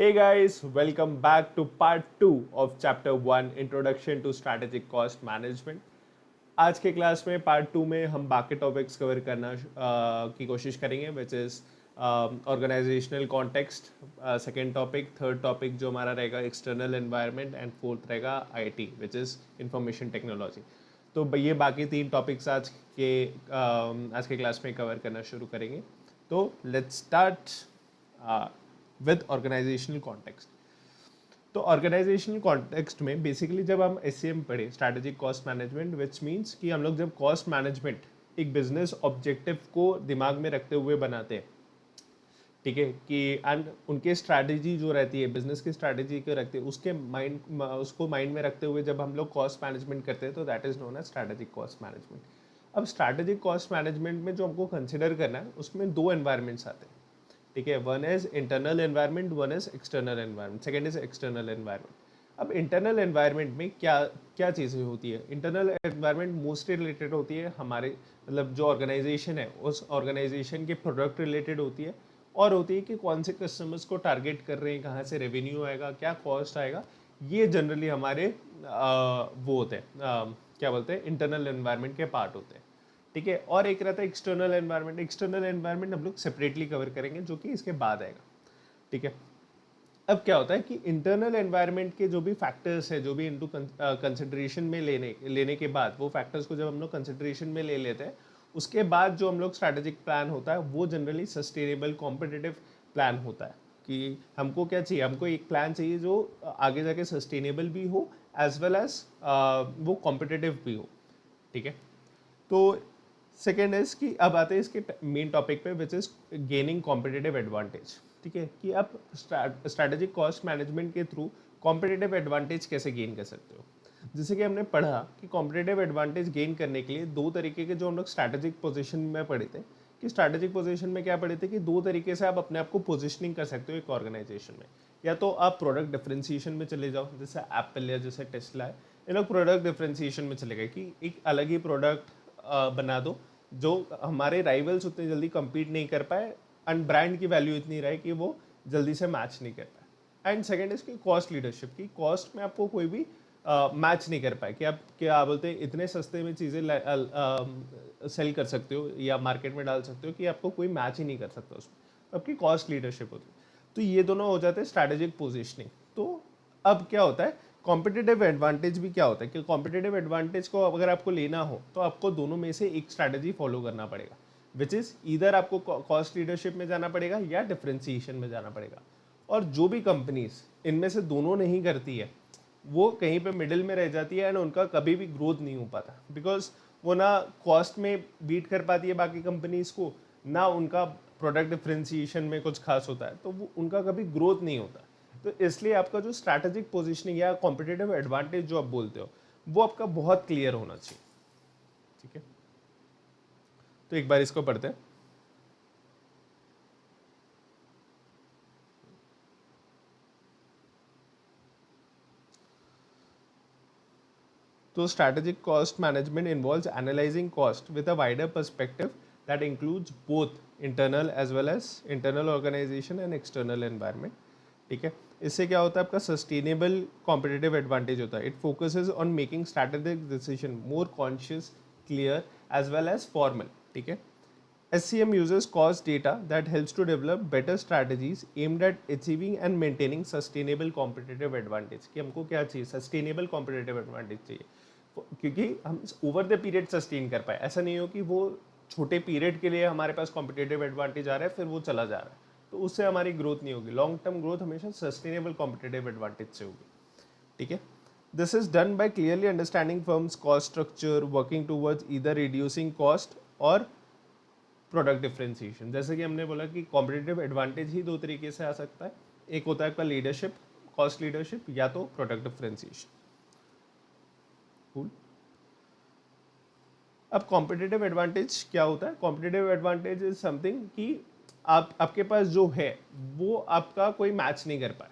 Hey guys, welcome back to part 2 of chapter 1 Introduction to Strategic Cost Management. आज के class में part 2 में हम बाकी टॉपिक्स कवर करना की कोशिश करेंगे which is organisational context, second topic, third topic जो हमारा रहेगा एक्सटर्नल एनवायरनमेंट एंड फोर्थ रहेगा IT which is information technology. तो ये बाकी तीन टॉपिक्स आज के क्लास में कवर करना शुरू करेंगे. तो let's start with organisational context. तो ऑर्गेनाइजेशनल कॉन्टेक्स्ट में बेसिकली जब हम एससीएम पढ़े, strategic cost management, which means कि हम लोग जब कॉस्ट मैनेजमेंट एक बिजनेस ऑब्जेक्टिव को दिमाग में रखते हुए बनाते हैं, ठीक है, कि एंड उनके स्ट्रैटेजी जो रहती है बिजनेस की स्ट्रैटेजी को रखते हैं, उसको माइंड में रखते हुए जब हम लोग कॉस्ट मैनेजमेंट करते हैं तो that is known as strategic cost management. अब स्ट्रैटेजिक कॉस्ट मैनेजमेंट में जो हमको कंसिडर करना है उसमें दो एनवायरनमेंट्स आते हैं, ठीक है. One is internal environment, one is external environment, second is external environment. अब इंटरनल एनवायरनमेंट में क्या क्या चीज़ें होती है? इंटरनल एनवायरनमेंट मोस्टली रिलेटेड होती है हमारे मतलब जो ऑर्गेनाइजेशन है उस ऑर्गेनाइजेशन के प्रोडक्ट रिलेटेड होती है, और होती है कि कौन से कस्टमर्स को टारगेट कर रहे हैं, कहाँ से रेवेन्यू आएगा, क्या कॉस्ट आएगा. ये जनरली हमारे वो होते हैं, क्या बोलते हैं, इंटरनल एनवायरनमेंट के पार्ट होते हैं, ठीक है. और एक रहता है एक्सटर्नल एनवायरनमेंट. एक्सटर्नल एनवायरनमेंट हम लोग सेपरेटली कवर करेंगे जो कि इसके बाद आएगा, ठीक है. अब क्या होता है कि इंटरनल एनवायरनमेंट के जो भी फैक्टर्स है, जो भी इनटू कंसिडरेशन में लेने के बाद, वो फैक्टर्स को जब हम लोग कंसिडरेशन में ले लेते हैं, उसके बाद जो हम लोग स्ट्रैटेजिक प्लान होता है वो जनरली सस्टेनेबल कॉम्पिटिटिव प्लान होता है. कि हमको क्या चाहिए, हमको एक प्लान चाहिए जो आगे जाके सस्टेनेबल भी हो एज वेल एज वो कॉम्पिटिटिव भी हो, ठीक है. तो सेकेंड इज कि अब आते हैं इसके मेन टॉपिक पे which is gaining competitive advantage, ठीक है. कि आप स्ट्रैटेजिक कॉस्ट मैनेजमेंट के थ्रू कॉम्पिटिटिव एडवांटेज कैसे गेन कर सकते हो. जैसे कि हमने पढ़ा कि कॉम्पिटिटिव एडवांटेज गेन करने के लिए दो तरीके के जो हम लोग स्ट्रैटेजिक पोजीशन में पढ़े थे, कि स्ट्रैटेजिक पोजीशन में क्या पढ़े थे कि दो तरीके से आप अपने आप को पोजिशनिंग कर सकते हो एक ऑर्गेनाइजेशन में. या तो आप प्रोडक्ट डिफरेंशिएशन में चले जाओ, जैसे एप्पल या जैसे टेस्ला है, ये लोग प्रोडक्ट डिफरेंशिएशन में चले गए कि एक अलग ही प्रोडक्ट बना दो जो हमारे राइवल्स उतनी जल्दी compete नहीं कर पाए एंड ब्रांड की वैल्यू इतनी रहे कि वो जल्दी से मैच नहीं कर पाए. एंड सेकेंड इसकी कॉस्ट लीडरशिप की, कॉस्ट में आपको कोई भी मैच नहीं कर पाए कि आप क्या बोलते हैं इतने सस्ते में चीज़ें सेल कर सकते हो या मार्केट में डाल सकते हो कि आपको कोई मैच ही नहीं कर सकता उसमें, तो आपकी कॉस्ट लीडरशिप होती है. तो ये दोनों हो जाते हैं स्ट्रैटेजिक पोजिशनिंग. तो अब क्या होता है, कॉम्पिटिटिव एडवांटेज भी क्या होता है कि कॉम्पिटिटिव एडवांटेज को अगर आपको लेना हो तो आपको दोनों में से एक स्ट्रैटेजी फॉलो करना पड़ेगा, विच इज ईदर आपको कॉस्ट लीडरशिप में जाना पड़ेगा या डिफरेंशिएशन में जाना पड़ेगा. और जो भी कंपनीज इनमें से दोनों नहीं करती है वो कहीं पे मिडिल में रह जाती है एंड उनका कभी भी ग्रोथ नहीं हो पाता, बिकॉज वो ना कॉस्ट में बीट कर पाती है बाकी कंपनीज को, ना उनका प्रोडक्ट डिफरेंशिएशन में कुछ खास होता है, तो वो उनका कभी ग्रोथ नहीं होता. तो इसलिए आपका जो स्ट्रैटेजिक पोजीशनिंग या कॉम्पिटिटिव एडवांटेज जो आप बोलते हो वो आपका बहुत क्लियर होना चाहिए, ठीक है. तो एक बार इसको पढ़ते हैं. तो strategic cost management involves analyzing cost with a wider perspective that includes both internal as well as internal organization and external environment, ठीक है. इससे क्या होता है, आपका सस्टेनेबल कॉम्पिटिटिव एडवांटेज होता है. It focuses on making strategic decision more conscious, clear as well as formal, ठीक है. SCM uses cost data that helps to develop better strategies aimed at achieving and maintaining sustainable competitive advantage. कि हमको क्या चाहिए, sustainable competitive advantage चाहिए, क्योंकि हम over the period sustain कर पाए. ऐसा नहीं हो कि वो छोटे पीरियड के लिए हमारे पास कॉम्पिटिटिव एडवांटेज आ रहा है फिर वो चला जा रहा है, तो उससे हमारी ग्रोथ नहीं होगी. लॉन्ग टर्म ग्रोथ हमेशा सस्टेनेबल कॉम्पिटिटिव एडवांटेज से होगी, ठीक है. This is done by clearly understanding firms cost structure, working towards either reducing cost और प्रोडक्ट डिफरेंशिएशन. जैसे कि हमने बोला कि कॉम्पिटिटिव एडवांटेज ही दो तरीके से आ सकता है, एक होता है आपका लीडरशिप, कॉस्ट लीडरशिप, या तो प्रोडक्ट डिफरेंशिएशन. कूल. अब कॉम्पिटिटिव एडवांटेज क्या होता है? कॉम्पिटिटिव एडवांटेज इज समथिंग कि आपके पास जो है वो आपका कोई मैच नहीं कर पाए,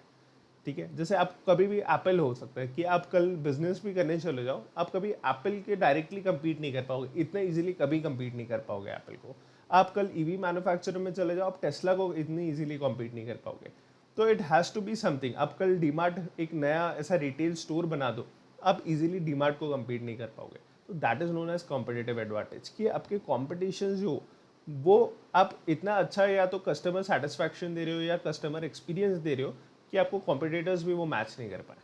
ठीक है. जैसे आप कभी भी एप्पल हो सकता है कि आप कल बिजनेस भी करने चले जाओ, आप कभी एप्पल के डायरेक्टली compete नहीं कर पाओगे, इतना इजीली कभी compete नहीं कर पाओगे एप्पल को. आप कल ईवी मैन्युफैक्चरर में चले जाओ, आप टेस्ला को इतनी इजीली compete नहीं कर पाओगे. तो it has to be something. अब कल डीमार्ट एक नया ऐसा रिटेल स्टोर बना दो, आप इजीली डीमार्ट को compete नहीं कर पाओगे। तो that is known as competitive advantage, कि आपके कॉम्पिटिशन जो वो आप इतना अच्छा या तो कस्टमर सेटिस्फैक्शन दे रहे हो या कस्टमर एक्सपीरियंस दे रहे हो कि आपको कॉम्पिटिटर्स भी वो मैच नहीं कर पाए।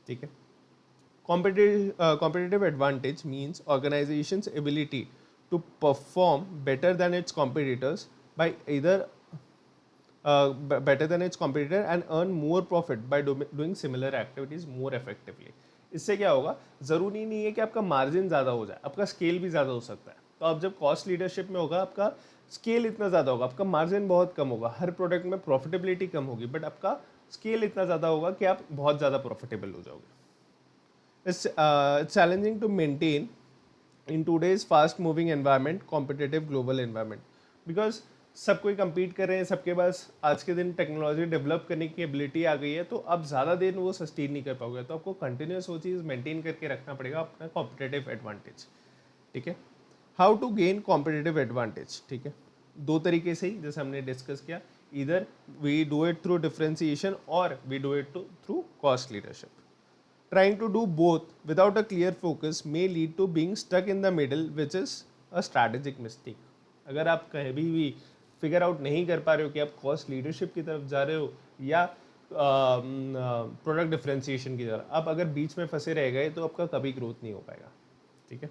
ठीक है, competitive advantage means organization's ability to perform better than its competitors by either better than its competitor and earn more profit by doing similar activities more effectively। इससे क्या होगा, ज़रूरी नहीं है कि आपका मार्जिन ज़्यादा हो जाए, आपका स्केल भी ज़्यादा हो सकता है। तो आप जब कॉस्ट लीडरशिप में होगा, आपका स्केल इतना ज़्यादा होगा, आपका मार्जिन बहुत कम होगा, हर प्रोडक्ट में प्रॉफिटेबिलिटी कम होगी, बट आपका स्केल इतना ज़्यादा होगा कि आप बहुत ज़्यादा प्रॉफिटेबल हो जाओगे। It's challenging to maintain in today's fast moving environment, competitive global environment, because सब कोई compete कर रहे हैं, सबके पास आज के दिन टेक्नोलॉजी डेवलप करने की एबिलिटी आ गई है, तो अब ज़्यादा देर वो सस्टेन नहीं कर पाओगे, तो आपको कंटिन्यूस वो चीज़ मेंटेन करके रखना पड़ेगा, अपना कॉम्पिटिटिव एडवांटेज। ठीक है, how to gain competitive advantage. ठीक है, दो तरीके से ही जैसे हमने डिस्कस किया, इधर we do it through differentiation और we do it through cost leadership. Trying to do both without a clear focus may lead to being stuck in the middle, which is a strategic mistake। अगर आप कभी भी figure out नहीं कर पा रहे हो कि आप कॉस्ट लीडरशिप की तरफ जा रहे हो या प्रोडक्ट डिफरेंशिएशन की तरफ, आप अगर बीच में फंसे रह गए तो आपका कभी ग्रोथ नहीं हो पाएगा। ठीक है,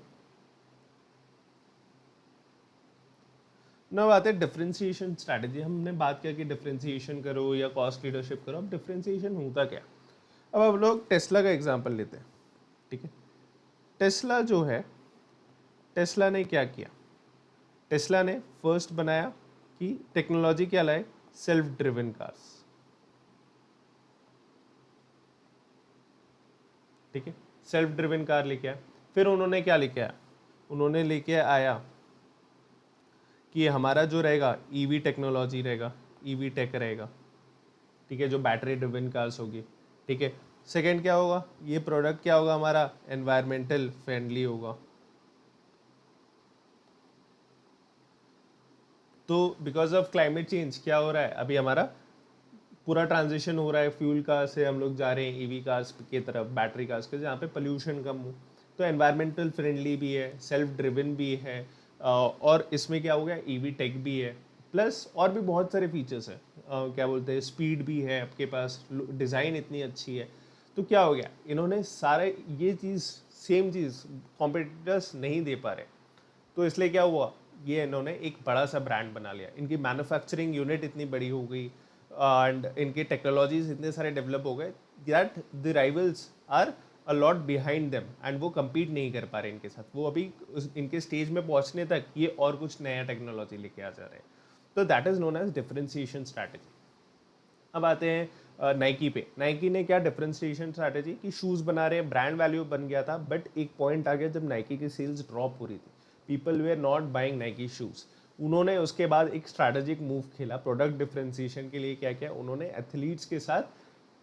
ना बात है डिफरेंशिएशन स्ट्रैटेजी। हमने बात किया कि डिफरेंशिएशन करो या कॉस्ट लीडरशिप करो, अब डिफरेंशिएशन होता क्या। अब हम लोग टेस्ला का एग्जांपल लेते हैं। ठीक है, टेस्ला जो है, टेस्ला ने क्या किया, टेस्ला ने फर्स्ट बनाया कि टेक्नोलॉजी क्या लाए, सेल्फ ड्रिवन कार्स। ठीक है, सेल्फ ड्रिवन कार लेके आया, फिर उन्होंने क्या लेके आया, उन्होंने लेके आया कि हमारा जो रहेगा ईवी टेक्नोलॉजी रहेगा, ईवी टेक रहेगा। ठीक है, जो बैटरी ड्रिवन कार्स होगी। ठीक है, सेकेंड क्या होगा, ये प्रोडक्ट क्या होगा हमारा, एनवायरमेंटल फ्रेंडली होगा। तो बिकॉज ऑफ क्लाइमेट चेंज क्या हो रहा है, अभी हमारा पूरा ट्रांजिशन हो रहा है फ्यूल कार से, हम लोग जा रहे हैं ईवी कार्स की तरफ, बैटरी कार्स के, जहाँ पे पोल्यूशन कम हो। तो एनवायरमेंटल फ्रेंडली भी है, सेल्फ ड्रिवन भी है, और इसमें क्या हो गया, ईवी टेक भी है, प्लस और भी बहुत सारे फीचर्स हैं। क्या बोलते हैं, स्पीड भी है आपके पास, डिज़ाइन इतनी अच्छी है। तो क्या हो गया, इन्होंने सारे ये चीज़, सेम चीज़ कॉम्पिटिटर्स नहीं दे पा रहे, तो इसलिए क्या हुआ, ये इन्होंने एक बड़ा सा ब्रांड बना लिया, इनकी मैन्युफैक्चरिंग यूनिट इतनी बड़ी हो गई एंड इनके टेक्नोलॉजीज इतने सारे डेवलप हो गए that the rivals are a lot behind them, and वो compete नहीं कर पा रहे इनके साथ। वो अभी इनके स्टेज में पहुंचने तक ये और कुछ नया टेक्नोलॉजी लेके आ जा रहे हैं। तो that is known as differentiation strategy. अब आते हैं नाइकी पे। नाइकी ने क्या डिफरेंशिएशन स्ट्रैटेजी, कि शूज़ बना रहे हैं, ब्रांड वैल्यू बन गया था, बट एक पॉइंट आ गया जब नाइकी की सेल्स ड्रॉप हो रही थी, people were not buying Nike shoes. उन्होंने उसके बाद एक स्ट्रैटेजिक मूव खेला प्रोडक्ट डिफरेंशिएशन के लिए। क्या किया उन्होंने, एथलीट्स के साथ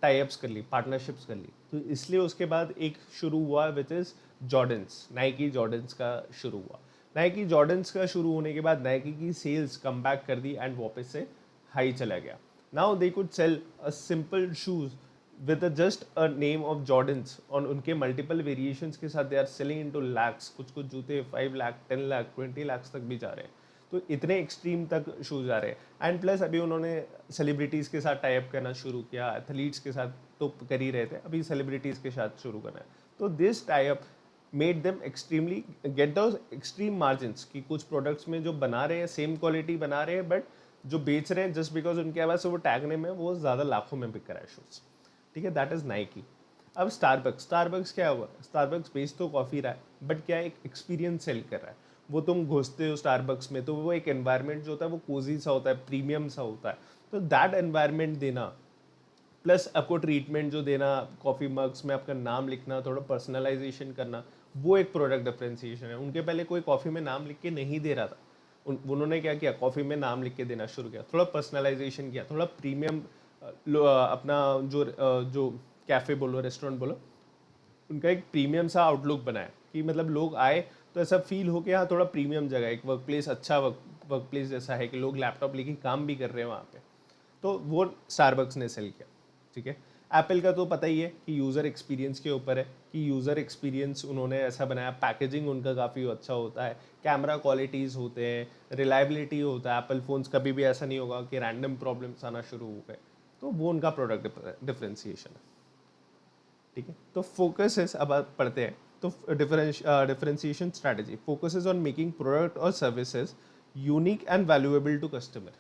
टाइप्स कर ली, पार्टनरशिप्स कर ली। तो इसलिए उसके बाद एक शुरू हुआ which is Jordans, Nike Jordans का शुरू हुआ। नाइकी जॉर्डन्स का शुरू होने के बाद नाइकी की सेल्स कम बैक कर दी एंड वापस से हाई चला गया। Now they could sell a simple shoes with just a name of Jordans, और उनके मल्टीपल वेरिएशंस के साथ they are selling into lakhs. कुछ कुछ जूते 5 लाख, 10 लाख, 20 लाख तक भी जा रहे हैं। तो इतने एक्सट्रीम तक शूज़ आ रहे हैं। एंड प्लस अभी उन्होंने सेलिब्रिटीज़ के साथ टाइप करना शुरू किया, एथलीट्स के साथ तो कर ही रहे थे, अभी सेलिब्रिटीज़ के साथ शुरू करना है। तो this type made them extremely get those extreme margins, कि कुछ प्रोडक्ट्स में जो बना रहे हैं सेम क्वालिटी बना रहे हैं, बट जो बेच रहे हैं जस्ट बिकॉज उनके पास वो टैग नेम है, वो ज़्यादा लाखों में बिक रहा है शूज़। ठीक है, दैट इज़ नाइकी। अब स्टारबक्स, स्टारबक्स क्या हुआ, स्टारबक्स बेच तो कॉफ़ी रहा है, बट क्या एक एक्सपीरियंस सेल कर रहा है। वो तुम घुसते हो स्टारबक्स में तो वो एक एनवायरनमेंट जो होता है वो कोजी सा होता है, प्रीमियम सा होता है। तो दैट एनवायरनमेंट देना, प्लस आपको ट्रीटमेंट जो देना, कॉफ़ी मग्स में आपका नाम लिखना, थोड़ा पर्सनलाइजेशन करना, वो एक प्रोडक्ट डिफरेंशिएशन है। उनके पहले कोई कॉफ़ी में नाम लिख के नहीं दे रहा था, उन्होंने क्या किया, कॉफ़ी में नाम लिख के देना शुरू किया, थोड़ा पर्सनलाइजेशन किया, थोड़ा प्रीमियम अपना जो कैफ़े बोलो, रेस्टोरेंट बोलो, उनका एक प्रीमियम सा आउटलुक बनाया, कि मतलब लोग आए तो ऐसा फील हो कि हाँ थोड़ा प्रीमियम जगह, एक वर्क प्लेस, अच्छा वर्क प्लेस जैसा है, कि लोग लैपटॉप लेके काम भी कर रहे हैं वहाँ पे। तो वो स्टारबक्स ने सेल किया, ठीक है। एप्पल का तो पता ही है कि यूज़र एक्सपीरियंस के ऊपर है, कि यूज़र एक्सपीरियंस उन्होंने ऐसा बनाया, पैकेजिंग उनका काफ़ी अच्छा होता है, कैमरा क्वालिटीज़ होते हैं, रिलायबिलिटी होता है, एप्पल फ़ोन्स कभी भी ऐसा नहीं होगा कि रैंडम प्रॉब्लम्स आना शुरू हो गए, तो वो उनका प्रोडक्ट डिफरेंशिएशन है, ठीक है। तो फोकस है, अब आप पढ़ते हैं, तो differentiation strategy focuses on making product और services unique and valuable to customer.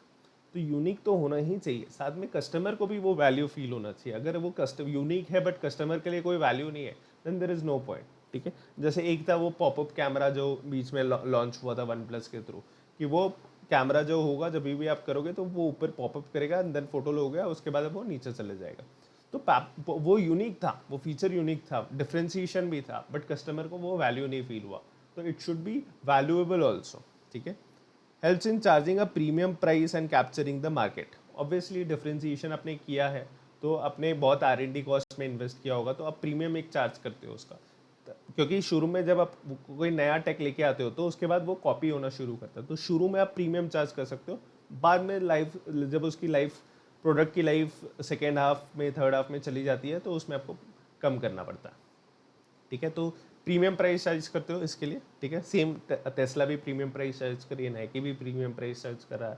तो यूनिक तो होना ही चाहिए, साथ में कस्टमर को भी वो वैल्यू फील होना चाहिए। अगर वो कस्टम यूनिक है बट कस्टमर के लिए कोई वैल्यू नहीं है, then there is no point, ठीक है। जैसे एक था वो पॉपअप कैमरा जो बीच में लॉन्च हुआ था वन प्लस के थ्रू, कि वो कैमरा जो होगा जब भी आप करोगे तो वो ऊपर पॉपअप करेगा एंड देन फोटो लोगे, उसके बाद वो नीचे चले जाएगा। तो वो यूनिक था, वो फीचर यूनिक था, डिफरेंशिएशन भी था, बट कस्टमर को वो वैल्यू नहीं फील हुआ। तो it should be valuable also, ठीक है। Helps in charging a premium price and capturing the market. Obviously differentiation आपने किया है तो आपने बहुत R&D कॉस्ट में इन्वेस्ट किया होगा, तो आप प्रीमियम एक चार्ज करते हो उसका, क्योंकि शुरू में जब आप कोई नया टेक लेके आते हो तो उसके बाद वो कॉपी होना शुरू करता है, तो शुरू में आप प्रीमियम चार्ज कर सकते हो। बाद में लाइफ, जब उसकी लाइफ, प्रोडक्ट की लाइफ सेकेंड हाफ में, थर्ड हाफ में चली जाती है, तो उसमें आपको कम करना पड़ता है, ठीक है। तो प्रीमियम प्राइस चार्ज करते हो इसके लिए, ठीक है। सेम टेस्ला भी प्रीमियम प्राइस चार्ज कर रही है, नाइकी भी प्रीमियम प्राइस चार्ज कर रहा है,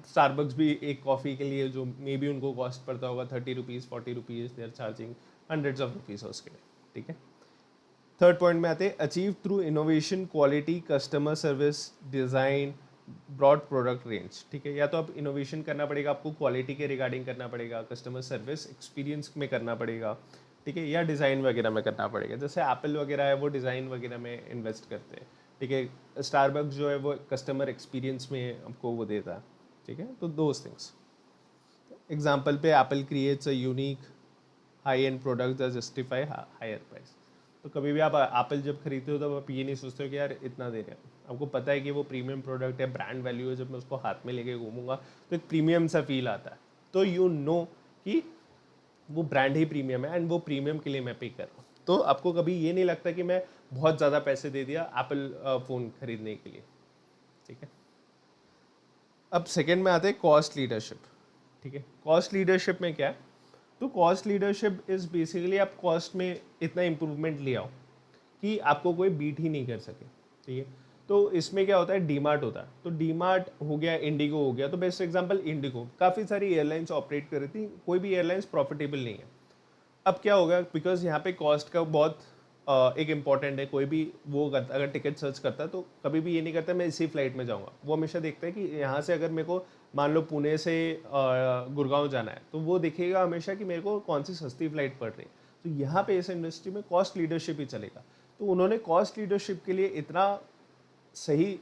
स्टारबक्स भी एक कॉफ़ी के लिए जो मे बी उनको कॉस्ट पड़ता होगा 30 rupees 40 rupees, they are charging hundreds of rupees उसके लिए, ठीक है। थर्ड पॉइंट में आते हैं, achieve through innovation, quality, customer service, design, broad product range, ठीक है। या तो आप इनोवेशन करना पड़ेगा, आपको क्वालिटी के रिगार्डिंग करना पड़ेगा, कस्टमर सर्विस एक्सपीरियंस में करना पड़ेगा, ठीक है, या डिज़ाइन वगैरह में करना पड़ेगा। जैसे एप्पल वगैरह है वो डिज़ाइन वगैरह में इन्वेस्ट करते हैं, ठीक है। स्टारबक्स जो है वो कस्टमर एक्सपीरियंस में आपको वो देता है, ठीक है। तो दोज थिंग्स, एग्जाम्पल पे Apple creates a unique high end product that justify higher price. तो कभी भी आप एप्पल जब खरीदते हो तब आप ये नहीं सोचते हो कि यार इतना दे रहे हैं, आपको पता है कि वो प्रीमियम प्रोडक्ट है, ब्रांड वैल्यू है, जब मैं उसको हाथ में लेके घूमूंगा तो एक प्रीमियम सा फील आता है, तो यू नो कि वो ब्रांड ही प्रीमियम है एंड वो प्रीमियम के लिए मैं पे कर रहा हूँ। तो आपको कभी ये नहीं लगता कि मैं बहुत ज़्यादा पैसे दे दिया एप्पल फ़ोन खरीदने के लिए, ठीक है। अब सेकेंड में आते हैं कॉस्ट लीडरशिप, ठीक है। कॉस्ट लीडरशिप में क्या है, तो कॉस्ट लीडरशिप इज बेसिकली आप कॉस्ट में इतना इम्प्रूवमेंट ले आओ कि आपको कोई बीट ही नहीं कर सके, ठीक है। तो इसमें क्या होता है, डीमार्ट होता है, तो डीमार्ट हो गया, इंडिगो हो गया। तो बेस्ट एग्जांपल इंडिगो, काफ़ी सारी एयरलाइंस ऑपरेट कर रही थी, कोई भी एयरलाइंस प्रॉफिटेबल नहीं है। अब क्या होगा, बिकॉज यहाँ पे कॉस्ट का बहुत एक इम्पॉर्टेंट है, कोई भी वो करता, अगर टिकट सर्च करता है तो कभी भी ये नहीं करता मैं इसी फ्लाइट में जाऊँगा, वो हमेशा देखता है कि यहाँ से अगर मेरे को मान लो पुणे से गुड़गांव जाना है, तो वो देखेगा हमेशा कि मेरे को कौन सी सस्ती फ्लाइट पड़ रही है। तो यहाँ पे इस इंडस्ट्री में कॉस्ट लीडरशिप ही चलेगा। तो उन्होंने कॉस्ट लीडरशिप के लिए इतना सही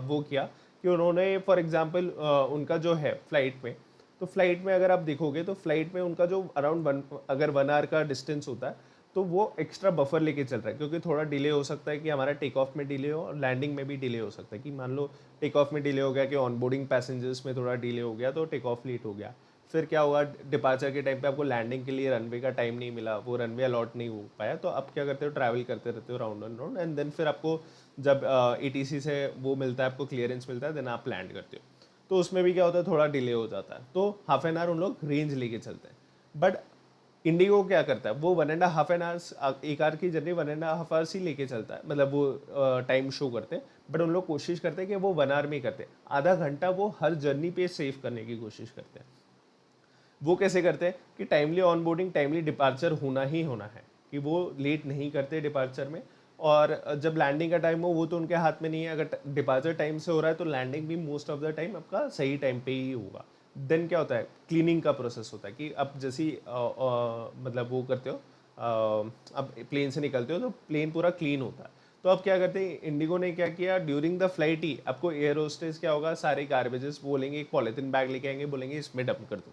वो किया कि उन्होंने फॉर एग्जांपल उनका जो है फ्लाइट में, तो फ्लाइट में अगर आप देखोगे तो फ्लाइट में उनका जो अराउंड अगर 1 आवर का डिस्टेंस होता है तो वो एक्स्ट्रा बफर लेके चल रहा है, क्योंकि थोड़ा डिले हो सकता है कि हमारा टेक ऑफ में डिले हो और लैंडिंग में भी डिले हो सकता है, कि मान लो टेक ऑफ में डिले हो गया, कि ऑनबोर्डिंग पैसेंजर्स में थोड़ा डिले हो गया तो टेक ऑफ लेट हो गया। फिर क्या हुआ, डिपार्चर के टाइम पे आपको लैंडिंग के लिए रनवे का टाइम नहीं मिला, वो रनवे अलॉट नहीं हो पाया, तो आप क्या करते हो, ट्रैवल करते रहते हो round and round, and then फिर आपको जब ATC से वो मिलता है, आपको क्लियरेंस मिलता है, देन आप लैंड करते हो। तो उसमें भी क्या होता है, थोड़ा डिले हो जाता है, तो हाफ एन आवर उन लोग रेंज लेके चलते हैं। बट इंडिगो क्या करता है, वो 1.5 आवर्स, एक आवर की जर्नी 1.5 आवर्स ही लेके चलता है, मतलब वो टाइम शो करते हैं, बट उन लोग कोशिश करते हैं कि वो 1 आवर में ही करते हैं। आधा घंटा वो हर जर्नी पे सेव करने की कोशिश करते हैं। वो कैसे करते हैं कि टाइमली ऑनबोर्डिंग, टाइमली डिपार्चर होना ही होना है, कि वो लेट नहीं करते डिपार्चर में। और जब लैंडिंग का टाइम हो वो तो उनके हाथ में नहीं है, अगर डिपार्चर टाइम से हो रहा है तो लैंडिंग भी मोस्ट ऑफ द टाइम आपका सही टाइम पे ही होगा। देन क्या होता है, क्लीनिंग का प्रोसेस होता है, कि अब जैसी मतलब वो करते हो, अब प्लेन से निकलते हो तो प्लेन पूरा क्लीन होता है। तो अब क्या करते हैं, इंडिगो ने क्या किया, ड्यूरिंग द फ्लाइट ही आपको एयर होस्टेस क्या होगा, सारे गार्बेजेस बोलेंगे, एक पॉलिथीन बैग लेके आएंगे, बोलेंगे इसमें डंप कर दो,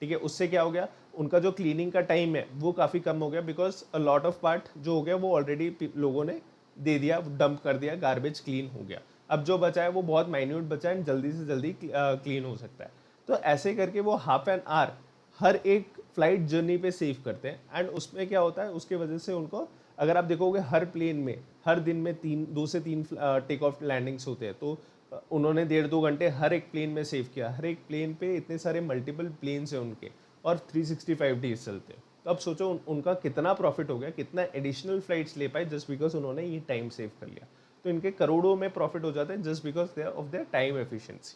ठीक है। उससे क्या हो गया, उनका जो क्लीनिंग का टाइम है वो काफ़ी कम हो गया, because a lot of part जो हो गया वो ऑलरेडी लोगों ने दे दिया, डंप कर दिया, गार्बेज क्लीन हो गया। अब जो बचा है वो बहुत माइन्यूट बचा है, जल्दी से जल्दी क्लीन हो सकता है। तो ऐसे करके वो हाफ एन आवर हर एक फ्लाइट जर्नी पे सेव करते हैं, एंड उसमें क्या होता है, उसके वजह से उनको, अगर आप देखोगे हर प्लेन में हर दिन में 2 से 3 टेक ऑफ लैंडिंग्स होते हैं, तो उन्होंने 1.5-2 घंटे हर एक प्लेन में सेव किया, हर एक प्लेन पे इतने सारे मल्टीपल प्लेन्स हैं उनके और 365 डेज चलते हैं। तो अब सोचो उनका कितना प्रॉफिट हो गया, कितना एडिशनल फ्लाइट्स ले पाए जस्ट बिकॉज उन्होंने ये टाइम सेव कर लिया। तो इनके करोड़ों में प्रॉफिट हो जाते हैं just because of their time efficiency.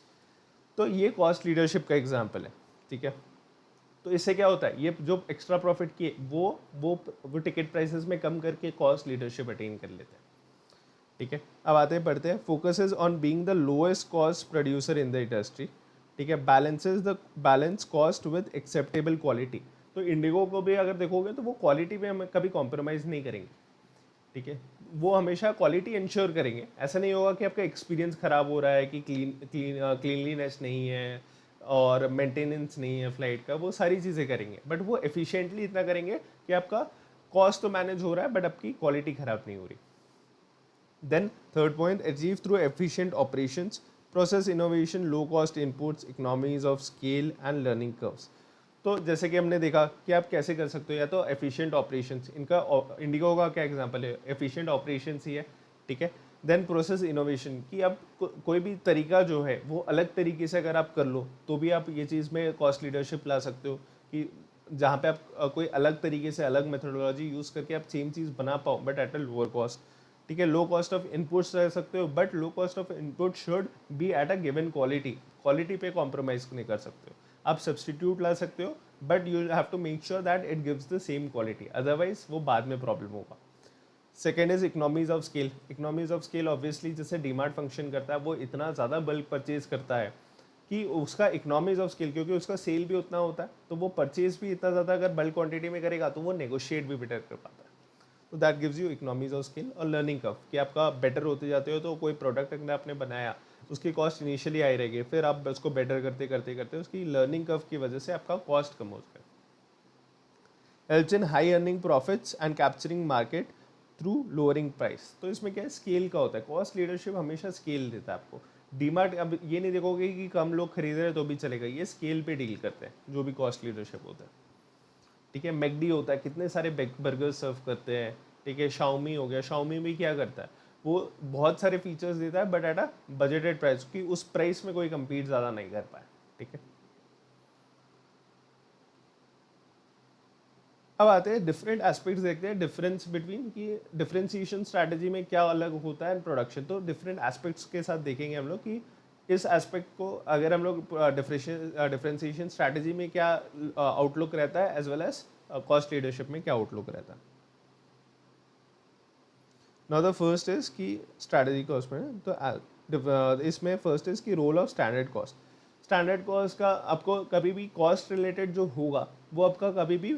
तो ये कॉस्ट लीडरशिप का एग्जाम्पल है, ठीक है। तो इससे क्या होता है, ये जो एक्स्ट्रा प्रॉफिट किए वो टिकट प्राइसेस में कम करके कॉस्ट लीडरशिप अटेन कर लेते हैं, ठीक है। अब आते हैं पढ़ते हैं, focuses on being the lowest cost producer in the industry, ठीक है। Balance cost with acceptable quality. तो इंडिगो को भी अगर देखोगे तो वो क्वालिटी में हम कभी कॉम्प्रोमाइज़ नहीं करेंगे, ठीक है। वो हमेशा क्वालिटी इंश्योर करेंगे। ऐसा नहीं होगा कि आपका एक्सपीरियंस खराब हो रहा है, कि क्लीनलीनेस नहीं है और मेंटेनेंस नहीं है फ्लाइट का, वो सारी चीज़ें करेंगे, बट वो एफिशिएंटली इतना करेंगे कि आपका कॉस्ट तो मैनेज हो रहा है बट आपकी क्वालिटी खराब नहीं हो रही। Then third point, achieve through efficient operations, process innovation, low cost inputs, economies of scale and learning curves. तो जैसे कि हमने देखा कि आप कैसे कर सकते हो, या तो एफिशिएंट ऑपरेशंस, इनका इंडिगो का क्या एग्जांपल है, एफिशिएंट ऑपरेशंस ही है, ठीक है। देन प्रोसेस इनोवेशन, कि आप कोई भी तरीका जो है वो अलग तरीके से अगर आप कर लो तो भी आप ये चीज़ में कॉस्ट लीडरशिप ला सकते हो, कि जहाँ पे आप कोई अलग तरीके से अलग मेथोडोलॉजी यूज़ करके आप सेम चीज़ बना पाओ but at a lower cost, ठीक है। लो कॉस्ट ऑफ इनपुट्स रह सकते हो but low cost of input should be at a given quality, quality पे कॉम्प्रोमाइज़ नहीं कर सकते हो। आप सब्सटीट्यूट ला सकते हो but you have to make sure that it gives the same quality, otherwise वो बाद में प्रॉब्लम होगा। Second is economies of scale. Economies of scale obviously जैसे डीमार्ट फंक्शन करता है, वो इतना ज़्यादा बल्क परचेज करता है कि उसका इकोनॉमीज ऑफ स्केल, क्योंकि उसका सेल भी उतना होता है तो वो परचेज भी इतना ज़्यादा अगर बल्क क्वांटिटी में करेगा तो वो नेगोशिएट भी बेटर कर पाता है। तो that gives you economies of scale. और लर्निंग कर्व, कि आपका बेटर होते जाते हो, तो कोई प्रोडक्ट अगर आपने बनाया उसकी कॉस्ट इनिशियली आई रहेगी, फिर आप उसको बेटर करते करते करते उसकी लर्निंग कर्व की वजह से आपका कॉस्ट कम हो जाएगा। Helps in high earning profits and capturing market through lowering price. तो इसमें क्या है, स्केल का होता है। कॉस्ट लीडरशिप हमेशा स्केल देता है आपको। डीमार्ट अब ये नहीं देखोगे कि कम लोग खरीद रहे हैं तो भी चलेगा, ये स्केल पे डील करते हैं जो भी कॉस्ट लीडरशिप होता है, ठीक है। मैकडी होता है, कितने सारे बर्गर सर्व करते हैं, ठीक है। शाओमी हो गया, शाओमी भी क्या करता है, वो बहुत सारे फीचर्स देता है but at a budgeted price, कि उस प्राइस में कोई कम्पीट ज़्यादा नहीं कर पाए, ठीक है। अब आते हैं डिफरेंट एस्पेक्ट्स, देखते हैं डिफरेंस बिटवीन, कि डिफरेंशिएशन स्ट्रैटेजी में क्या अलग होता है प्रोडक्शन। तो डिफरेंट एस्पेक्ट्स के साथ देखेंगे हम लोग कि इस एस्पेक्ट को अगर हम लोग डिफरेंशिएशन स्ट्रैटेजी में क्या आउटलुक रहता है, as well as cost leadership में क्या आउटलुक रहता है। नाउ द फर्स्ट इज कि स्ट्रैटेजी कॉस्ट में, तो इसमें फर्स्ट इज कि role of standard cost. Standard cost का आपको कभी भी कॉस्ट रिलेटेड जो होगा वो आपका कभी भी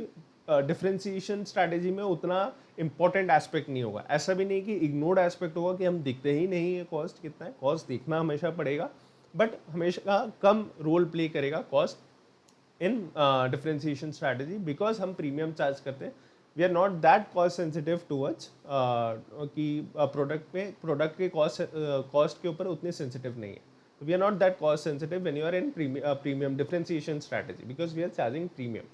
डिफरेंशिएशन स्ट्रैटेजी में उतना इंपॉर्टेंट एस्पेक्ट नहीं होगा। ऐसा भी नहीं कि इग्नोर्ड एस्पेक्ट होगा कि हम दिखते ही नहीं है कॉस्ट कितना है, कॉस्ट देखना हमेशा पड़ेगा, बट हमेशा कम रोल प्ले करेगा cost in differentiation strategy, because हम प्रीमियम चार्ज करते हैं। We are not that cost sensitive towards कि प्रोडक्ट के कॉस्ट के ऊपर उतने सेंसिटिव नहीं है। We are not that cost sensitive when you are in premium differentiation strategy, because we are charging premium,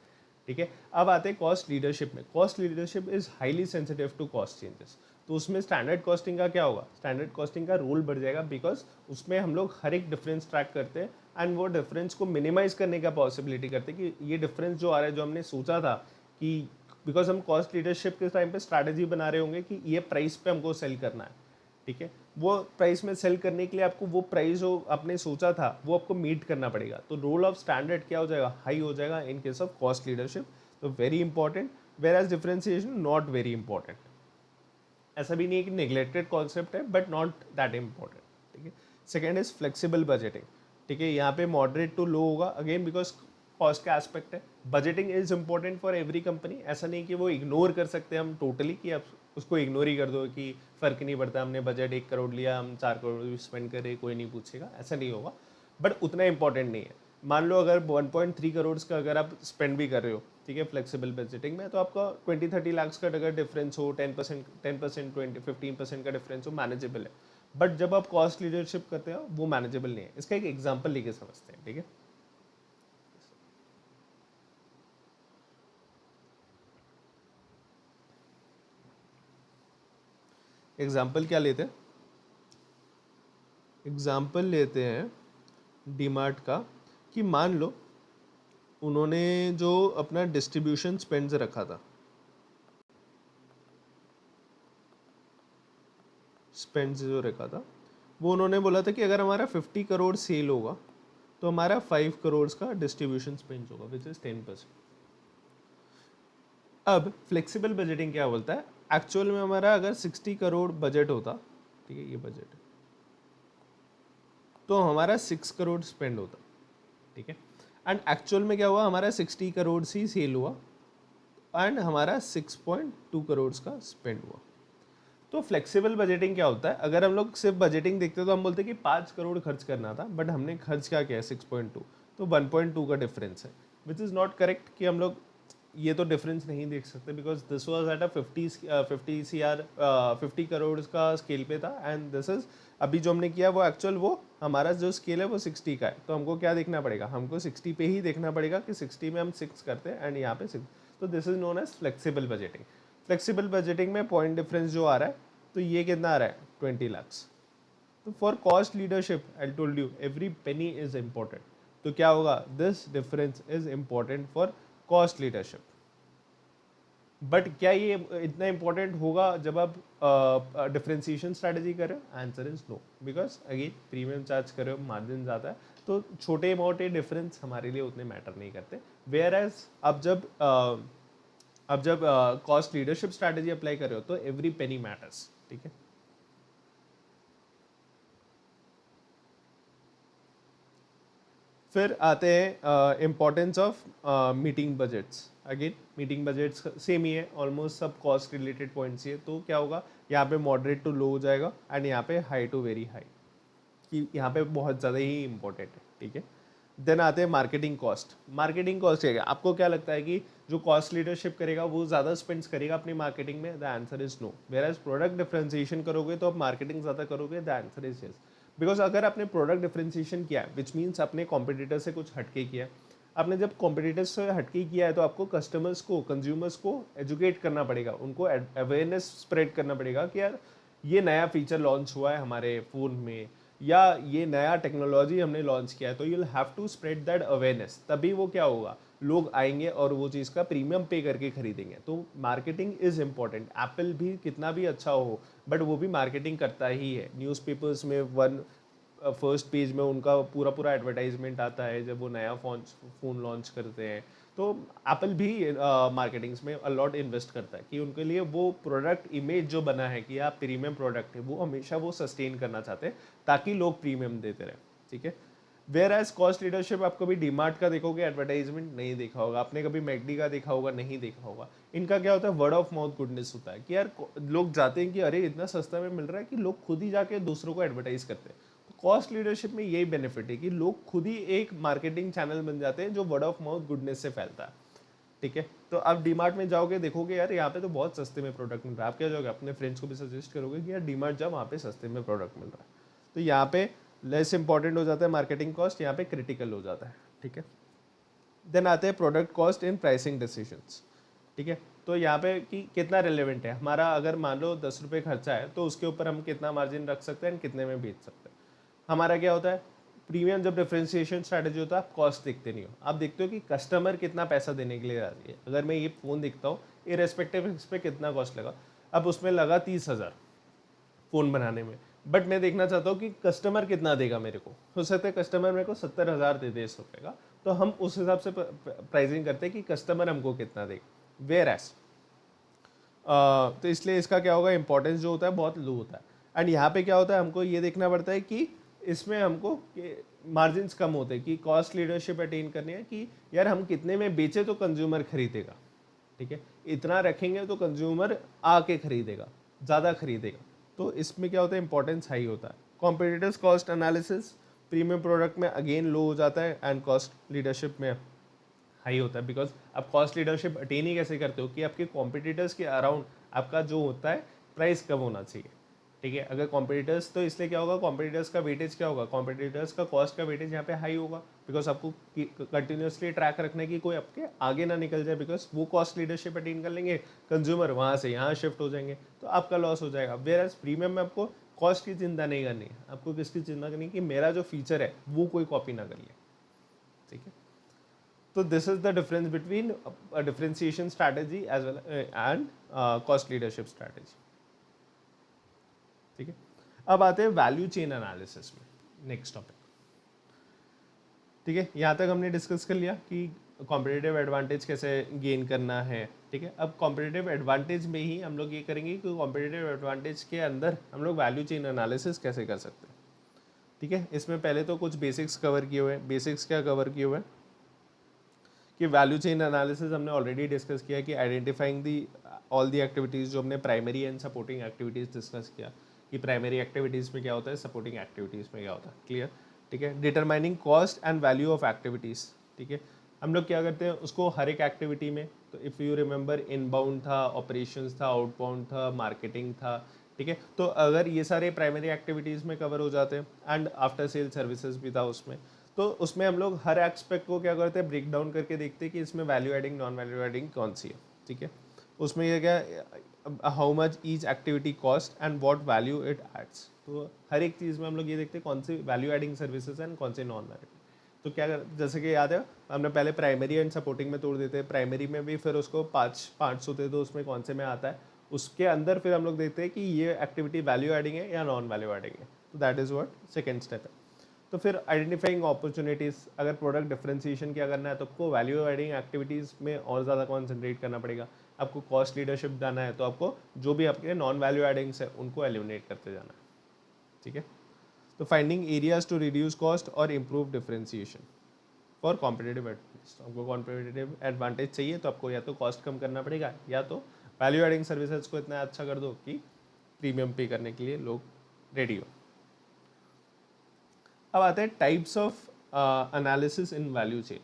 ठीक है। अब आते हैं कॉस्ट लीडरशिप में। Cost leadership is highly sensitive to cost changes. तो उसमें स्टैंडर्ड कॉस्टिंग का क्या होगा, स्टैंडर्ड कॉस्टिंग का रोल बढ़ जाएगा, बिकॉज उसमें हम लोग हर एक डिफरेंस ट्रैक करते हैं एंड वो डिफरेंस को मिनिमाइज करने का पॉसिबिलिटी करते हैं, कि ये डिफरेंस जो आ रहा है, जो हमने सोचा था कि, बिकॉज हम कॉस्ट लीडरशिप के टाइम पे स्ट्रैटेजी बना रहे होंगे कि ये प्राइस पे हमको सेल करना है, ठीक है। वो प्राइस में सेल करने के लिए आपको वो प्राइस जो आपने सोचा था वो आपको मीट करना पड़ेगा। तो रोल ऑफ स्टैंडर्ड क्या हो जाएगा, हाई हो जाएगा in case of cost leadership. तो very important, whereas differentiation not very important. ऐसा भी नहीं है कि नेग्लेक्टेड कॉन्सेप्ट है, बट नॉट दैट इम्पॉर्टेंट, ठीक है। सेकेंड इज फ्लेक्सिबल बजटिंग, ठीक है। यहाँ पे मॉडरेट टू लो होगा, अगेन बिकॉज कॉस्ट का एस्पेक्ट है। Budgeting is important for every company. ऐसा नहीं कि वो इग्नोर कर सकते हैं हम टोटली, कि आप उसको इग्नोर ही कर दो कि फ़र्क नहीं पड़ता, हमने बजट 1 करोड़ लिया, हम 4 करोड़ भी स्पेंड करें, कोई नहीं पूछेगा, ऐसा नहीं होगा। बट उतना इंपॉर्टेंट नहीं है। मान लो अगर 1.3 करोड़ का अगर आप स्पेंड भी कर रहे हो, ठीक है, फ्लेक्सिबल बजटिंग में, तो आपका 20-30 लाख का अगर डिफरेंस हो, 10%, 15% का डिफरेंस हो, मैनेजेबल है। बट जब आप कॉस्ट लीडरशिप करते हो वो मैनेजेबल नहीं है। इसका एक एग्जाम्पल लेके समझते हैं, ठीक है। एग्जाम्पल क्या लेते हैं, एग्जाम्पल लेते हैं डीमार्ट का, कि मान लो उन्होंने जो अपना डिस्ट्रीब्यूशन स्पेंड्स रखा था, स्पेंड्स जो रखा था, वो उन्होंने बोला था कि अगर हमारा 50 करोड़ सेल होगा तो हमारा 5 करोड़ का डिस्ट्रीब्यूशन स्पेंड होगा, विच इज 10%। अब फ्लेक्सिबल बजटिंग क्या बोलता है, एक्चुअल में हमारा अगर 60 करोड़ बजट होता, ठीक है, ये बजट है, तो हमारा 6 करोड़ स्पेंड होता, ठीक है, एंड एक्चुअल में क्या हुआ, हमारा 60 करोड़ ही सेल हुआ एंड हमारा 6.2 करोड़ का स्पेंड हुआ। तो फ्लेक्सिबल बजटिंग क्या होता है, अगर हम लोग सिर्फ बजटिंग देखते हैं तो हम बोलते हैं कि 5 करोड़ खर्च करना था, बट हमने खर्च क्या किया 6.2, तो 1.2 का डिफरेंस है, विच इज़ नॉट करेक्ट कि हम लोग ये तो डिफरेंस नहीं देख सकते, because this was at a 50 crore का स्केल पे था, एंड दिस इज अभी जो हमने किया वो एक्चुअल, वो हमारा जो स्केल है वो 60 का है, तो हमको क्या देखना पड़ेगा, हमको 60 पे ही देखना पड़ेगा कि 60 में हम 6 करते हैं एंड यहाँ पे 6, तो this is known as flexible budgeting. Flexible budgeting में पॉइंट डिफरेंस जो आ रहा है, तो ये कितना आ रहा है 20 lakhs। तो for cost leadership I told you every penny is important, तो क्या होगा, this difference is important for cost leadership. But क्या ये इतना इंपॉर्टेंट होगा जब आप डिफरेंशिएशन स्ट्रैटेजी कर रहे हो, answer is no, because again premium charge कर रहे हो, मार्जिन ज़्यादा है, तो छोटे मोटे डिफरेंस हमारे लिए उतने मैटर नहीं करते। वेयर एज अब जब कॉस्ट लीडरशिप स्ट्रैटेजी अप्लाई कर रहे हो तो एवरी पेनी मैटर्स, ठीक है। फिर आते हैं importance of meeting budgets. Again meeting budgets same ही है, ऑलमोस्ट सब कॉस्ट रिलेटेड पॉइंट्स ही है, तो क्या होगा, यहाँ पे मॉडरेट टू लो हो जाएगा एंड यहाँ पे हाई टू वेरी हाई, कि यहाँ पे बहुत ज़्यादा ही इंपॉर्टेंट है, ठीक है। देन आते हैं मार्केटिंग कॉस्ट। मार्केटिंग कॉस्ट क्या है, आपको क्या लगता है कि जो कॉस्ट लीडरशिप करेगा वो ज़्यादा स्पेंड्स करेगा अपनी मार्केटिंग में, the answer is no. Whereas product differentiation करोगे तो आप मार्केटिंग ज़्यादा करोगे, the answer is yes. Because अगर आपने प्रोडक्ट डिफरेंशिएशन किया है, विच मीन्स अपने कॉम्पिटिटर से कुछ हटके किया, आपने जब कॉम्पिटिटर्स से हटके किया है तो आपको कस्टमर्स को, कंज्यूमर्स को एजुकेट करना पड़ेगा, उनको अवेयरनेस स्प्रेड करना पड़ेगा कि यार ये नया फीचर लॉन्च हुआ है हमारे फ़ोन में, या ये नया टेक्नोलॉजी हमने लॉन्च किया है, तो you will have to spread that awareness, तभी वो क्या होगा, लोग आएंगे और वो चीज़ का प्रीमियम पे करके खरीदेंगे। तो मार्केटिंग इज इम्पॉर्टेंट। एप्पल भी कितना भी अच्छा हो, बट वो भी मार्केटिंग करता ही है। न्यूज़पेपर्स में फर्स्ट पेज में उनका पूरा पूरा एडवर्टाइजमेंट आता है जब वो नया फ़ोन लॉन्च करते हैं। तो एप्पल भी मार्केटिंग्स में अलॉट इन्वेस्ट करता है कि उनके लिए वो प्रोडक्ट इमेज जो बना है कि आप प्रीमियम प्रोडक्ट है, वो हमेशा वो सस्टेन करना चाहते हैं ताकि लोग प्रीमियम देते रहे, ठीक है। वेयर एज कॉस्ट लीडरशिप, आप कभी डीमार्ट का देखोगे एडवर्टाइजमेंट नहीं देखा होगा, आपने कभी मैकडी का देखा होगा नहीं देखा होगा। इनका क्या होता है, वर्ड ऑफ माउथ गुडनेस होता है कि यार लोग जाते हैं कि अरे इतना सस्ता में मिल रहा है, कि लोग खुद ही जाके दूसरों को एडवर्टाइज करते हैं। तो कॉस्ट लीडरशिप में यही बेनिफिट है कि लोग खुद ही एक मार्केटिंग चैनल बन जाते हैं जो वर्ड ऑफ माउथ गुडनेस से फैलता है, ठीक है। तो आप डीमार्ट में जाओगे, देखोगे यार यहाँ पे तो बहुत सस्ते में प्रोडक्ट मिल रहा है, आप क्या जाओगे अपने फ्रेंड्स को भी सजेस्ट करोगे कि यार डीमार्ट जाओ, वहाँ पे सस्ते में प्रोडक्ट मिल रहा है। तो यहाँ पे लेस इंपॉर्टेंट हो जाता है मार्केटिंग कॉस्ट, यहाँ पे क्रिटिकल हो जाता है, ठीक है। देन आते हैं product cost in pricing decisions, ठीक है। तो यहाँ पे कि कितना रिलेवेंट है हमारा, अगर मान लो 10 रुपये खर्चा है तो उसके ऊपर हम कितना मार्जिन रख सकते हैं, कितने में बेच सकते हैं। हमारा क्या होता है, प्रीमियम जब डिफरेंशिएशन स्ट्रैटेजी होता है, आप कॉस्ट देखते नहीं हो, आप देखते हो कि कस्टमर कितना पैसा देने के लिए राजी है। अगर मैं ये फ़ोन देखता हूँ, इरेस्पेक्टिव इस पर कितना कॉस्ट लगा, अब उसमें लगा 30,000 फ़ोन बनाने में, बट मैं देखना चाहता हूँ कि कस्टमर कितना देगा मेरे को। हो सकता है कस्टमर मेरे को 70,000 दे दे इस रुपये का, तो हम उस हिसाब से प्राइसिंग करते हैं कि कस्टमर हमको कितना देगा। वेयर एस तो इसलिए इसका क्या होगा, इंपॉर्टेंस जो होता है बहुत लो होता है। एंड यहाँ पे क्या होता है, हमको ये देखना पड़ता है कि इसमें हमको मार्जिन कम होते हैं, कि कॉस्ट लीडरशिप अटेन करनी है कि यार हम कितने में बेचे तो कंज्यूमर खरीदेगा, ठीक है। इतना रखेंगे तो कंज्यूमर आके खरीदेगा, ज़्यादा खरीदेगा। तो इसमें क्या होता है, इंपॉर्टेंस हाई होता है। Competitors cost analysis premium product में अगेन लो हो जाता है एंड कॉस्ट लीडरशिप में हाई होता है, बिकॉज आप कॉस्ट लीडरशिप अटेन ही कैसे करते हो कि आपके कॉम्पिटिटर्स के अराउंड आपका जो होता है प्राइस कम होना चाहिए, ठीक है। अगर कॉम्पिटिटर्स, तो इसलिए क्या होगा, कॉम्पिटिटर्स का वेटेज क्या होगा, कॉम्पिटिटर्स का कॉस्ट का वेटेज यहाँ पे हाई होगा, बिकॉज आपको कंटिन्यूसली ट्रैक रखने की कोई आपके आगे ना निकल जाए, बिकॉज वो कॉस्ट लीडरशिप अटेन कर लेंगे, कंज्यूमर वहाँ से यहाँ शिफ्ट हो जाएंगे, तो आपका लॉस हो जाएगा। वेयर एज प्रीमियम में आपको कॉस्ट की चिंता नहीं करनी है आपको, किसकी चिंता करनी है कि मेरा जो फीचर है वो कोई कॉपी ना कर ले, ठीक है। तो this is the difference between differentiation strategy as well and cost leadership strategy, ठीक है। अब आते हैं वैल्यू चेन एनालिसिस में, नेक्स्ट टॉपिक, ठीक है। यहाँ तक हमने डिस्कस कर लिया कि कॉम्पिटिटिव एडवांटेज कैसे गेन करना है, ठीक है। अब कॉम्पिटिटिव एडवांटेज में ही हम लोग ये करेंगे कि कॉम्पिटिटिव एडवांटेज के अंदर हम लोग वैल्यू चेन एनालिसिस कैसे कर सकते हैं, ठीक है। इसमें पहले तो कुछ बेसिक्स कवर किए हुए हैं। बेसिक्स क्या कवर किए हुए हैं कि वैल्यू चेन एनालिसिस हमने ऑलरेडी डिस्कस किया कि identifying the all the activities, जो हमने primary and supporting activities discuss किया कि प्राइमरी एक्टिविटीज़ में क्या होता है, सपोर्टिंग एक्टिविटीज़ में क्या होता है, क्लियर, ठीक है। Determining cost and value of activities, ठीक है। हम लोग क्या करते हैं उसको हर एक एक्टिविटी में, तो इफ़ यू रिमेंबर इनबाउंड था, ऑपरेशंस था, आउटबाउंड था, मार्केटिंग था, ठीक है। तो अगर ये सारे प्राइमरी एक्टिविटीज़ में कवर हो जाते हैं एंड आफ्टर सेल सर्विसेज भी था उसमें, तो उसमें हम लोग हर एस्पेक्ट को क्या करते हैं, ब्रेक डाउन करके देखते हैं कि इसमें value adding non value adding कौन सी है, ठीक है। उसमें ये क्या, how much each activity cost and what value it adds, तो हर एक चीज़ में हम लोग ये देखते हैं कौन सी वैल्यू एडिंग सर्विसेज एंड कौन से नॉन वैल्यू। तो क्या कर, जैसे कि याद है हमने पहले प्राइमरी एंड सपोर्टिंग में तोड़ देते हैं, प्राइमरी में भी फिर उसको पाँच होते तो उसमें कौन से में आता है, उसके अंदर फिर हम लोग देखते हैं कि ये एक्टिविटी वैल्यू एडिंग है या नॉन वैल्यू एडिंग है, तो that is what second step है। तो फिर आइडेंटिफाइंग अपॉर्चुनिटीज़, अगर प्रोडक्ट डिफरेंशिएशन क्या करना है तो आपको वैल्यू एडिंग एक्टिविटीज़ में और ज़्यादा कॉन्सेंट्रेट करना पड़ेगा। आपको कॉस्ट लीडरशिप जाना है तो आपको जो भी आपके नॉन वैल्यू एडिंग्स है उनको एलिमिनेट करते जाना है, ठीक है। तो finding areas to reduce cost और improve differentiation for competitive advantage, आपको कॉम्पिटेटिव एडवांटेज चाहिए तो आपको या तो कॉस्ट कम करना पड़ेगा या तो वैल्यू एडिंग सर्विसेज को इतना अच्छा कर दो कि प्रीमियम पे करने के लिए लोग रेडी हो। अब आते हैं types of analysis in value chain,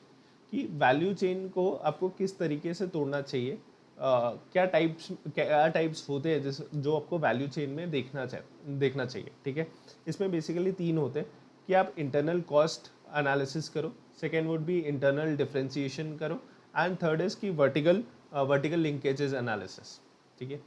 कि वैल्यू चेन को आपको किस तरीके से तोड़ना चाहिए, क्या टाइप्स होते हैं जिस जो आपको वैल्यू चेन में देखना चाहिए, ठीक है। इसमें बेसिकली तीन होते हैं कि आप इंटरनल कॉस्ट एनालिसिस करो, second would be internal differentiation करो, एंड थर्ड इज की वर्टिकल लिंकेजेस एनालिसिस, ठीक है।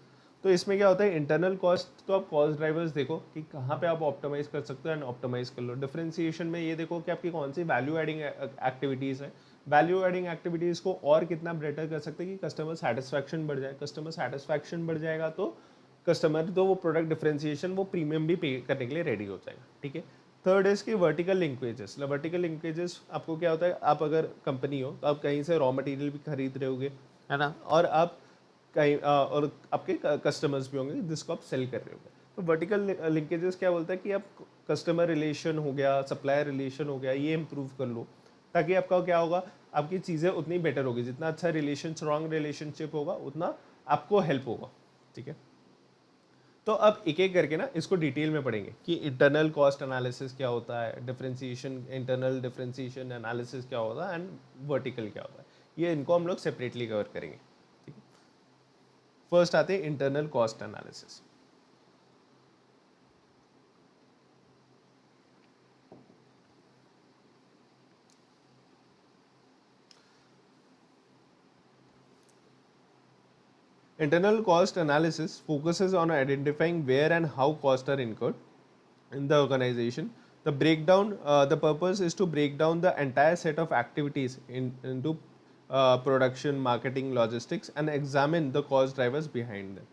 तो इसमें क्या होता है, इंटरनल कॉस्ट तो आप कॉस्ट ड्राइवर्स देखो कि कहाँ पे आप ऑप्टिमाइज कर सकते हो एंड ऑप्टिमाइज कर लो। डिफरेंशिएशन में ये देखो कि आपकी कौन सी वैल्यू एडिंग एक्टिविटीज़ है, वैल्यू एडिंग एक्टिविटीज़ को और कितना बेटर कर सकते हैं कि कस्टमर सेटिस्फैक्शन बढ़ जाए। कस्टमर सेटिस्फैक्शन बढ़ जाएगा तो कस्टमर तो वो प्रोडक्ट डिफरेंशिएशन वो प्रीमियम भी पे करने के लिए रेडी हो जाएगा, ठीक है। थर्ड इज की वर्टिकल लिंकेजेस। वर्टिकल लिंकेजेस आपको क्या होता है, आप अगर कंपनी हो तो आप कहीं से रॉ मटेरियल भी खरीद रहे होगे, है ना, और आप कहीं और आपके कस्टमर्स भी होंगे जिसको आप सेल कर रहे होगे। तो वर्टिकल लिंकेजेस क्या बोलता है कि आप कस्टमर रिलेशन हो गया, सप्लायर रिलेशन हो गया, ये इंप्रूव कर लो, ताकि आपका क्या होगा, आपकी चीज़ें उतनी बेटर होगी, जितना अच्छा रिलेशन स्ट्रॉन्ग रिलेशनशिप होगा उतना आपको हेल्प होगा, ठीक है। तो अब एक एक करके ना इसको डिटेल में पढ़ेंगे कि इंटरनल कॉस्ट एनालिसिस क्या होता है, डिफरेंशिएशन इंटरनल डिफरेंशिएशन एनालिसिस क्या होता है एंड वर्टिकल क्या होता है, ये इनको हम लोग सेपरेटली कवर करेंगे, ठीक है। फर्स्ट आते हैं internal cost analysis. Internal cost analysis focuses on identifying where and how costs are incurred in the organization. The purpose is to break down the entire set of activities into production, marketing, logistics, and examine the cost drivers behind them.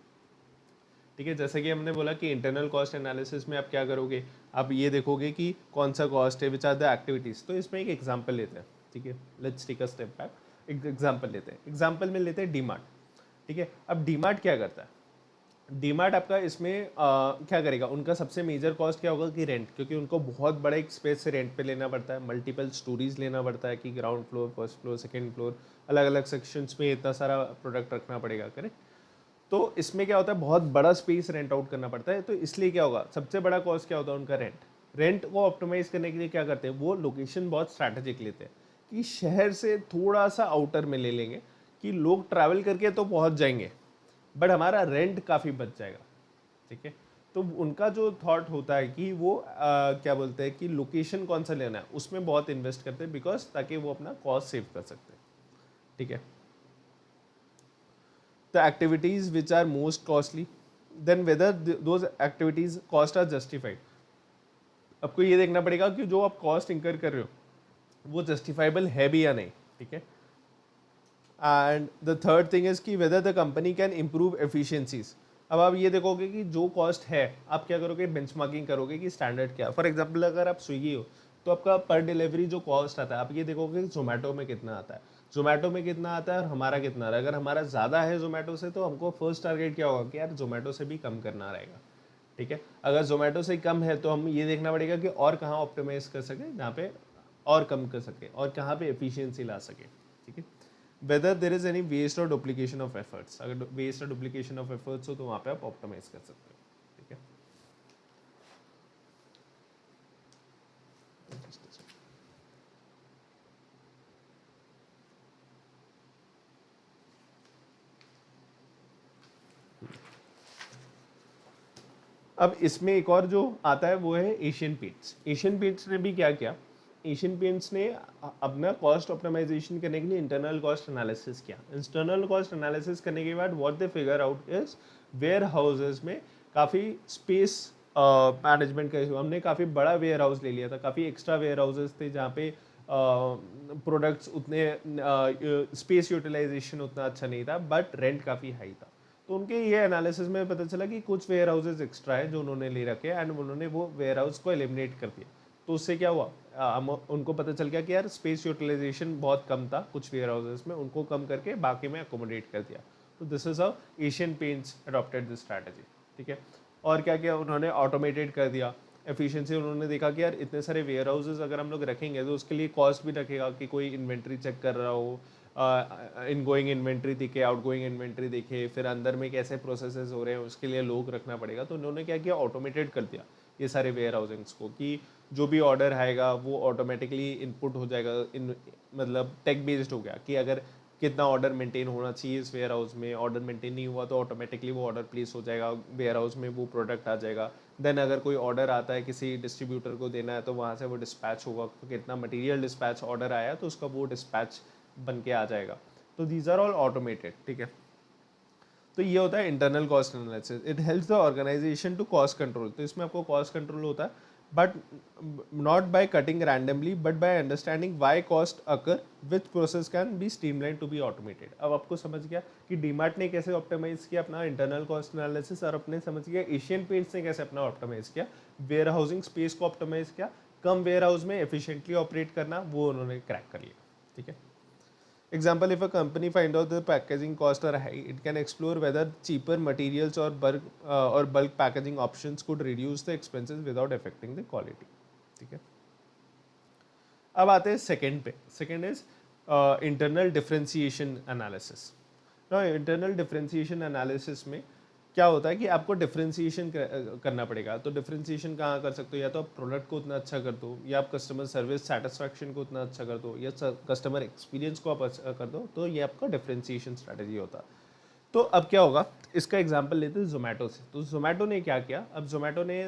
ठीक है, जैसे कि हमने बोला कि internal cost analysis में आप क्या करोगे, आप ये देखोगे कि कौन सा कॉस्ट है, विच आर द एक्टिविटीज। तो इसमें एक एग्जांपल लेते हैं, ठीक है, let's take a step back, एक एग्जांपल लेते हैं। एग्जांपल में लेते हैं डीमार्ट, ठीक है। अब डीमार्ट क्या करता है, डीमार्ट आपका इसमें क्या करेगा, उनका सबसे मेजर कॉस्ट क्या होगा कि रेंट, क्योंकि उनको बहुत बड़ा एक स्पेस से रेंट पे लेना पड़ता है, मल्टीपल स्टोरीज लेना पड़ता है कि ground floor, first floor, second floor, अलग अलग सेक्शंस में इतना सारा प्रोडक्ट रखना पड़ेगा, करेक्ट। तो इसमें क्या होता है, बहुत बड़ा स्पेस रेंट आउट करना पड़ता है, तो इसलिए क्या होगा, सबसे बड़ा कॉस्ट क्या होता है उनका रेंट। रेंट को ऑप्टिमाइज करने के लिए क्या करते हैं, वो लोकेशन बहुत स्ट्रैटेजिक लेते हैं कि शहर से थोड़ा सा आउटर में ले लेंगे कि लोग ट्रैवल करके तो पहुंच जाएंगे बट हमारा रेंट काफ़ी बच जाएगा, ठीक है। तो उनका जो थॉट होता है कि वो क्या बोलते हैं कि लोकेशन कौन सा लेना है उसमें बहुत इन्वेस्ट करते हैं, बिकॉज ताकि वो अपना कॉस्ट सेव कर सकते हैं, ठीक है। The activities which are most costly, then whether those activities cost are justified. आपको ये देखना पड़ेगा कि जो आप कॉस्ट इंकर कर रहे हो वो जस्टिफाइबल है भी या नहीं, ठीक है। And the third thing is कि whether the company can improve efficiencies. अब आप ये देखोगे कि जो कॉस्ट है आप क्या करोगे, बेंचमार्किंग करोगे कि स्टैंडर्ड क्या। फॉर एग्जांपल अगर आप स्विगी हो तो आपका पर डिलीवरी जो कॉस्ट आता है आप ये देखोगे कि जोमेटो में कितना आता है, जोमेटो में कितना आता है और हमारा कितना आ रहा है। अगर हमारा ज़्यादा है जोमेटो से तो हमको फर्स्ट टारगेट क्या होगा कि यार जोमेटो से भी कम करना रहेगा, ठीक है। अगर जोमेटो से कम है तो हम ये देखना पड़ेगा कि और कहाँ ऑप्टिमाइज कर सके, जहाँ पे और कम कर सके और कहाँ पे एफिशिएंसी ला सके, ठीक है। Whether there is any waste और डुप्लीकेशन ऑफ एफर्ट्स, अगर वेस्ट और डुप्लीकेशन ऑफ एफर्ट्स हो तो वहाँ पे आप ऑप्टिमाइज कर सकते हो, ठीक है। अब इसमें एक और जो आता है वो है एशियन पेंट्स। एशियन पेंट्स ने भी क्या किया, एशियन पेंट्स ने अपना कॉस्ट ऑप्टिमाइजेशन करने के लिए इंटरनल कॉस्ट एनालिसिस किया। इंटरनल कॉस्ट एनालिसिस करने के बाद what they figure out is warehouses में काफ़ी स्पेस मैनेजमेंट का इशू। हमने काफ़ी बड़ा वेयर हाउस ले लिया था, काफ़ी एक्स्ट्रा वेयर हाउसेज थे जहाँ पे प्रोडक्ट्स उतने स्पेस यूटिलाइजेशन उतना अच्छा नहीं था, बट रेंट काफ़ी हाई था। तो उनके ये एनालिसिस में पता चला कि कुछ वेयर हाउसेज एक्स्ट्रा है जो उन्होंने ले रखे एंड उन्होंने वो वेयर हाउस को एलिमिनेट कर दिया। तो उससे क्या हुआ, उनको पता चल गया कि यार स्पेस यूटिलाइजेशन बहुत कम था कुछ वेयर हाउसेज में, उनको कम करके बाकी में अकोमोडेट कर दिया। तो this is how Asian paints adopted this strategy, ठीक है। और क्या किया उन्होंने, ऑटोमेटेड कर दिया एफिशिएंसी। उन्होंने देखा कि यार इतने सारे वेयर हाउसेज अगर हम लोग रखेंगे तो उसके लिए कॉस्ट भी रखेगा कि कोई इन्वेंट्री चेक कर रहा हो, इन गोइंग इन्वेंट्री दिखे, आउट गोइंग इन्वेंट्री दिखे, फिर अंदर में कैसे प्रोसेसेस हो रहे हैं उसके लिए लोग रखना पड़ेगा। तो उन्होंने क्या किया, ऑटोमेटेड कर दिया ये सारे वेयर हाउसिंग्स को कि जो भी ऑर्डर आएगा वो ऑटोमेटिकली इनपुट हो जाएगा, इन मतलब टेक बेस्ड हो गया कि अगर कितना ऑर्डर मेंटेन होना चाहिए इस वेयर हाउस में, ऑर्डर मेंटेन नहीं हुआ तो ऑटोमेटिकली वो ऑर्डर प्लेस हो जाएगा, वेयर हाउस में वो प्रोडक्ट आ जाएगा। देन अगर कोई ऑर्डर आता है किसी डिस्ट्रीब्यूटर को देना है तो वहाँ से वो डिस्पैच होगा, कितना मटेरियल डिस्पैच ऑर्डर आया तो उसका वो डिस्पैच बन के आ जाएगा। तो दीज आर ऑल ऑटोमेटेड, ठीक है। तो ये होता है internal cost analysis. It helps the organization to cost control. तो इसमें आपको कॉस्ट कंट्रोल होता है but not by cutting randomly but by understanding why cost occur, which process can be streamline to be automated. अब आपको समझ गया कि डीमार्ट ने कैसे ऑप्टिमाइज किया अपना इंटरनल कॉस्ट एनालिसिस, और अपने समझ गया एशियन पेंट्स ने कैसे अपना ऑप्टिमाइज किया, वेयर हाउसिंग स्पेस को ऑप्टिमाइज किया, कम वेयर हाउस में एफिशिएंटली ऑपरेट करना वो उन्होंने क्रैक कर लिया, ठीक है। Example, if a company find out the packaging costs are high, it can explore whether cheaper materials or bulk packaging options could reduce the expenses without affecting the quality. ठीक है। अब आते हैं सेकंड पे। Second is internal differentiation analysis. ना internal differentiation analysis में क्या होता है कि आपको डिफरेंशिएशन करना पड़ेगा। तो डिफरेंशिएशन कहाँ कर सकते हो, या तो आप प्रोडक्ट को उतना अच्छा कर दो, या आप कस्टमर सर्विस सेटिस्फैक्शन को उतना अच्छा कर दो, या कस्टमर एक्सपीरियंस को आप अच्छा कर दो। तो ये आपका डिफरेंशिएशन स्ट्रैटेजी होता है। तो अब क्या होगा, इसका एग्जांपल लेते हैं जोमेटो से। तो जोमेटो ने क्या किया, अब जोमेटो ने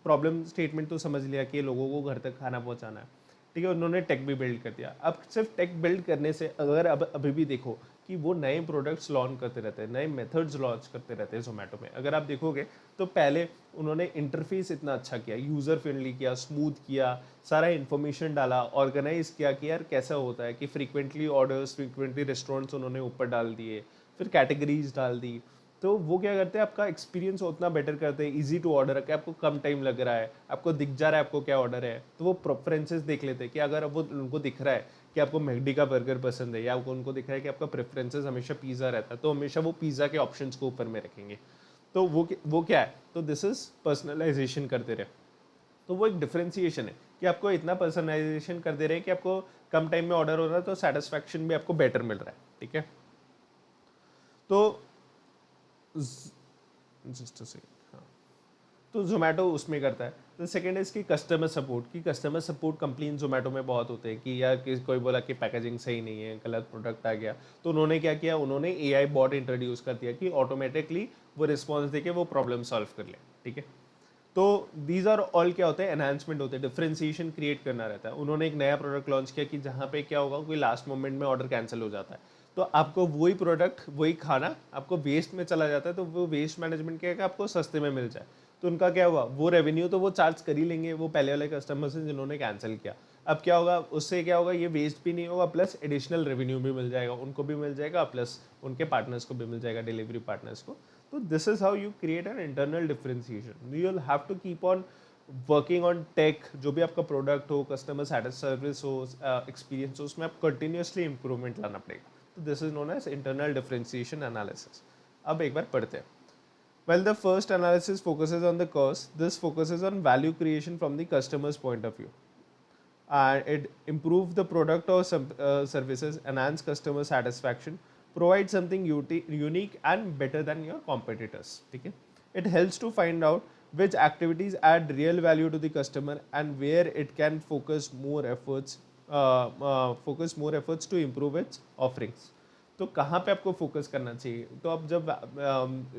प्रॉब्लम स्टेटमेंट तो समझ लिया कि लोगों को घर तक खाना पहुंचाना है, ठीक है। उन्होंने टेक भी बिल्ड कर दिया। अब सिर्फ टेक बिल्ड करने से अगर अब अभी भी देखो कि वो नए प्रोडक्ट्स लॉन्च करते रहते हैं, नए मेथड्स लॉन्च करते रहते हैं जोमेटो में। अगर आप देखोगे तो पहले उन्होंने इंटरफेस इतना अच्छा किया, यूज़र फ्रेंडली किया, स्मूथ किया, सारा इन्फॉर्मेशन डाला, ऑर्गेनाइज किया कि यार कैसा होता है कि फ्रीक्वेंटली ऑर्डर्स, फ्रीक्वेंटली रेस्टोरेंट्स उन्होंने ऊपर डाल दिए, फिर कैटेगरीज डाल दी। तो वो क्या करते हैं, आपका एक्सपीरियंस उतना बेटर करते हैं, इजी टू ऑर्डर है, आपको कम टाइम लग रहा है, आपको दिख जा रहा है आपको क्या ऑर्डर है। तो वो प्रेफरेंसेस देख लेते हैं कि अगर वो उनको दिख रहा है कि आपको मैकडी का बर्गर पसंद है, या उनको दिख रहा है कि आपका प्रेफरेंसेस हमेशा पिज़्ज़ा रहता है, तो हमेशा वो पिज़्ज़ा के ऑप्शंस को ऊपर में रखेंगे। तो वो क्या है, तो दिस इज पर्सनलाइजेशन करते रहे। तो वो एक डिफ्रेंसिएशन है कि आपको इतना पर्सनलाइजेशन कर दे रहे हैं कि आपको कम टाइम में ऑर्डर हो रहा है तो सेटिस्फैक्शन भी आपको बेटर मिल रहा है, ठीक है। तो जस्ट अ सेकंड, हाँ। तो जोमेटो उसमें करता है। तो सेकंड है इसकी कस्टमर सपोर्ट, की कस्टमर सपोर्ट कंप्लेन जोमेटो में बहुत होते हैं कि यार कोई बोला कि पैकेजिंग सही नहीं है, गलत प्रोडक्ट आ गया। तो उन्होंने क्या किया, उन्होंने एआई बॉट इंट्रोड्यूस कर दिया कि ऑटोमेटिकली वो रिस्पॉन्स देके वो प्रॉब्लम सॉल्व कर ले, ठीक है। तो दीज आर ऑल क्या होते हैं, एनहांसमेंट होते हैं, डिफरेंशिएशन क्रिएट करना रहता है। उन्होंने एक नया प्रोडक्ट लॉन्च किया कि जहाँ पे क्या होगा, कोई लास्ट मोमेंट में ऑर्डर कैंसिल हो जाता है, तो आपको वही प्रोडक्ट वही खाना आपको वेस्ट में चला जाता है, तो वो वेस्ट मैनेजमेंट क्या है कि आपको सस्ते में मिल जाए। तो उनका क्या हुआ, वो रेवेन्यू तो वो चार्ज कर ही लेंगे, वो पहले वाले कस्टमर से जिन्होंने कैंसिल किया। अब क्या होगा, उससे क्या होगा, ये वेस्ट भी नहीं होगा, प्लस एडिशनल रेवेन्यू भी मिल जाएगा, उनको भी मिल जाएगा, प्लस उनके पार्टनर्स को भी मिल जाएगा, डिलीवरी पार्टनर्स को। तो this is how you create an internal differentiation. You will have to keep on working on tech, जो भी आपका प्रोडक्ट हो, कस्टमर सर्विस हो, एक्सपीरियंस हो, उसमें आप कंटिन्यूसली इंप्रूवमेंट लाना पड़ेगा। तो this is known as internal differentiation analysis. अब एक बार पढ़ते हैं। Well, the first analysis focuses on the cost. This focuses on value creation from the customer's point of view. And it improves the product or some services, enhance customer satisfaction, provide something unique and better than your competitors. Okay? It helps to find out which activities add real value to the customer and where it can focus more efforts to improve its offerings. तो कहाँ पे आपको focus करना चाहिए, तो आप जब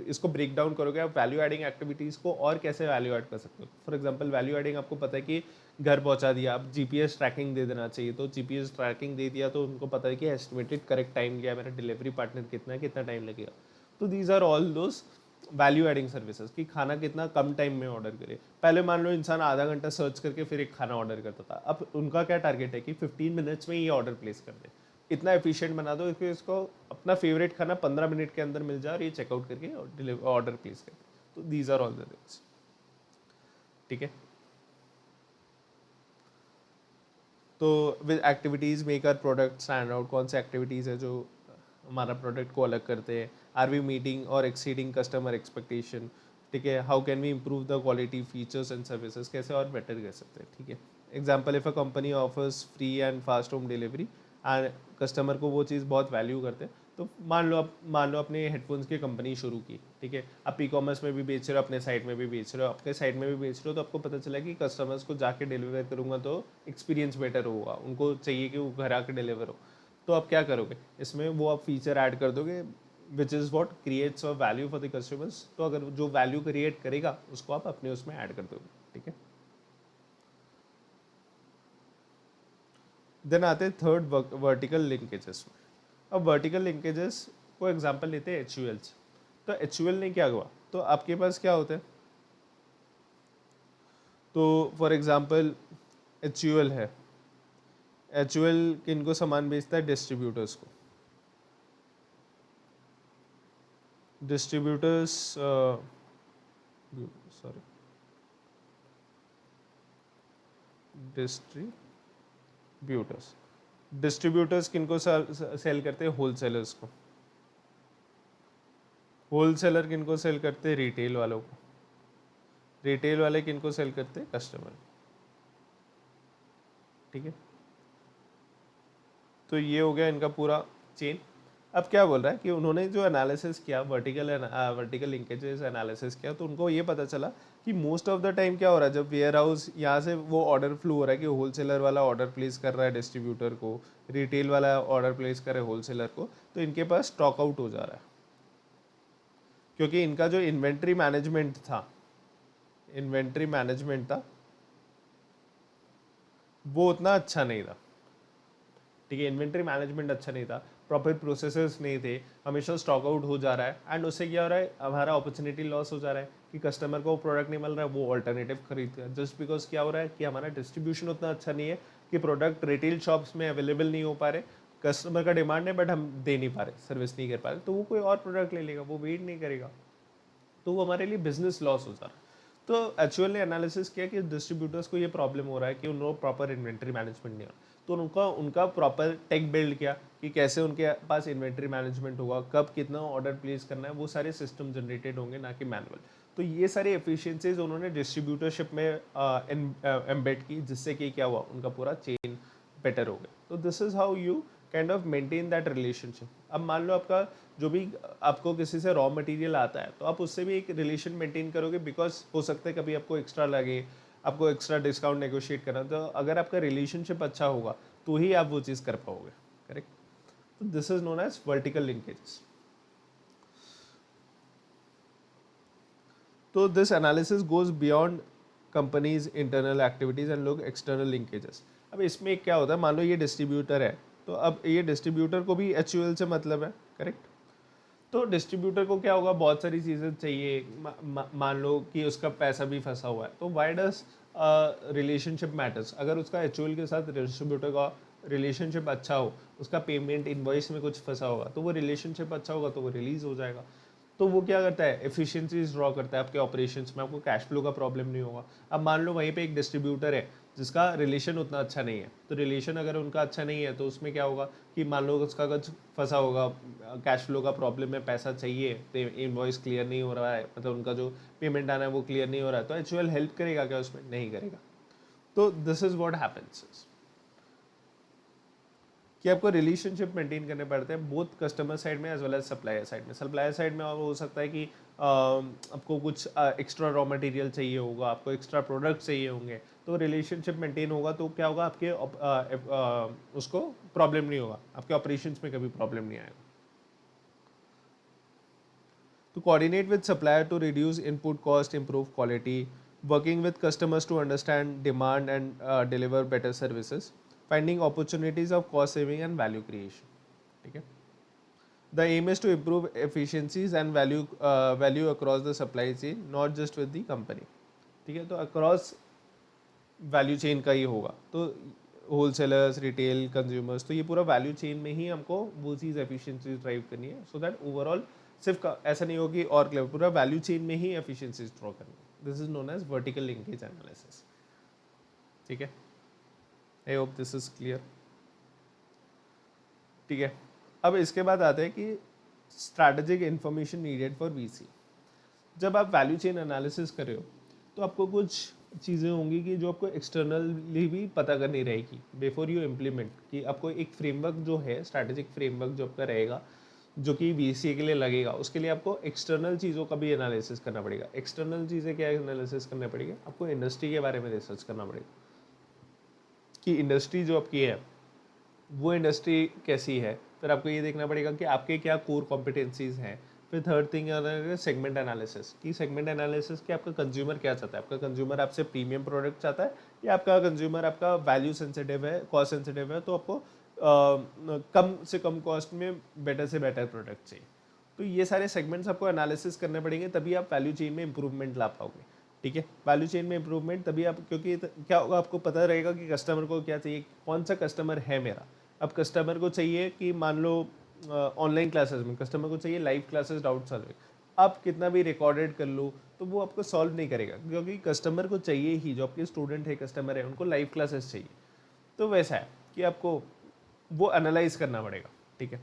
इसको ब्रेक डाउन करोगे, आप वैल्यू एडिंग एक्टिविटीज़ को और कैसे वैल्यू ऐड कर सकते हो। फॉर एग्जांपल वैल्यू एडिंग आपको पता है कि घर पहुंचा दिया, आप जीपीएस ट्रैकिंग दे देना चाहिए, तो जीपीएस ट्रैकिंग दे दिया तो उनको पता है कि एस्टिमेटेड करेक्ट टाइम क्या है, मेरा डिलीवरी पार्टनर कितना है, कितना टाइम लगेगा। तो these are all those value adding services कि खाना कितना कम टाइम में ऑर्डर करे। पहले मान लो इंसान आधा घंटा सर्च करके फिर एक खाना ऑर्डर करता था, अब उनका क्या टारगेट है कि 15 मिनट्स में ये ऑर्डर प्लेस कर दे। इतना एफिशिएंट बना दो कि इसको अपना फेवरेट खाना 15 मिनट के अंदर मिल जाए और ये चेकआउट करके ऑर्डर प्लेस कर। तो these are all the things. ठीक है, तो with activities make our product stand out. कौन से एक्टिविटीज़ है जो हमारा प्रोडक्ट को अलग करते हैं। आर वी मीटिंग और एक्सीडिंग कस्टमर एक्सपेक्टेशन। ठीक है, how can we improve the quality features and services, कैसे और बेटर कर सकते हैं। ठीक है, एग्जाम्पल, if a company offers free and fast home delivery and customer को वो चीज़ बहुत वैल्यू करते हैं, तो मान लो अपने हेडफोन्स की कंपनी शुरू की। ठीक है, आप ई कॉमर्स में भी बेच रहे हो, अपने साइट में भी बेच रहे हो, आपके साइट में भी बेच रहे हो, तो आपको पता चला कि कस्टमर्स को जाके डिलीवर करूंगा तो एक्सपीरियंस बेटर होगा, उनको चाहिए कि वो घर आके डिलीवर हो। तो आप क्या करोगे, इसमें वो आप फीचर ऐड कर दोगे which is what creates a value for the customers. तो अगर जो वैल्यू क्रिएट करेगा उसको आप अपने उसमें ऐड कर दोगे। ठीक है, देन आते हैं थर्ड वर्टिकल लिंकेजेस में। अब वर्टिकल लिंकेजेस को एग्जांपल लेते हैं एच। तो एच ने क्या हुआ, तो आपके पास क्या होता है, तो फॉर एग्जांपल एच है, एच किनको सामान बेचता है, डिस्ट्रीब्यूटर्स को। डिस्ट्रीब्यूटर्स सॉरी डिस्ट्रीब्यूटर्स डिस्ट्रीब्यूटर्स किनको सेल करते हैं, होलसेलर्स को। होलसेलर किनको सेल करते हैं, रिटेल वालों को। रिटेल वाले किनको सेल करते हैं, कस्टमर। ठीक है, तो ये हो गया इनका पूरा चेन। अब क्या बोल रहा है कि उन्होंने जो एनालिसिस किया, वर्टिकल लिंकेजेस एनालिसिस किया, तो उनको ये पता चला कि मोस्ट ऑफ द टाइम क्या हो रहा है, जब वेयर हाउस यहाँ से वो ऑर्डर फ्लो हो रहा है कि होलसेलर वाला ऑर्डर प्लेस कर रहा है डिस्ट्रीब्यूटर को, रिटेल वाला ऑर्डर प्लेस कर रहा है होलसेलर को, तो इनके पास स्टॉक आउट हो जा रहा है, क्योंकि इनका जो इन्वेंट्री मैनेजमेंट था वो उतना अच्छा नहीं था। ठीक है, इन्वेंट्री मैनेजमेंट अच्छा नहीं था, प्रॉपर प्रोसेसेस नहीं थे, हमेशा स्टॉक आउट हो जा रहा है, एंड उससे क्या हो रहा है, हमारा अपॉर्चुनिटी लॉस हो जा रहा है कि कस्टमर को प्रोडक्ट नहीं मिल रहा है, वो ऑल्टरनेटिव खरीदते हैं। जस्ट बिकॉज क्या हो रहा है कि हमारा डिस्ट्रीब्यूशन उतना अच्छा नहीं है कि प्रोडक्ट रिटेल शॉप्स में अवेलेबल नहीं हो पा रहे, कस्टमर का डिमांड है बट हम दे नहीं पा रहे, सर्विस नहीं कर पा रहे, तो वो कोई और प्रोडक्ट ले लेगा, वो वेट नहीं करेगा, तो वो हमारे लिए बिजनेस लॉस हो जा रहा है। तो एक्चुअल ने एनालिसिस किया कि डिस्ट्रीब्यूटर्स को ये प्रॉब्लम हो रहा है कि उनको प्रॉपर इन्वेंट्री मैनेजमेंट नहीं हो रहा, तो उनका उनका प्रॉपर टेक बिल्ड किया कि कैसे उनके पास इन्वेंट्री मैनेजमेंट होगा, कब कितना ऑर्डर प्लेस करना है, वो सारे सिस्टम जनरेटेड होंगे, ना कि मैनुअल। तो ये सारी एफिशिएंसीज उन्होंने डिस्ट्रीब्यूटरशिप में एम्बेड की, जिससे कि क्या हुआ, उनका पूरा चेन बेटर हो गया। तो this is how you kind of maintain that relationship. अब मान लो आपका जो भी आपको किसी से रॉ मटेरियल आता है, तो आप उससे भी एक रिलेशन मेंटेन करोगे, बिकॉज हो सकता है कभी आपको एक्स्ट्रा लगे, आपको एक्स्ट्रा डिस्काउंट नेगोशिएट करना, तो अगर आपका रिलेशनशिप अच्छा होगा तो ही आप वो चीज़ कर पाओगे। करेक्ट, तो this is known as vertical linkages. तो this analysis goes beyond companies internal activities and look external linkages. अब इसमें क्या होता है, मान लो ये डिस्ट्रीब्यूटर है, तो अब ये डिस्ट्रीब्यूटर को भी HUL से मतलब है, करेक्ट। तो डिस्ट्रीब्यूटर को क्या होगा, बहुत सारी चीज़ें चाहिए, मान लो कि उसका पैसा भी फंसा हुआ है, तो वाई डज रिलेशनशिप मैटर्स। अगर उसका HUL के साथ डिस्ट्रीब्यूटर का रिलेशनशिप अच्छा हो, उसका पेमेंट इनवॉइस में कुछ फंसा होगा, तो वो रिलेशनशिप अच्छा होगा तो वो रिलीज हो जाएगा। तो वो क्या करता है, एफिशिएंसीज ड्रॉ करता है आपके ऑपरेशंस में, आपको कैश फ्लो का प्रॉब्लम नहीं होगा। अब मान लो वहीं पे एक डिस्ट्रीब्यूटर है जिसका रिलेशन उतना अच्छा नहीं है, तो रिलेशन अगर उनका अच्छा नहीं है तो उसमें क्या होगा कि मान लो उसका कुछ फंसा होगा, कैश फ्लो का प्रॉब्लम है, पैसा चाहिए तो इनवॉइस क्लियर नहीं हो रहा है, मतलब उनका जो पेमेंट आना है वो क्लियर नहीं हो रहा है, तो HUL हेल्प करेगा क्या उसमें? नहीं करेगा। तो दिस इज व्हाट हैपेंस कि आपको रिलेशनशिप मेंटेन करने पड़ते हैं बोथ कस्टमर साइड में as well as supplier side में। सप्लायर साइड में हो सकता है कि आपको कुछ एक्स्ट्रा रॉ मटेरियल चाहिए होगा, आपको एक्स्ट्रा प्रोडक्ट चाहिए होंगे, तो रिलेशनशिप मेंटेन होगा तो क्या होगा, आपके उसको प्रॉब्लम नहीं होगा, आपके ऑपरेशंस में कभी प्रॉब्लम नहीं आएगा। To coordinate with supplier to reduce input cost, improve quality, working with customers to understand demand and deliver better services, finding opportunities of cost saving and value creation. ठीक है। The aim is to improve efficiencies and value across the supply chain, not just with the company. ठीक है, तो across value chain का ही होगा, तो wholesalers, retail, consumers, तो ये पूरा वैल्यू चेन में ही हमको वो चीज़ एफिशिएंसी ड्राइव करनी है, सो दैट ओवरऑल सिर्फ ऐसा नहीं होगी और क्लियर, पूरा वैल्यू चेन में ही एफिशिएंसी ड्रॉ करनी है। This is known as vertical linkage analysis. ठीक है, I hope this is clear. ठीक है, अब इसके बाद आते हैं कि strategic information needed for VC। जब आप वैल्यू चेन एनालिसिस कर रहे हो तो आपको कुछ चीज़ें होंगी कि जो आपको एक्सटर्नली भी पता करनी रहेगी बिफोर यू इम्प्लीमेंट, कि आपको एक फ्रेमवर्क जो है, स्ट्रैटेजिक फ्रेमवर्क जो आपका रहेगा, जो कि VC के लिए लगेगा, उसके लिए आपको एक्सटर्नल चीज़ों का भी एनालिसिस करना पड़ेगा। एक्सटर्नल चीज़ें क्या एनालिसिस करना पड़ेगा, आपको इंडस्ट्री के बारे में रिसर्च करना पड़ेगा कि इंडस्ट्री जो आपकी है वो इंडस्ट्री कैसी है। फिर आपको ये देखना पड़ेगा कि आपके क्या कोर कॉम्पिटेंसीज हैं। फिर थर्ड थिंग है सेगमेंट एनालिसिस, कि सेगमेंट एनालिसिस कि आपका कंज्यूमर क्या चाहता है, आपका कंज्यूमर आपसे प्रीमियम प्रोडक्ट चाहता है या आपका कंज्यूमर आपका वैल्यू सेंसिटिव है, कॉस्ट सेंसिटिव है, तो आपको कम से कम कॉस्ट में बेटर से बेटर प्रोडक्ट चाहिए। तो ये सारे सेगमेंट्स आपको एनालिसिस करने पड़ेंगे, तभी आप वैल्यू चेन में इंप्रूवमेंट ला पाओगे। ठीक है, वैल्यू चेन में इंप्रूवमेंट तभी आप, क्योंकि क्या होगा, आपको पता रहेगा कि कस्टमर को क्या चाहिए, कौन सा कस्टमर है मेरा। अब कस्टमर को चाहिए कि मान लो ऑनलाइन क्लासेस में कस्टमर को चाहिए लाइव क्लासेस डाउट सॉल्व, आप कितना भी रिकॉर्डेड कर लो तो वो आपको सॉल्व नहीं करेगा, क्योंकि कस्टमर को चाहिए ही, जो आपके स्टूडेंट है, कस्टमर है, उनको लाइव क्लासेस चाहिए। तो वैसा है कि आपको वो एनालाइज करना पड़ेगा। ठीक है,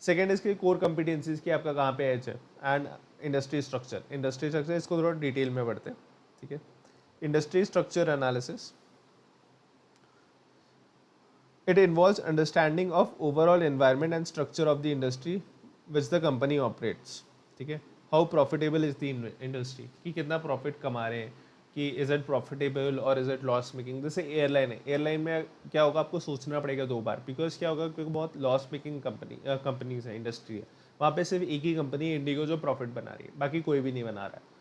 सेकेंड इसके कोर कॉम्पिटेंसीज की आपका कहाँ पे एज है, and industry structure. Industry structure इसको थोड़ा डिटेल में पढ़ते हैं। ठीक है, industry structure analysis, it involves understanding of overall environment and structure of the industry which the company operates. ठीक है, how profitable is the industry, कि कितना प्रॉफिट कमा रहे हैं, कि इज इट प्रॉफिटेबल और इज इट लॉस मेकिंग। जैसे एयरलाइन है, एयरलाइन में क्या होगा, आपको सोचना पड़ेगा 2 बार, बिकॉज क्या होगा, क्योंकि बहुत लॉस मेकिंग कंपनीज है, इंडस्ट्री है, वहाँ पे सिर्फ एक ही कंपनी है इंडिगो जो प्रॉफिट बना रही है, बाकी कोई भी नहीं बना रहा है।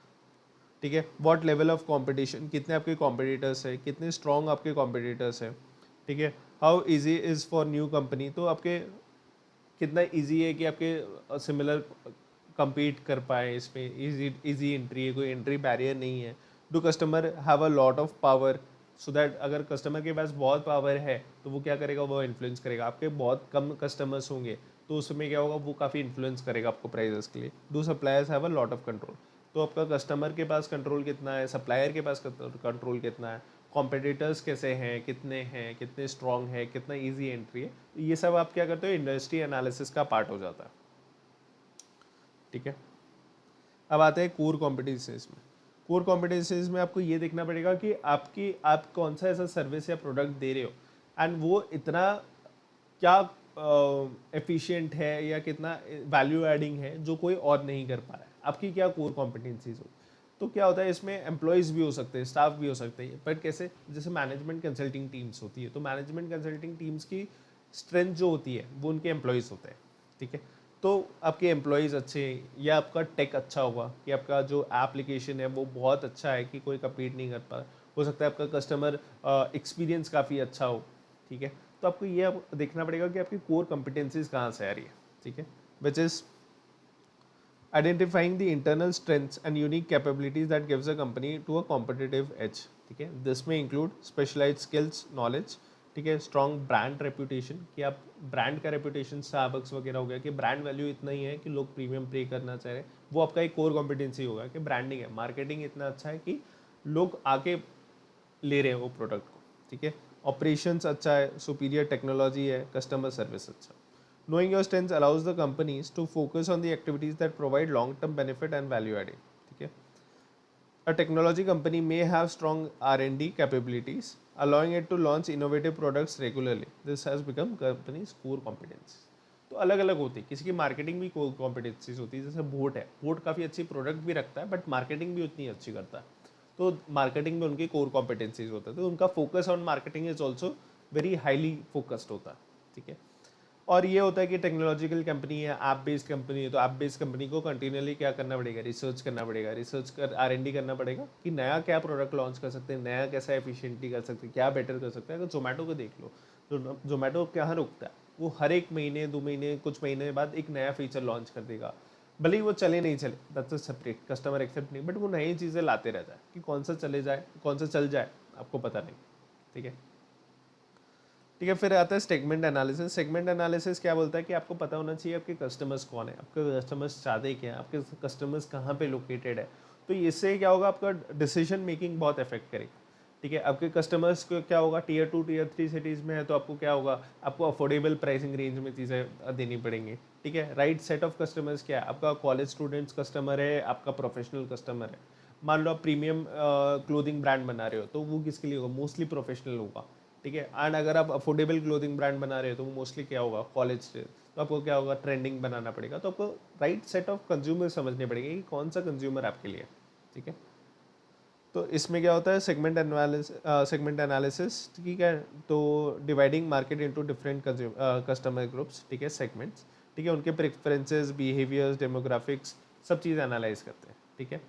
ठीक है, व्हाट लेवल ऑफ कंपटीशन, कितने आपके कॉम्पिटिटर्स है, कितने स्ट्रॉन्ग आपके कॉम्पिटिटर्स है। ठीक है, how easy is for new company, तो आपके कितना इजी है कि आपके सिमिलर compete कर पाए इसमें, इजी एंट्री है, कोई एंट्री बैरियर नहीं है। Do customer have a lot of power, so that अगर कस्टमर के पास बहुत पावर है तो वो क्या करेगा, वो इन्फ्लुएंस करेगा। आपके बहुत कम कस्टमर्स होंगे तो उसमें क्या होगा, वो काफ़ी इन्फ्लुएंस करेगा आपको प्राइजेस के लिए। Do suppliers have a lot of control, तो आपका कस्टमर के पास कंट्रोल कितना है, सप्लायर के पास कंट्रोल कितना है, कॉम्पिटिटर्स कैसे हैं, कितने स्ट्रॉन्ग है, कितना इजी एंट्री है, तो ये सब आप क्या करते हो, इंडस्ट्री एनालिसिस का पार्ट हो जाता है। ठीक है, अब आते हैं कोर कॉम्पिटेंसीज में। कोर कॉम्पिटेंसीज में आपको ये देखना पड़ेगा कि आप कौन सा ऐसा सर्विस या प्रोडक्ट दे रहे हो एंड वो इतना क्या एफिशिएंट है या कितना वैल्यू एडिंग है जो कोई और नहीं कर पा रहा है, आपकी क्या कोर कॉम्पिटेंसीज हो। तो क्या होता है, इसमें एम्प्लॉयज़ भी हो सकते हैं, स्टाफ भी हो सकते हैं, बट कैसे, जैसे मैनेजमेंट कंसल्टिंग टीम्स होती है, तो मैनेजमेंट कंसल्टिंग टीम्स की स्ट्रेंथ जो होती है वो उनके एम्प्लॉयज़ होते हैं। ठीक है, तो आपके एम्प्लॉयज़ अच्छे हैं या आपका टेक अच्छा होगा कि आपका जो एप्लीकेशन है वो बहुत अच्छा है कि कोई कम्पीट नहीं कर पा रहा, हो सकता है आपका कस्टमर एक्सपीरियंस काफ़ी अच्छा हो। ठीक है, तो आपको ये देखना पड़ेगा कि आपकी कोर कॉम्पिटेंसीज कहाँ से आ रही है, ठीक है, which is identifying the internal strengths and unique capabilities that gives a company to a competitive edge, ठीक है. This may include specialized skills, knowledge, ठीक है, strong brand reputation, कि आप ब्रांड का रेपुटेशन स्टारबक्स वगैरह हो गया कि ब्रांड वैल्यू इतना ही है कि लोग प्रीमियम पे करना चाह रहे हैं, वो आपका एक कोर कॉम्पिटेंसी होगा कि ब्रांडिंग है, मार्केटिंग इतना अच्छा है कि लोग आके ले रहे हैं वो प्रोडक्ट को, ठीक है. ऑपरेशंस अच्छा है, सुपीरियर टेक्नोलॉजी है, कस्टमर सर्विस अच्छा. Knowing your strengths allows the companies to focus on the activities that provide long-term benefit and value adding. ठीक है. A technology company may have strong R&D capabilities, allowing it to launch innovative products regularly. This has become company's core competence. तो अलग अलग होती है, किसी की marketing भी कोर कॉम्पिटेंसीज होती है, जैसे बोट है, बोट काफ़ी अच्छी प्रोडक्ट भी रखता है बट मार्केटिंग भी उतनी अच्छी करता है, तो मार्केटिंग में उनकी कोर कॉम्पिटेंसीज होता है, तो उनका focus on marketing is also very highly focused होता है, ठीक है. और ये होता है कि टेक्नोलॉजिकल कंपनी है, ऐप बेस्ड कंपनी है, तो ऐप बेस्ड कंपनी को कंटिन्यूअली क्या करना पड़ेगा, रिसर्च करना पड़ेगा, रिसर्च कर R&D करना पड़ेगा कि नया क्या प्रोडक्ट लॉन्च कर सकते हैं, नया कैसा एफिशिएंटली कर सकते हैं, क्या बेटर कर सकते हैं. अगर जोमेटो को देख लो, तो जोमेटो कहाँ रुकता है, वो हर एक महीने 2 महीने कुछ महीने बाद एक नया फीचर लॉन्च कर देगा, भले ही वो चले नहीं चले, that's a separate, customer accept नहीं, बट वो नई चीज़ें लाते रहता है कि कौन सा चले जाए कौन सा चल जाए आपको पता नहीं, ठीक है. ठीक है, फिर आता है सेगमेंट एनालिसिस. सेगमेंट एनालिसिस क्या बोलता है कि आपको पता होना चाहिए आपके कस्टमर्स कौन है, आपके कस्टमर्स चाहते क्या है, आपके कस्टमर्स कहाँ पे लोकेटेड है, तो इससे क्या होगा, आपका डिसीजन मेकिंग बहुत इफेक्ट करेगा, ठीक है. आपके कस्टमर्स को क्या होगा, टियर 2 टियर 3 सिटीज़ में है, तो आपको क्या होगा, आपको अफोर्डेबल प्राइसिंग रेंज में चीज़ें देनी पड़ेंगी, ठीक है. राइट सेट ऑफ कस्टमर्स क्या है, आपका कॉलेज स्टूडेंट्स कस्टमर है, आपका प्रोफेशनल कस्टमर है. मान लो आप प्रीमियम क्लोथिंग ब्रांड बना रहे हो, तो वो किसके लिए होगा, मोस्टली प्रोफेशनल होगा, ठीक है. एंड अगर आप अफोर्डेबल क्लोथिंग ब्रांड बना रहे हो तो वो मोस्टली क्या होगा, कॉलेज से, तो आपको क्या होगा, ट्रेंडिंग बनाना पड़ेगा, तो आपको राइट सेट ऑफ कंज्यूमर समझने पड़ेंगे कि कौन सा कंज्यूमर आपके लिए, ठीक है. तो इसमें क्या होता है, सेगमेंट एनालिसिस, ठीक है. तो dividing market into different customer groups, ठीक है, सेगमेंट्स, ठीक है, उनके प्रेफरेंसेस, बिहेवियर्स, डेमोग्राफिक्स, सब चीज़ एनालाइज करते हैं, ठीक है.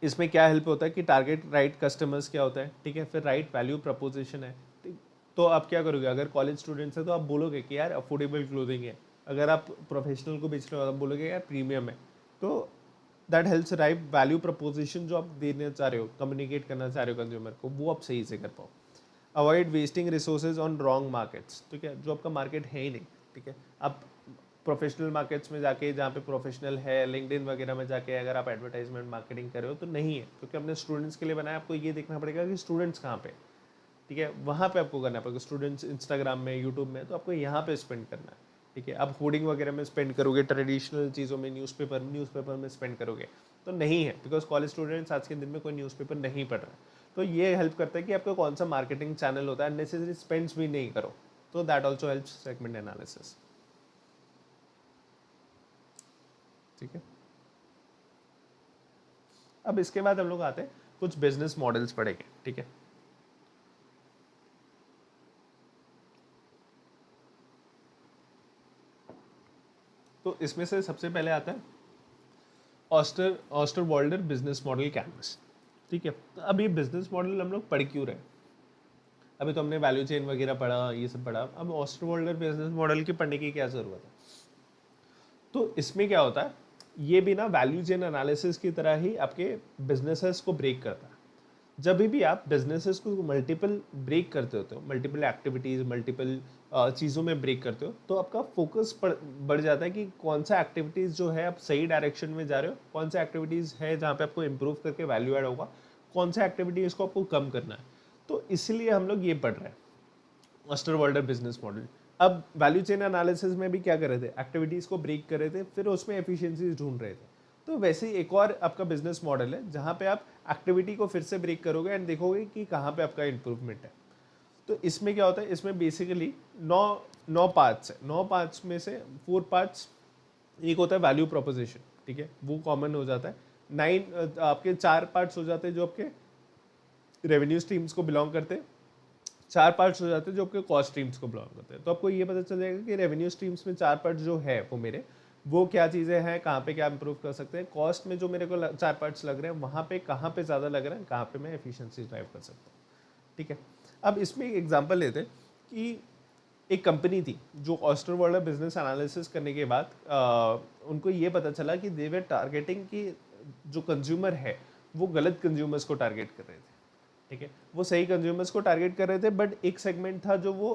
इसमें क्या हेल्प होता है कि टारगेट राइट कस्टमर्स क्या होता है, ठीक है, फिर राइट वैल्यू प्रपोजिशन है, ठीक. तो आप क्या करोगे, अगर कॉलेज स्टूडेंट्स है तो आप बोलोगे कि यार अफोर्डेबल क्लोथिंग है, अगर आप प्रोफेशनल को बेच रहे हो आप बोलोगे यार प्रीमियम है, तो that helps right value preposition जो आप देना चाह रहे हो, कम्युनिकेट करना चाह रहे हो कंज्यूमर को, वो आप सही से कर पाओ. Avoid wasting resources on wrong markets, ठीक है, जो आपका मार्केट है ही नहीं, ठीक है. आप प्रोफेशनल मार्केट्स में जाके, जहाँ पे प्रोफेशनल है, लिंक्डइन वगैरह में जाके अगर आप एडवर्टाइजमेंट मार्केटिंग कर रहे हो तो नहीं है, क्योंकि अपने स्टूडेंट्स के लिए बनाया, आपको ये देखना पड़ेगा कि स्टूडेंट्स कहाँ पे, ठीक है, वहाँ पे आपको करना पड़ेगा. स्टूडेंट्स इंस्टाग्राम में, यूट्यूब में, तो आपको यहाँ पे स्पेंड करना है, ठीक है. आप होर्डिंग वगैरह में स्पेंड करोगे, ट्रेडिशनल चीज़ों में, न्यूज़पेपर में स्पेंड करोगे, तो नहीं है, बिकॉज कॉलेज स्टूडेंट्स आज के दिन में कोई न्यूज़पेपर नहीं पढ़ रहा है. तो ये हेल्प करता है कि आपका कौन सा मार्केटिंग चैनल होता है, नेसेसरी स्पेंड्स भी नहीं करो, तो that also helps segment analysis, ठीक है. अब इसके बाद हम लोग आते हैं कुछ बिजनेस मॉडल्स पढ़ेंगे, ठीक है. तो इसमें से सबसे पहले आता है ऑस्टरवाल्डर बिजनेस मॉडल कैनवस, ठीक है. तो अब ये बिजनेस मॉडल हम लोग पढ़ क्यों रहे हैं, अभी तो हमने वैल्यू चेन वगैरह पढ़ा, ये सब पढ़ा, अब ऑस्टरवाल्डर बिजनेस मॉडल की पढ़ने की क्या जरूरत है. तो इसमें क्या होता है, ये भी ना वैल्यू चेन एनालिसिस की तरह ही आपके बिजनेसेस को ब्रेक करता है. जब भी आप बिजनेसेस को मल्टीपल ब्रेक करते होते हो, मल्टीपल एक्टिविटीज़, मल्टीपल चीज़ों में ब्रेक करते हो, तो आपका फोकस बढ़ जाता है कि कौन सा एक्टिविटीज़ जो है आप सही डायरेक्शन में जा रहे हो, कौन सा एक्टिविटीज़ है जहाँ पे आपको इम्प्रूव करके वैल्यू ऐड होगा, कौन सा एक्टिविटीज़ को आपको कम करना है. तो इसलिए हम लोग ये पढ़ रहे हैं, ऑस्टरवाल्डर बिजनेस मॉडल. अब वैल्यू चेन एनालिसिस में भी क्या कर रहे थे, एक्टिविटीज़ को ब्रेक कर रहे थे, फिर उसमें एफिशिएंसीज ढूंढ रहे थे. तो वैसे ही एक और आपका बिजनेस मॉडल है जहाँ पे आप एक्टिविटी को फिर से ब्रेक करोगे एंड देखोगे कि कहाँ पे आपका इंप्रूवमेंट है. तो इसमें क्या होता है, इसमें बेसिकली नौ नौ पार्ट्स है, 9 पार्ट्स में से 4 पार्ट्स, एक होता है वैल्यू प्रोपोजिशन, ठीक है, वो कॉमन हो जाता है. 9 आपके 4 पार्ट्स हो जाते हैं जो आपके रेवेन्यू स्ट्रीम्स को बिलोंग करते हैं, 4 पार्ट्स हो जाते हैं जो आपके कॉस्ट स्ट्रीम्स को बिलोंग करते हैं. तो आपको ये पता चल जाएगा कि रेवेन्यू स्ट्रीम्स में 4 पार्ट्स जो है वो मेरे, वो क्या चीज़ें हैं, कहाँ पे क्या इंप्रूव कर सकते हैं. कॉस्ट में जो मेरे को 4 पार्ट्स लग रहे हैं, वहाँ पे कहाँ पे ज़्यादा लग रहा है, कहाँ पे मैं एफिशिएंसी ड्राइव कर सकता हूँ, ठीक है. अब इसमें एक एग्जांपल लेते हैं. कि एक कंपनी थी जो ऑस्टरवाला बिजनेस एनालिसिस करने के बाद उनको ये पता चला कि दे वर टारगेटिंग कि जो कंज्यूमर है वो गलत कंज्यूमर्स को टारगेट कर रहे थे। ठीक है, वो सही कंज्यूमर्स को टारगेट कर रहे थे, बट एक सेगमेंट था जो वो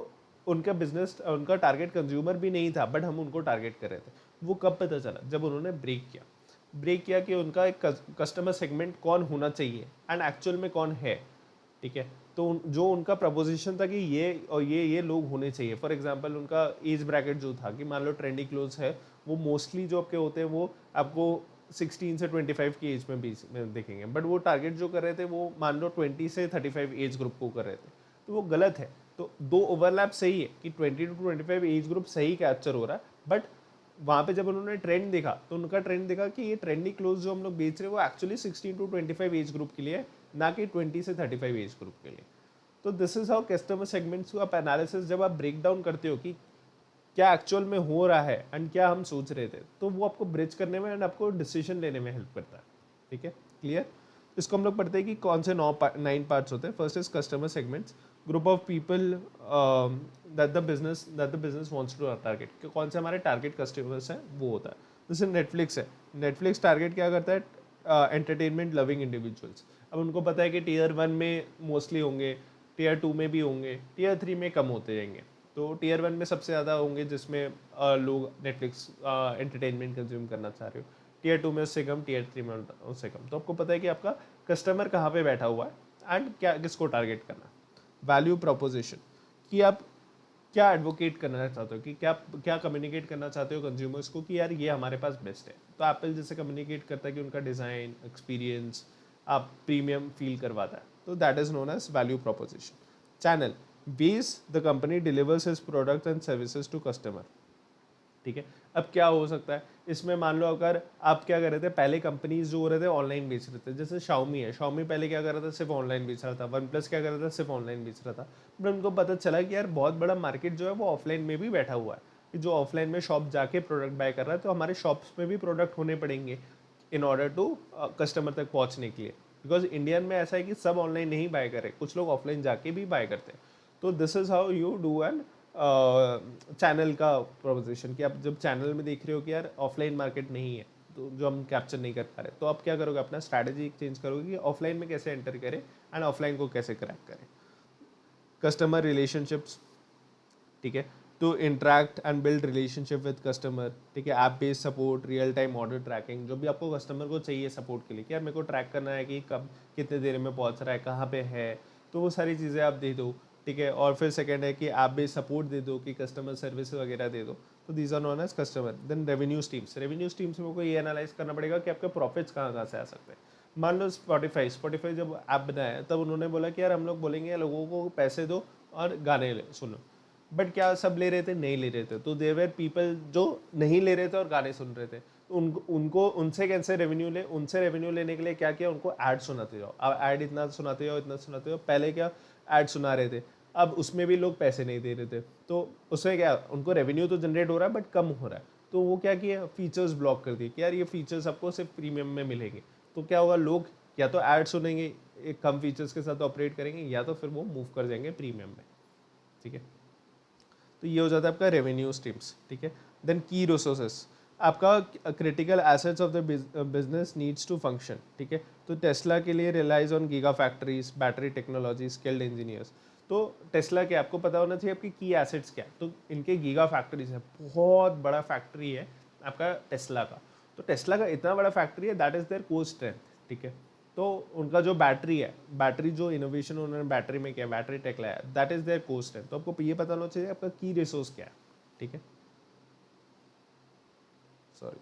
उनका बिजनेस, उनका टारगेट कंज्यूमर भी नहीं था, बट हम उनको टारगेट कर रहे थे। वो कब पता चला? जब उन्होंने ब्रेक किया कि उनका एक कस्टमर सेगमेंट कौन होना चाहिए एंड एक्चुअल में कौन है। ठीक है, तो जो उनका प्रपोजिशन था कि ये और ये लोग होने चाहिए। फॉर एग्जांपल उनका एज ब्रैकेट जो था कि मान लो ट्रेंडी क्लोथ्स है, वो मोस्टली जो आपके होते हैं वो आपको 16 से 25 की एज में भी में देखेंगे, बट वो टारगेट जो कर रहे थे वो मान लो 20 से 35 एज ग्रुप को कर रहे थे, तो वो गलत है। तो दो ओवरलैप सही है कि 20 टू 25 एज ग्रुप सही कैप्चर हो रहा है, बट वहाँ पे जब उन्होंने ट्रेंड देखा तो उनका ट्रेंड देखा कि ये ट्रेंडी क्लोथ जो हम लोग बेच रहे हैं वो एक्चुअली 16 टू 25 एज ग्रुप के लिए है, ना कि 20 से 35 एज ग्रुप के लिए। तो this is how customer segments को आप एनालिसिस जब आप ब्रेक डाउन करते हो कि क्या एक्चुअल में हो रहा है एंड क्या हम सोच रहे थे, तो वो आपको ब्रिज करने में एंड आपको डिसीजन लेने में हेल्प करता है। ठीक है, क्लियर? इसको हम लोग पढ़ते हैं कि कौन से 9 पार्ट्स होते हैं। First is customer segments, group of people that the business wants to target, कौन से हमारे टारगेट कस्टमर्स हैं वो होता है। जैसे नेटफ्लिक्स है, नेटफ्लिक्स टारगेट क्या करता है? Entertainment loving individuals. अब उनको पता है कि टीयर 1 में मोस्टली होंगे, टीयर 2 में भी होंगे, टीयर 3 में कम होते जाएंगे। तो टीयर 1 में सबसे ज़्यादा होंगे जिसमें लोग नेटफ्लिक्स एंटरटेनमेंट कंज्यूम करना चाह रहे हो, टीयर 2 में उससे कम, टीयर 3 में उससे कम। तो आपको पता है कि आपका कस्टमर कहाँ पे बैठा हुआ है एंड क्या किसको टारगेट करना है। वैल्यू प्रोपोजिशन, कि आप क्या एडवोकेट करना चाहते हो, कि क्या क्या कम्युनिकेट करना चाहते हो कंज्यूमर्स को कि यार ये हमारे पास बेस्ट है। तो एप्पल जैसे कम्युनिकेट करता है कि उनका डिज़ाइन एक्सपीरियंस आप प्रीमियम फील करवाता है, तो that is known as value proposition. Channel, ways the company delivers its products and services to customer। ठीक है, अब क्या हो सकता है इसमें? मान लो अगर आप क्या कर रहे थे, पहले कंपनीज जो हो रहे थे ऑनलाइन बेच रहे थे, जैसे शाओमी है, शाओमी पहले क्या कर रहा था? सिर्फ ऑनलाइन बेच रहा था। वन प्लस क्या कर रहा था? सिर्फ ऑनलाइन बेच रहा था। बट उनको पता चला कि यार बहुत बड़ा मार्केट जो है वो ऑफलाइन में भी बैठा हुआ है, कि जो ऑफलाइन में शॉप जाके प्रोडक्ट बाय कर रहा है, तो हमारे शॉप्स में भी प्रोडक्ट होने पड़ेंगे इन ऑर्डर टू कस्टमर तक पहुंचने के लिए। बिकॉज इंडियन में ऐसा है कि सब ऑनलाइन नहीं बाय करें, कुछ लोग ऑफलाइन जाके भी बाय करते हैं। तो this is how you do an channel का प्रोपोजिशन, कि आप जब चैनल में देख रहे हो कि यार ऑफलाइन मार्केट नहीं है, तो जो हम कैप्चर नहीं कर पा रहे, तो आप क्या करोगे? अपना स्ट्रैटेजी चेंज करोगे कि ऑफलाइन में कैसे एंटर करें एंड ऑफलाइन को कैसे क्रैक करें। कस्टमर रिलेशनशिप्स, ठीक है, तो interact and build relationship with customer. ठीक है, app based support, real time order tracking, जो भी आपको कस्टमर को चाहिए सपोर्ट के लिए, कि यार मेरे को ट्रैक करना है कि कब कितने देर में पहुंच रहा है, कहाँ पे है, तो वो सारी चीज़ें आप दे दो। ठीक है, और फिर सेकंड है कि ऐप बेस्ड सपोर्ट दे दो, कि कस्टमर सर्विस वगैरह दे दो। तो these are known as customer. Then revenue streams, revenue streams में को ये एनालाइज करना पड़ेगा कि आपके प्रॉफिट्स कहाँ कहाँ से आ सकते हैं। मान लो स्पॉटिफाई जब ऐप बनाया तब उन्होंने बोला कि यार हम लोग बोलेंगे लोगों को पैसे दो और गाने सुनो, बट क्या सब ले रहे थे? नहीं ले रहे थे। तो देयर पीपल जो नहीं ले रहे थे और गाने सुन रहे थे, तो उनको उनसे कैसे रेवेन्यू ले? उनसे रेवेन्यू लेने के लिए क्या किया? उनको ऐड सुनाते जाओ। अब ऐड इतना सुनाते जाओ, इतना सुनाते जाओ। पहले क्या ऐड सुना रहे थे, अब उसमें भी लोग पैसे नहीं दे रहे थे, तो उसमें क्या उनको रेवेन्यू तो जनरेट हो रहा है बट कम हो रहा है। तो वो क्या किया? फीचर्स ब्लॉक कर दिए कि यार ये फीचर्स आपको सिर्फ प्रीमियम में मिलेंगे। तो क्या होगा? लोग या तो ऐड सुनेंगे, एक कम फीचर्स के साथ ऑपरेट करेंगे, या तो फिर वो मूव कर जाएंगे प्रीमियम में। ठीक है, तो ये हो जाता है आपका रेवेन्यू स्ट्रीम्स। ठीक है, देन की रिसोर्सेस, आपका critical assets of the business needs to function. ठीक है, तो टेस्ला के लिए relies on giga factories, battery technology, skilled engineers. तो टेस्ला के आपको पता होना चाहिए आपकी की एसेट्स क्या है, तो इनके गीगा फैक्ट्रीज है, बहुत बड़ा फैक्ट्री है आपका टेस्ला का। तो टेस्ला का इतना बड़ा फैक्ट्री है, that is there core strength. ठीक है, तो उनका जो बैटरी है, बैटरी जो इनोवेशन उन्होंने बैटरी में किया, बैटरी टेक लाया, दैट इज देयर कोस्ट है। तो आपको ये पता होना चाहिए आपका की रिसोर्स क्या है। ठीक है, सॉरी,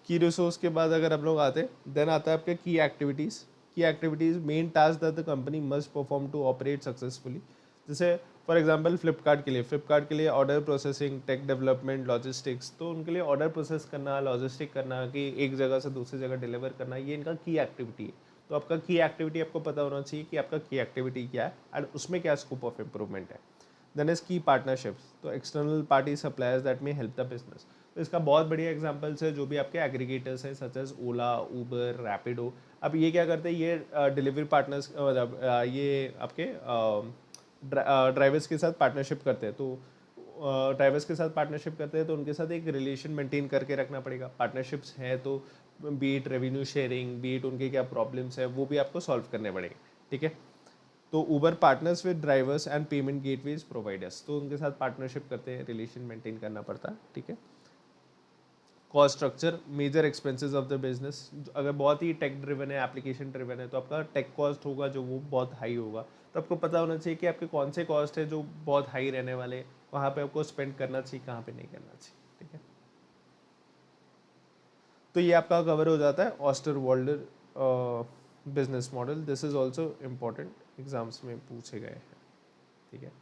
की रिसोर्स के बाद अगर हम लोग आते, देन आता है आपके key activities. Key activities, main task that the company must perform to operate successfully. जैसे फॉर एग्जांपल फ्लिपकार्ट के लिए order processing, tech development, logistics. तो उनके लिए ऑर्डर प्रोसेस करना, लॉजिस्टिक करना, कि एक जगह से दूसरी जगह डिलीवर करना, ये इनका की एक्टिविटी है। तो आपका की एक्टिविटी आपको पता होना चाहिए कि आपका की एक्टिविटी क्या है एंड उसमें क्या स्कोप ऑफ इम्प्रूवमेंट है। देन इज की पार्टनरशिप्स, तो external party suppliers that may help the business. इसका बहुत बढ़िया एग्जांपल्स है जो भी आपके एग्रीगेटर्स हैं सच एज ओला, उबर, रैपिडो। अब ये क्या करते हैं, ये डिलीवरी पार्टनर्स मतलब ये आपके ड्राइवर्स के साथ पार्टनरशिप करते हैं। तो ड्राइवर्स के साथ पार्टनरशिप करते हैं तो उनके साथ एक रिलेशन मेंटेन करके रखना पड़ेगा। पार्टनरशिप्स हैं तो बीट रेवेन्यू शेयरिंग, बीट उनके क्या प्रॉब्लम्स है वो भी आपको सॉल्व करने पड़ेंगे, ठीक है। तो Uber partners with drivers and payment gateways providers, तो उनके साथ पार्टनरशिप करते हैं, रिलेशन मेंटेन करना पड़ता है, ठीक है। Cost structure, major expenses of the business, अगर बहुत ही टेक ड्रिवन है, एप्लीकेशन ड्रिवन है, तो आपका टेक कॉस्ट होगा जो वो बहुत हाई होगा। तो आपको पता होना चाहिए कि आपके कौन से कॉस्ट है जो बहुत हाई रहने वाले, वहाँ पे आपको स्पेंड करना चाहिए, कहाँ पे नहीं करना चाहिए, ठीक है। तो ये आपका कवर हो जाता है Osterwalder business model. This is also important, exams में पूछे गए हैं, ठीक है।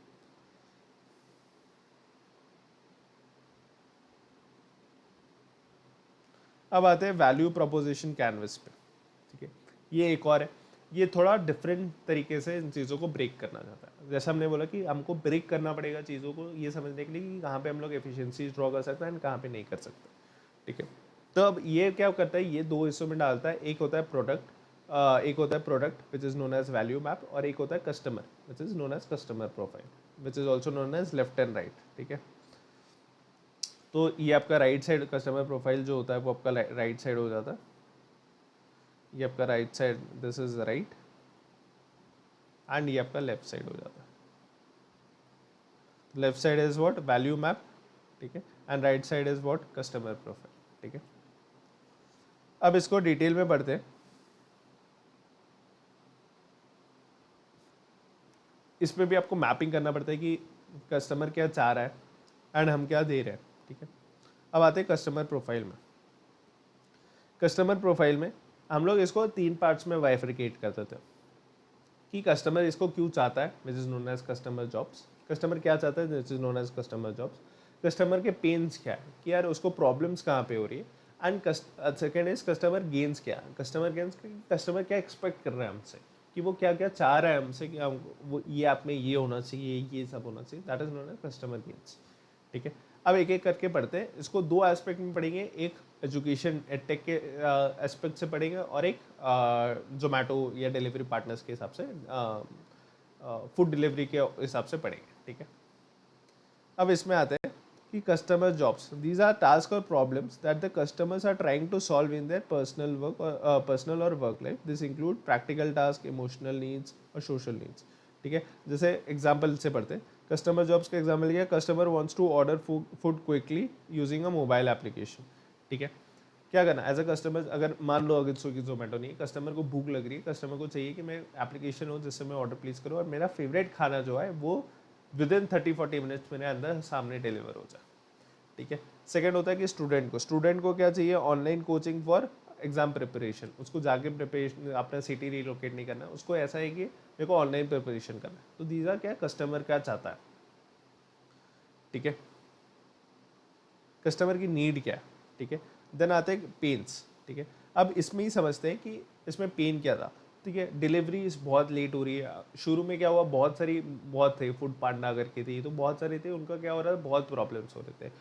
अब आते हैं वैल्यू प्रोपोजिशन कैनवस पे, ठीक है। ये एक और है, ये थोड़ा डिफरेंट तरीके से इन चीज़ों को ब्रेक करना चाहता है। जैसे हमने बोला कि हमको ब्रेक करना पड़ेगा चीज़ों को ये समझने के लिए कि कहाँ पे हम लोग एफिशिएंसी ड्रॉ कर सकते हैं एंड कहाँ पे नहीं कर सकते, ठीक है। तो अब ये क्या करता है, ये दो हिस्सों में डालता है। एक होता है प्रोडक्ट, एक होता है product which is known as value map, और एक होता है customer which is known as customer profile which is also known as left and right, ठीक है। तो ये आपका राइट साइड कस्टमर प्रोफाइल जो होता है वो आपका राइट साइड हो जाता है। ये आपका right side, this is right, and ये आपका लेफ्ट साइड हो जाता है। Left side is what, value map, ठीक है, and right side is what, customer profile, ठीक है। अब इसको डिटेल में पढ़ते हैं। इसमें भी आपको मैपिंग करना पड़ता है कि कस्टमर क्या चाह रहा है एंड हम क्या दे रहे हैं, ठीक है। अब आते हैं कस्टमर प्रोफाइल में। कस्टमर प्रोफाइल में हम लोग इसको तीन पार्ट्स में वाइफरिकेट कर देते हैं कि कस्टमर इसको क्यों चाहता है, which is known as customer jobs. Customer क्या चाहता है, which is known as customer jobs. Customer के पेन्स क्या है कि यार उसको प्रॉब्लम्स कहाँ पे हो रही है, and second is customer gains क्या है। कस्टमर गेन्स, कस्टमर क्या एक्सपेक्ट कर रहा है हमसे, कि वो क्या क्या चाह रहा है हमसे, कि हम वो ये आप में ये होना चाहिए, ये सब होना चाहिए, that is known as customer gains, ठीक है। अब एक एक करके पढ़ते हैं इसको। दो एस्पेक्ट में पढ़ेंगे, एक एजुकेशन एडटेक के एस्पेक्ट से पढ़ेंगे, और एक जोमेटो या डिलीवरी पार्टनर्स के हिसाब से, फूड डिलीवरी के हिसाब से पढ़ेंगे, ठीक है। अब इसमें आते हैं कि customer jobs, these are task और problems that the customers are trying to solve in their personal work, personal और work life. This include practical task, emotional needs और सोशल नीड्स, ठीक है। जैसे एग्जाम्पल से पढ़ते हैं, कस्टमर जॉब्स का एग्जाम्पल क्या, customer wants to order food quickly using a mobile application, ठीक है। क्या करना एज अ कस्टमर, अगर मान लो अगर स्विगी जोमेटो नहीं, कस्टमर को भूख लग रही है, कस्टमर को चाहिए कि मैं एप्लीकेशन हो जिससे मैं ऑर्डर प्लेस करूँ और मेरा फेवरेट खाना जो है वो विद इन 30-40 मिनट्स मेरे अंदर सामने डिलीवर हो जाए, ठीक है। सेकंड होता है कि स्टूडेंट को क्या चाहिए, online coaching for exam preparation. उसको जाके प्रिपरेशन, अपना सिटी रिलोकेट नहीं करना, उसको ऐसा है कि मेरे को ऑनलाइन प्रिपरेशन करना है। तो दीज आर क्या, कस्टमर क्या चाहता है, ठीक है, कस्टमर की नीड क्या है, ठीक है। देन आते हैं पेन्स, ठीक है। अब इसमें ही समझते हैं कि इसमें पेन क्या था, ठीक है। डिलीवरी बहुत लेट हो रही है। शुरू में क्या हुआ, बहुत थे, फूड पांडा करके थी, तो बहुत सारे थे, उनका क्या हो रहा है, बहुत प्रॉब्लम्स हो रहे थे।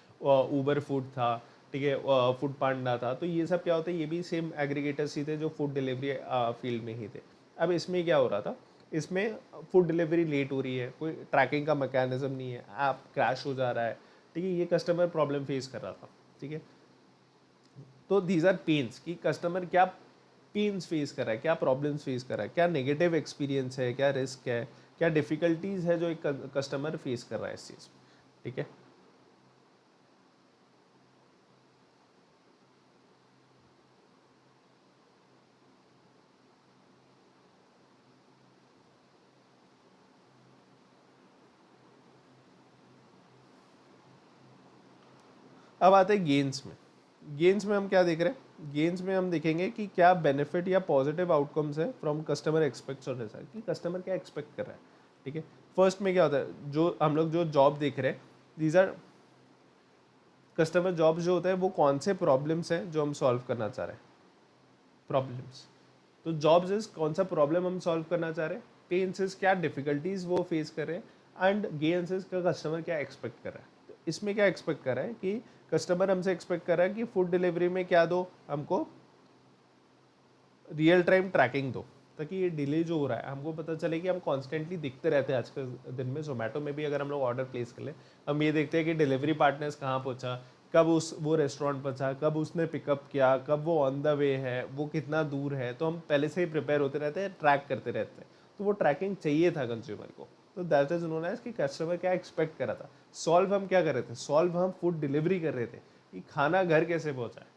ऊबर फूड था, ठीक है, फूड पांडा था, तो ये सब क्या होता है, ये भी सेम एग्रीगेटर्स ही थे जो फूड डिलीवरी फील्ड में ही थे। अब इसमें क्या हो रहा था, इसमें फूड डिलीवरी लेट हो रही है, कोई ट्रैकिंग का मैकेनिज्म नहीं है, ऐप क्रैश हो जा रहा है, ठीक है। ये कस्टमर प्रॉब्लम फेस कर रहा था, ठीक है। तो दीज आर पेन्स, कि कस्टमर क्या पेन्स फेस कर रहा है, क्या प्रॉब्लम्स फेस कर रहा है, क्या नेगेटिव एक्सपीरियंस है, क्या रिस्क है, क्या डिफिकल्टीज है जो एक कस्टमर फेस कर रहा है इस चीज़ में, ठीक है। अब आते हैं गेन्स में। गेन्स में हम क्या देख रहे हैं, गेन्स में हम देखेंगे कि क्या बेनिफिट या पॉजिटिव आउटकम्स है फ्रॉम कस्टमर एक्सपेक्ट्स और ऐसा, कि कस्टमर क्या एक्सपेक्ट कर रहा है, ठीक है। फर्स्ट में क्या होता है, जो हम लोग जो जॉब देख रहे हैं, दीज आर कस्टमर जॉब जो होता है वो कौन से प्रॉब्लम्स हैं जो हम सॉल्व करना चाह रहे हैं, प्रॉब्लम्स। तो जॉब्स इज कौन सा प्रॉब्लम हम सॉल्व करना चाह रहे हैं, पेन्स इज क्या डिफिकल्टीज वो फेस कर रहे हैं, एंड गेन्स इज का कस्टमर क्या एक्सपेक्ट कर रहा है। तो इसमें क्या एक्सपेक्ट कर रहा है कि कस्टमर हमसे एक्सपेक्ट कर रहा है कि फूड डिलीवरी में क्या दो हमको, रियल टाइम ट्रैकिंग दो, ताकि ये डिले जो हो रहा है हमको पता चले कि हम कॉन्स्टेंटली दिखते रहते हैं। आज के दिन में जोमेटो में भी अगर हम लोग ऑर्डर प्लेस कर ले, हम ये देखते हैं कि डिलीवरी पार्टनर्स कहाँ पहुँचा, कब वो रेस्टोरेंट पहुँचा, कब उसने पिकअप किया, कब वो ऑन द वे है, वो कितना दूर है। तो हम पहले से ही प्रिपेयर होते रहते हैं, ट्रैक करते रहते हैं। तो वो ट्रैकिंग चाहिए था कंज्यूमर को। तो दैट इज उन्होंने कि कस्टमर क्या एक्सपेक्ट करा था। सॉल्व हम क्या कर रहे थे, सॉल्व हम फूड डिलीवरी कर रहे थे कि खाना घर कैसे पहुँचा है।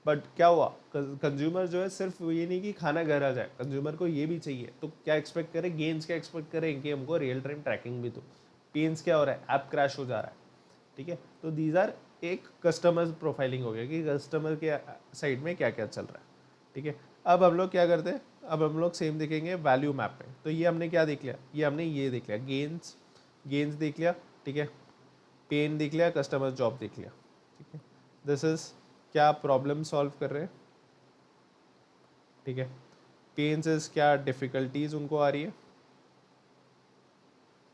बट क्या हुआ, कंज्यूमर जो है सिर्फ ये नहीं कि खाना घर आ जाए, कंज्यूमर को ये भी चाहिए। तो क्या एक्सपेक्ट करें, गेन्स क्या एक्सपेक्ट करें कि हमको रियल टाइम ट्रैकिंग भी दो। पेन्स क्या हो रहा है, ऐप क्रैश हो जा रहा है, ठीक है। तो दीज आर एक कस्टमर प्रोफाइलिंग हो गया कि कस्टमर के साइड में क्या क्या चल रहा है, ठीक है। अब हम लोग क्या करते हैं, अब हम लोग सेम देखेंगे वैल्यू मैप में। तो ये हमने क्या देख लिया, ये हमने ये देख लिया, गेन्स देख लिया, ठीक है, पेन देख लिया, कस्टमर जॉब देख लिया, ठीक है। दिस इज क्या प्रॉब्लम सॉल्व कर रहे हैं, ठीक है। पेन्स इज क्या डिफिकल्टीज उनको आ रही है,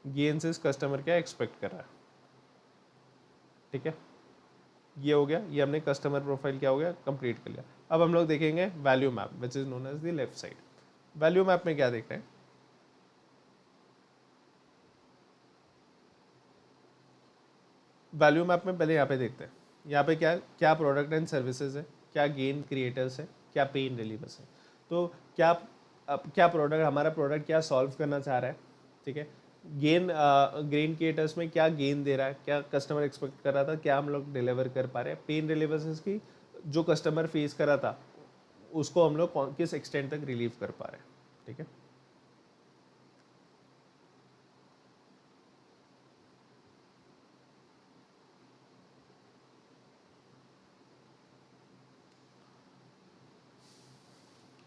गेन्स इज कस्टमर क्या एक्सपेक्ट कर रहा है, ठीक है। ये हो गया, ये हमने कस्टमर प्रोफाइल क्या हो गया कंप्लीट कर लिया। अब हम लोग देखेंगे value map which is known as the left side. Value map में क्या देख रहे हैं, वैल्यू मैप में पहले यहाँ पे देखते हैं, यहाँ पे क्या क्या प्रोडक्ट एंड सर्विसेज है, क्या गेन क्रिएटर्स है, क्या पेन रिलीवर्स है। तो क्या क्या प्रोडक्ट, हमारा प्रोडक्ट क्या सॉल्व करना चाह रहा है, ठीक है। गेन क्रिएटर्स में क्या गेन दे रहा है, क्या कस्टमर एक्सपेक्ट कर रहा था, क्या हम लोग डिलीवर कर पा रहे हैं। पेन रिलीवर्स की जो कस्टमर फेस कर रहा था उसको हम लोग किस एक्सटेंट तक रिलीव कर पा रहे हैं, ठीक है।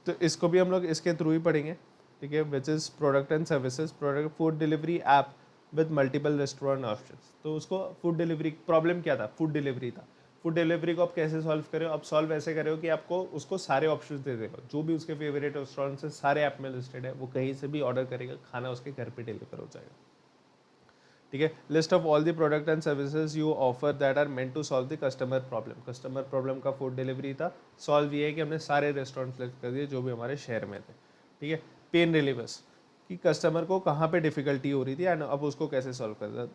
तो इसको भी हम लोग इसके थ्रू ही पढ़ेंगे, ठीक है। Which is product and services, product food delivery app with multiple restaurant options. तो उसको फूड डिलीवरी प्रॉब्लम क्या था, फूड डिलीवरी था। फूड डिलीवरी को आप कैसे सॉल्व करे हो, आप सॉल्व ऐसे करे हो कि आपको उसको सारे ऑप्शंस दे देगा, जो भी उसके फेवरेट रेस्टोरेंट से सारे ऐप में लिस्टेड है, वो कहीं से भी ऑर्डर करेगा, खाना उसके घर पे डिलीवर हो जाएगा, ठीक है। List of all the product and services you offer that are meant to solve the customer problem. Customer problem का फूड डिलीवरी था, सॉल्व ये है कि हमने सारे रेस्टोरेंट सेलेक्ट कर दिए जो भी हमारे शहर में थे, ठीक है। पेन रिलीवर्स कि कस्टमर को कहाँ पे डिफिकल्टी हो रही थी एंड अब उसको कैसे सॉल्व करता।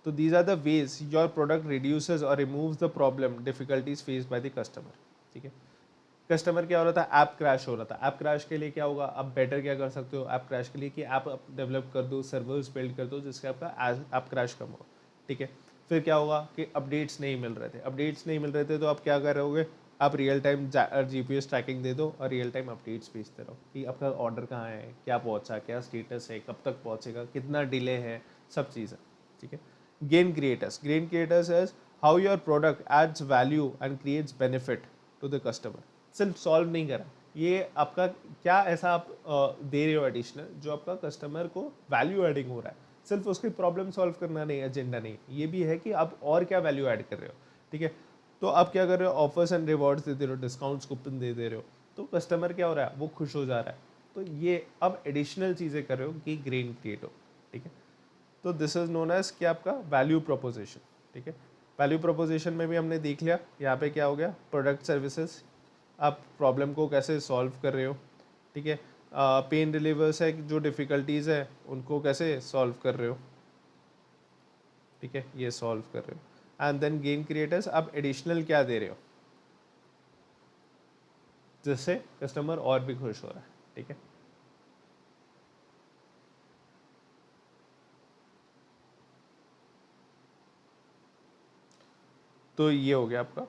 तो these are the ways your product reduces और removes the problem difficulties faced by the customer, ठीक है। कस्टमर क्या हो रहा था, ऐप क्रैश हो रहा था। ऐप क्रैश के लिए क्या होगा, आप बेटर क्या कर सकते हो ऐप क्रैश के लिए कि ऐप डेवलप कर दो, सर्वर्स बिल्ड कर दो जिससे आपका ऐप क्रैश कम हो, ठीक है। फिर क्या होगा कि अपडेट्स नहीं मिल रहे थे, अपडेट्स नहीं मिल रहे थे तो आप क्या कर रहोगे, आप रियल टाइम जीपीएस ट्रैकिंग दे दो और रियल टाइम अपडेट्स भेजते रहो कि आपका ऑर्डर कहाँ है, क्या पहुँचा, क्या स्टेटस है, कब तक पहुँचेगा, कितना डिले है, सब चीज़ें, ठीक है। Gain creators is how your product adds value and creates benefit to the customer. सिर्फ सॉल्व नहीं करा, ये आपका क्या ऐसा आप दे रहे हो एडिशनल जो आपका कस्टमर को वैल्यू एडिंग हो रहा है। सिर्फ उसकी प्रॉब्लम सॉल्व करना नहीं, एजेंडा नहीं, ये भी है कि आप और क्या वैल्यू ऐड कर रहे हो, ठीक है। तो आप क्या कर रहे हो, ऑफर्स एंड रिवॉर्ड्स दे रहे हो, डिस्काउंट्स कूपन दे रहे हो, तो कस्टमर क्या हो रहा है, वो खुश हो जा रहा है। तो ये अब एडिशनल चीज़ें कर रहे हो कि ग्रेन क्रिएट हो, ठीक है। तो दिस इज नोन एज क्या आपका वैल्यू प्रोपोजिशन, ठीक है। वैल्यू प्रोपोजिशन में भी हमने देख लिया, यहाँ पे क्या हो गया, प्रोडक्ट सर्विसेज, आप प्रॉब्लम को कैसे सॉल्व कर रहे हो, ठीक है। पेन रिलीवर्स है, जो डिफ़िकल्टीज़ है उनको कैसे सॉल्व कर रहे हो, ठीक है, ये सॉल्व कर रहे हो। एंड देन गेन क्रिएटर्स, आप एडिशनल क्या दे रहे हो जिससे कस्टमर और भी खुश हो रहा है, ठीक है। तो ये हो गया आपका,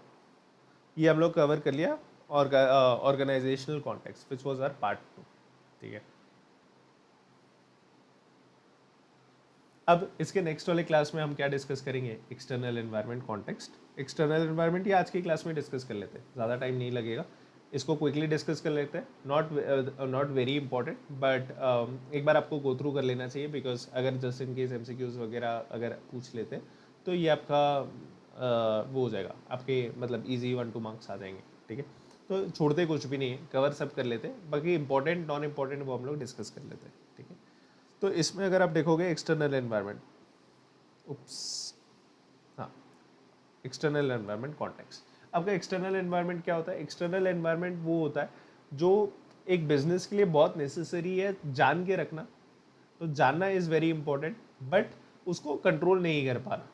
ये हम लोग कवर कर लिया organizational context which was our part 2, ठीक है। अब इसके नेक्स्ट वाले क्लास में हम क्या डिस्कस करेंगे, external environment context. External environment ये आज की क्लास में डिस्कस कर लेते हैं, ज़्यादा टाइम नहीं लगेगा, इसको क्विकली डिस्कस कर लेते हैं। नॉट वेरी इंपॉर्टेंट बट एक बार आपको गो थ्रू कर लेना चाहिए, बिकॉज अगर जस्ट इन केस एमसीक्यूज वगैरह अगर पूछ लेते हैं तो ये आपका वो हो जाएगा, आपके मतलब इजी 1-2 मार्क्स आ जाएंगे, ठीक है। तो छोड़ते कुछ भी नहीं है, कवर सब कर लेते हैं, बाकी इंपॉर्टेंट नॉन इंपॉर्टेंट वो हम लोग डिस्कस कर लेते हैं, ठीक है। तो इसमें अगर आप देखोगे एक्सटर्नल एनवायरनमेंट, उप्स, हाँ, एक्सटर्नल एनवायरनमेंट कॉन्टेक्स्ट। आपका एक्सटर्नल एनवायरनमेंट क्या होता है? एक्सटर्नल एनवायरनमेंट वो होता है जो एक बिजनेस के लिए बहुत नेसेसरी है जान के रखना। तो जानना इज़ वेरी इंपॉर्टेंट, बट उसको कंट्रोल नहीं कर पा रहा,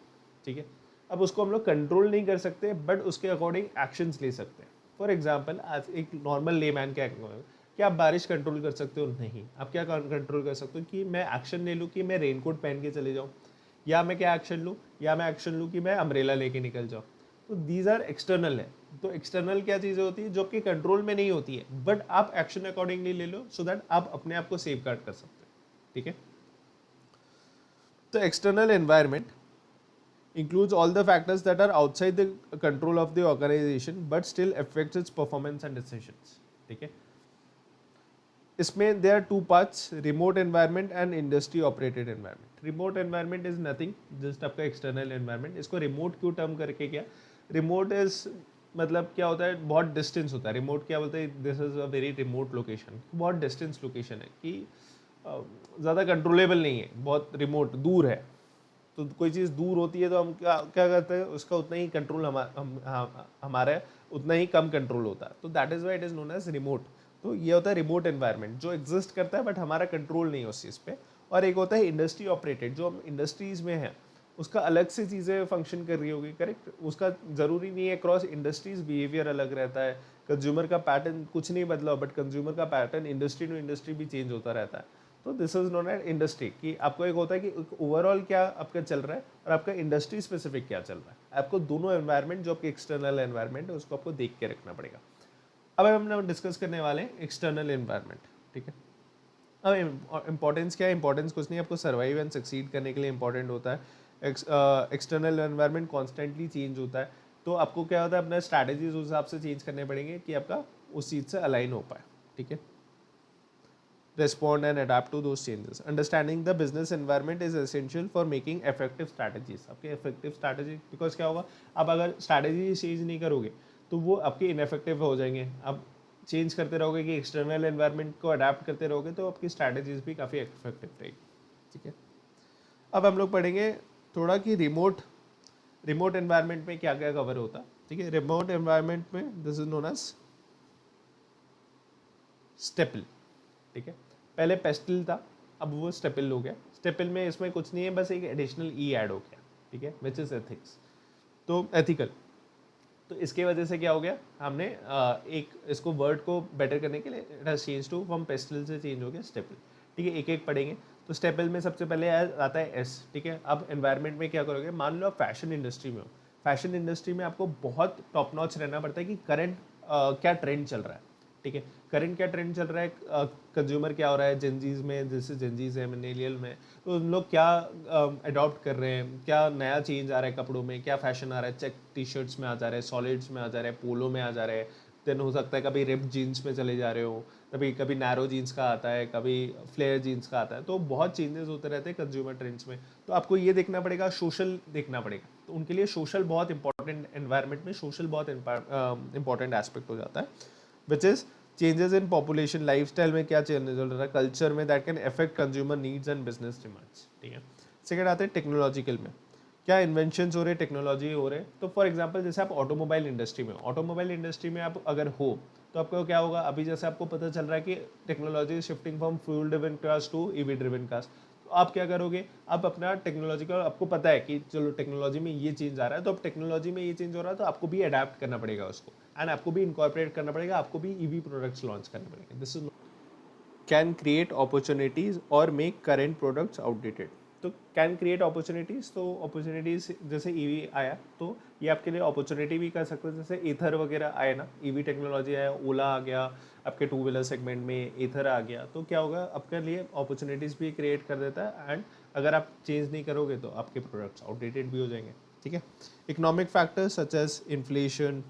ठीक है। अब उसको हम लोग कंट्रोल नहीं कर सकते, बट उसके अकॉर्डिंग एक्शंस ले सकते हैं। फॉर एग्जाम्पल, आज एक नॉर्मल लेमैन क्या आप बारिश कंट्रोल कर सकते हो? नहीं। आप क्या कंट्रोल कर सकते हो कि मैं एक्शन ले लूँ कि मैं रेनकोट पहन के चले जाऊँ, या मैं क्या एक्शन लूँ, या मैं एक्शन लूँ कि मैं अम्ब्रेला लेके निकल जाऊँ। तो दीज आर एक्सटर्नल है। तो एक्सटर्नल क्या चीज़ें होती है जो आपके कंट्रोल में नहीं होती है, बट आप एक्शन अकॉर्डिंगली ले लो सो दैट आप अपने आप को सेफ गार्ड कर सकते हो, ठीक है। तो external environment includes all the factors that are outside the control of the organization but still affects its performance and decisions, ठीक है। इसमें there are two parts, remote environment and industry operated environment। remote environment is nothing, just आपका external environment। इसको remote क्यों term करके क्या? remote is मतलब क्या होता है? बहुत डिस्टेंस होता है। रिमोट क्या बोलते हैं? This is a very remote location, बहुत डिस्टेंस लोकेशन है कि ज़्यादा कंट्रोलेबल नहीं है, बहुत रिमोट दूर है। तो कोई चीज़ दूर होती है तो हम क्या क्या करते हैं, उसका उतना ही कंट्रोल हमारा उतना ही कम कंट्रोल होता है। तो that is why it is known as remote. तो ये होता है रिमोट एनवायरनमेंट जो एग्जिस्ट करता है बट हमारा कंट्रोल नहीं है उस चीज़ पे। और एक होता है इंडस्ट्री ऑपरेटेड, जो हम इंडस्ट्रीज़ में है, उसका अलग से चीज़ें फंक्शन कर रही होगी, करेक्ट। उसका ज़रूरी नहीं है, क्रॉस इंडस्ट्रीज बिहेवियर अलग रहता है, कंज्यूमर का पैटर्न कुछ नहीं बदला, बट कंज्यूमर का पैटर्न इंडस्ट्री टू इंडस्ट्री भी चेंज होता रहता है। तो this is known as industry, कि आपको एक होता है कि ओवरऑल क्या आपका चल रहा है और आपका इंडस्ट्री स्पेसिफिक क्या चल रहा है। आपको दोनों एनवायरनमेंट जो आपके एक्सटर्नल एनवायरनमेंट है उसको आपको देख के रखना पड़ेगा। अब हम डिस्कस करने वाले हैं एक्सटर्नल एनवायरनमेंट, ठीक है। अब इंपॉर्टेंस क्या है? इंपॉर्टेंस कुछ नहीं, आपको सर्वाइव एंड सक्सीड करने के लिए इंपॉर्टेंट होता है। एक्सटर्नल एनवायरनमेंट कॉन्स्टेंटली चेंज होता है, तो आपको क्या होता है, अपना स्ट्रैटेजीज उस हिसाब से चेंज करने पड़ेंगे कि आपका उस चीज़ से अलाइन हो पाए, ठीक है। Respond and adapt to those changes. Understanding the business environment is essential for making effective strategies। आपके effective strategy, because क्या होगा, आप अगर strategy चेंज नहीं करोगे तो वो आपके ineffective हो जाएंगे। आप चेंज करते रहोगे कि एक्सटर्नल एनवायरनमेंट को अडाप्ट करते रहोगे तो आपकी स्ट्रैटेजीज भी काफ़ी इफेक्टिव रहेगी, ठीक है। अब हम लोग पढ़ेंगे थोड़ा कि रिमोट एनवायरनमेंट में क्या क्या कवर होता है, ठीक है। रिमोट एनवायरनमेंट में this is known as STEPLE, ठीक है। पहले पेस्टल था, अब वो स्टेपल हो गया। स्टेपल में इसमें कुछ नहीं है, बस एक एडिशनल ई ऐड हो गया, ठीक है, विच इज एथिक्स, तो एथिकल। तो इसके वजह से क्या हो गया, हमने एक इसको वर्ड को बेटर करने के लिए it has change to from PESTLE से चेंज हो गया स्टेपल, ठीक है। एक एक पढ़ेंगे। तो स्टेपल में सबसे पहले आता है एस, ठीक है। अब एनवायरनमेंट में क्या करोगे, मान लो आप फैशन इंडस्ट्री में हो। फैशन इंडस्ट्री में आपको बहुत टॉप नॉच रहना पड़ता है कि करंट क्या ट्रेंड चल रहा है, ठीक है। करंट क्या ट्रेंड चल रहा है, कंज्यूमर क्या हो रहा है जेनजीज में, जैसे जेनजीज है मिलेनियल में, तो उन लोग क्या अडॉप्ट कर रहे हैं, क्या नया चेंज आ रहा है कपड़ों में, क्या फैशन आ रहा है, चेक टी शर्ट्स में आ जा रहा है, सॉलिड्स में आ जा रहा है, पोलो में आ जा रहा है, देन हो सकता है कभी रिप जीन्स में चले जा रहे हो, कभी कभी नैरो जीन्स का आता है, कभी फ्लेयर जीन्स का आता है। तो बहुत चेंजेस होते रहते हैं कंज्यूमर ट्रेंड्स में। तो आपको ये देखना पड़ेगा, सोशल देखना पड़ेगा। तो उनके लिए सोशल बहुत इंपॉर्टेंट, एनवायरनमेंट में सोशल बहुत इंपॉर्टेंट एस्पेक्ट हो जाता है, which is changes in population, lifestyle में क्या चेंजेस हो रहा है, कल्चर में, that can affect consumer needs and business demands, ठीक है। सेकंड आते हैं टेक्नोलॉजिकल में, क्या इन्वेंशंस हो रहे, टेक्नोलॉजी हो रहे। तो फॉर एग्जांपल जैसे आप ऑटोमोबाइल इंडस्ट्री में, ऑटोमोबाइल इंडस्ट्री में आप अगर हो तो आपको क्या होगा, अभी जैसे आपको पता चल रहा है कि technology shifting from fuel driven cars to EV driven cars. तो आप क्या करोगे, आप अपना टेक्नोलॉजी का, आपको पता है कि चलो टेक्नोलॉजी में ये चेंज आ रहा है, तो अब टेक्नोलॉजी में ये चेंज हो रहा है तो आपको भी अडेप्ट करना पड़ेगा उसको, एंड आपको भी इनकॉर्पोरेट करना पड़ेगा, आपको भी ईवी प्रोडक्ट्स लॉन्च करने पड़ेंगे। This is can create opportunities और मेक करेंट प्रोडक्ट्स आउटडेटेड। तो कैन क्रिएट अपॉर्चुनिटीज़, तो अपॉर्चुनिटीज़ जैसे ईवी आया तो ये आपके लिए अपॉर्चुनिटी भी कर सकते हो। जैसे ईथर वगैरह आए ना, ईवी टेक्नोलॉजी आया, ओला आ गया आपके टू व्हीलर सेगमेंट में, ईथर आ गया, तो क्या होगा, आपके लिए अपॉर्चुनिटीज़ भी क्रिएट कर देता है, एंड अगर आप चेंज नहीं करोगे तो आपके प्रोडक्ट्स आउटडेटेड भी हो जाएंगे, ठीक है। Economic factors such as inflation,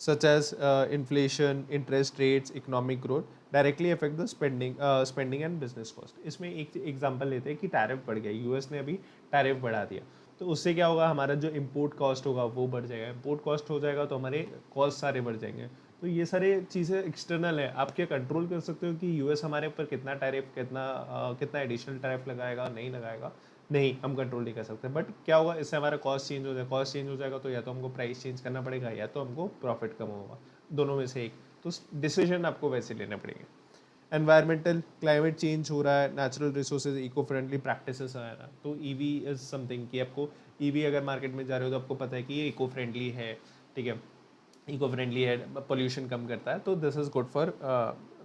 such as inflation, interest rates, economic growth directly affect the spending and business cost। इसमें एक एग्जांपल लेते हैं कि टैरिफ बढ़ गया, यूएस ने अभी टैरिफ बढ़ा दिया, तो उससे क्या होगा, हमारा जो इम्पोर्ट कॉस्ट होगा वो बढ़ जाएगा। इम्पोर्ट कॉस्ट हो जाएगा तो हमारे कॉस्ट सारे बढ़ जाएंगे। तो ये सारे चीज़ें एक्सटर्नल है, आप क्या कंट्रोल कर सकते हो कि यूएस हमारे ऊपर कितना टैरिफ, कितना एडिशनल टैरिफ लगाएगा, नहीं लगाएगा, नहीं, हम कंट्रोल नहीं कर सकते। बट क्या होगा, इससे हमारा कॉस्ट चेंज हो जाएगा, कॉस्ट चेंज हो जाएगा तो या तो हमको प्राइस चेंज करना पड़ेगा या तो हमको प्रॉफिट कम होगा, दोनों में से एक। तो डिसीजन आपको वैसे लेने पड़ेंगे। एनवायरमेंटल, क्लाइमेट चेंज हो रहा है, natural resources, eco friendly practices आ रहा है, तो ईवी इज समथिंग कि आपको ईवी अगर मार्केट में जा रहे हो तो आपको पता है कि ये इको फ्रेंडली है, ठीक है, इको फ्रेंडली है, पोल्यूशन कम करता है, तो this is good for,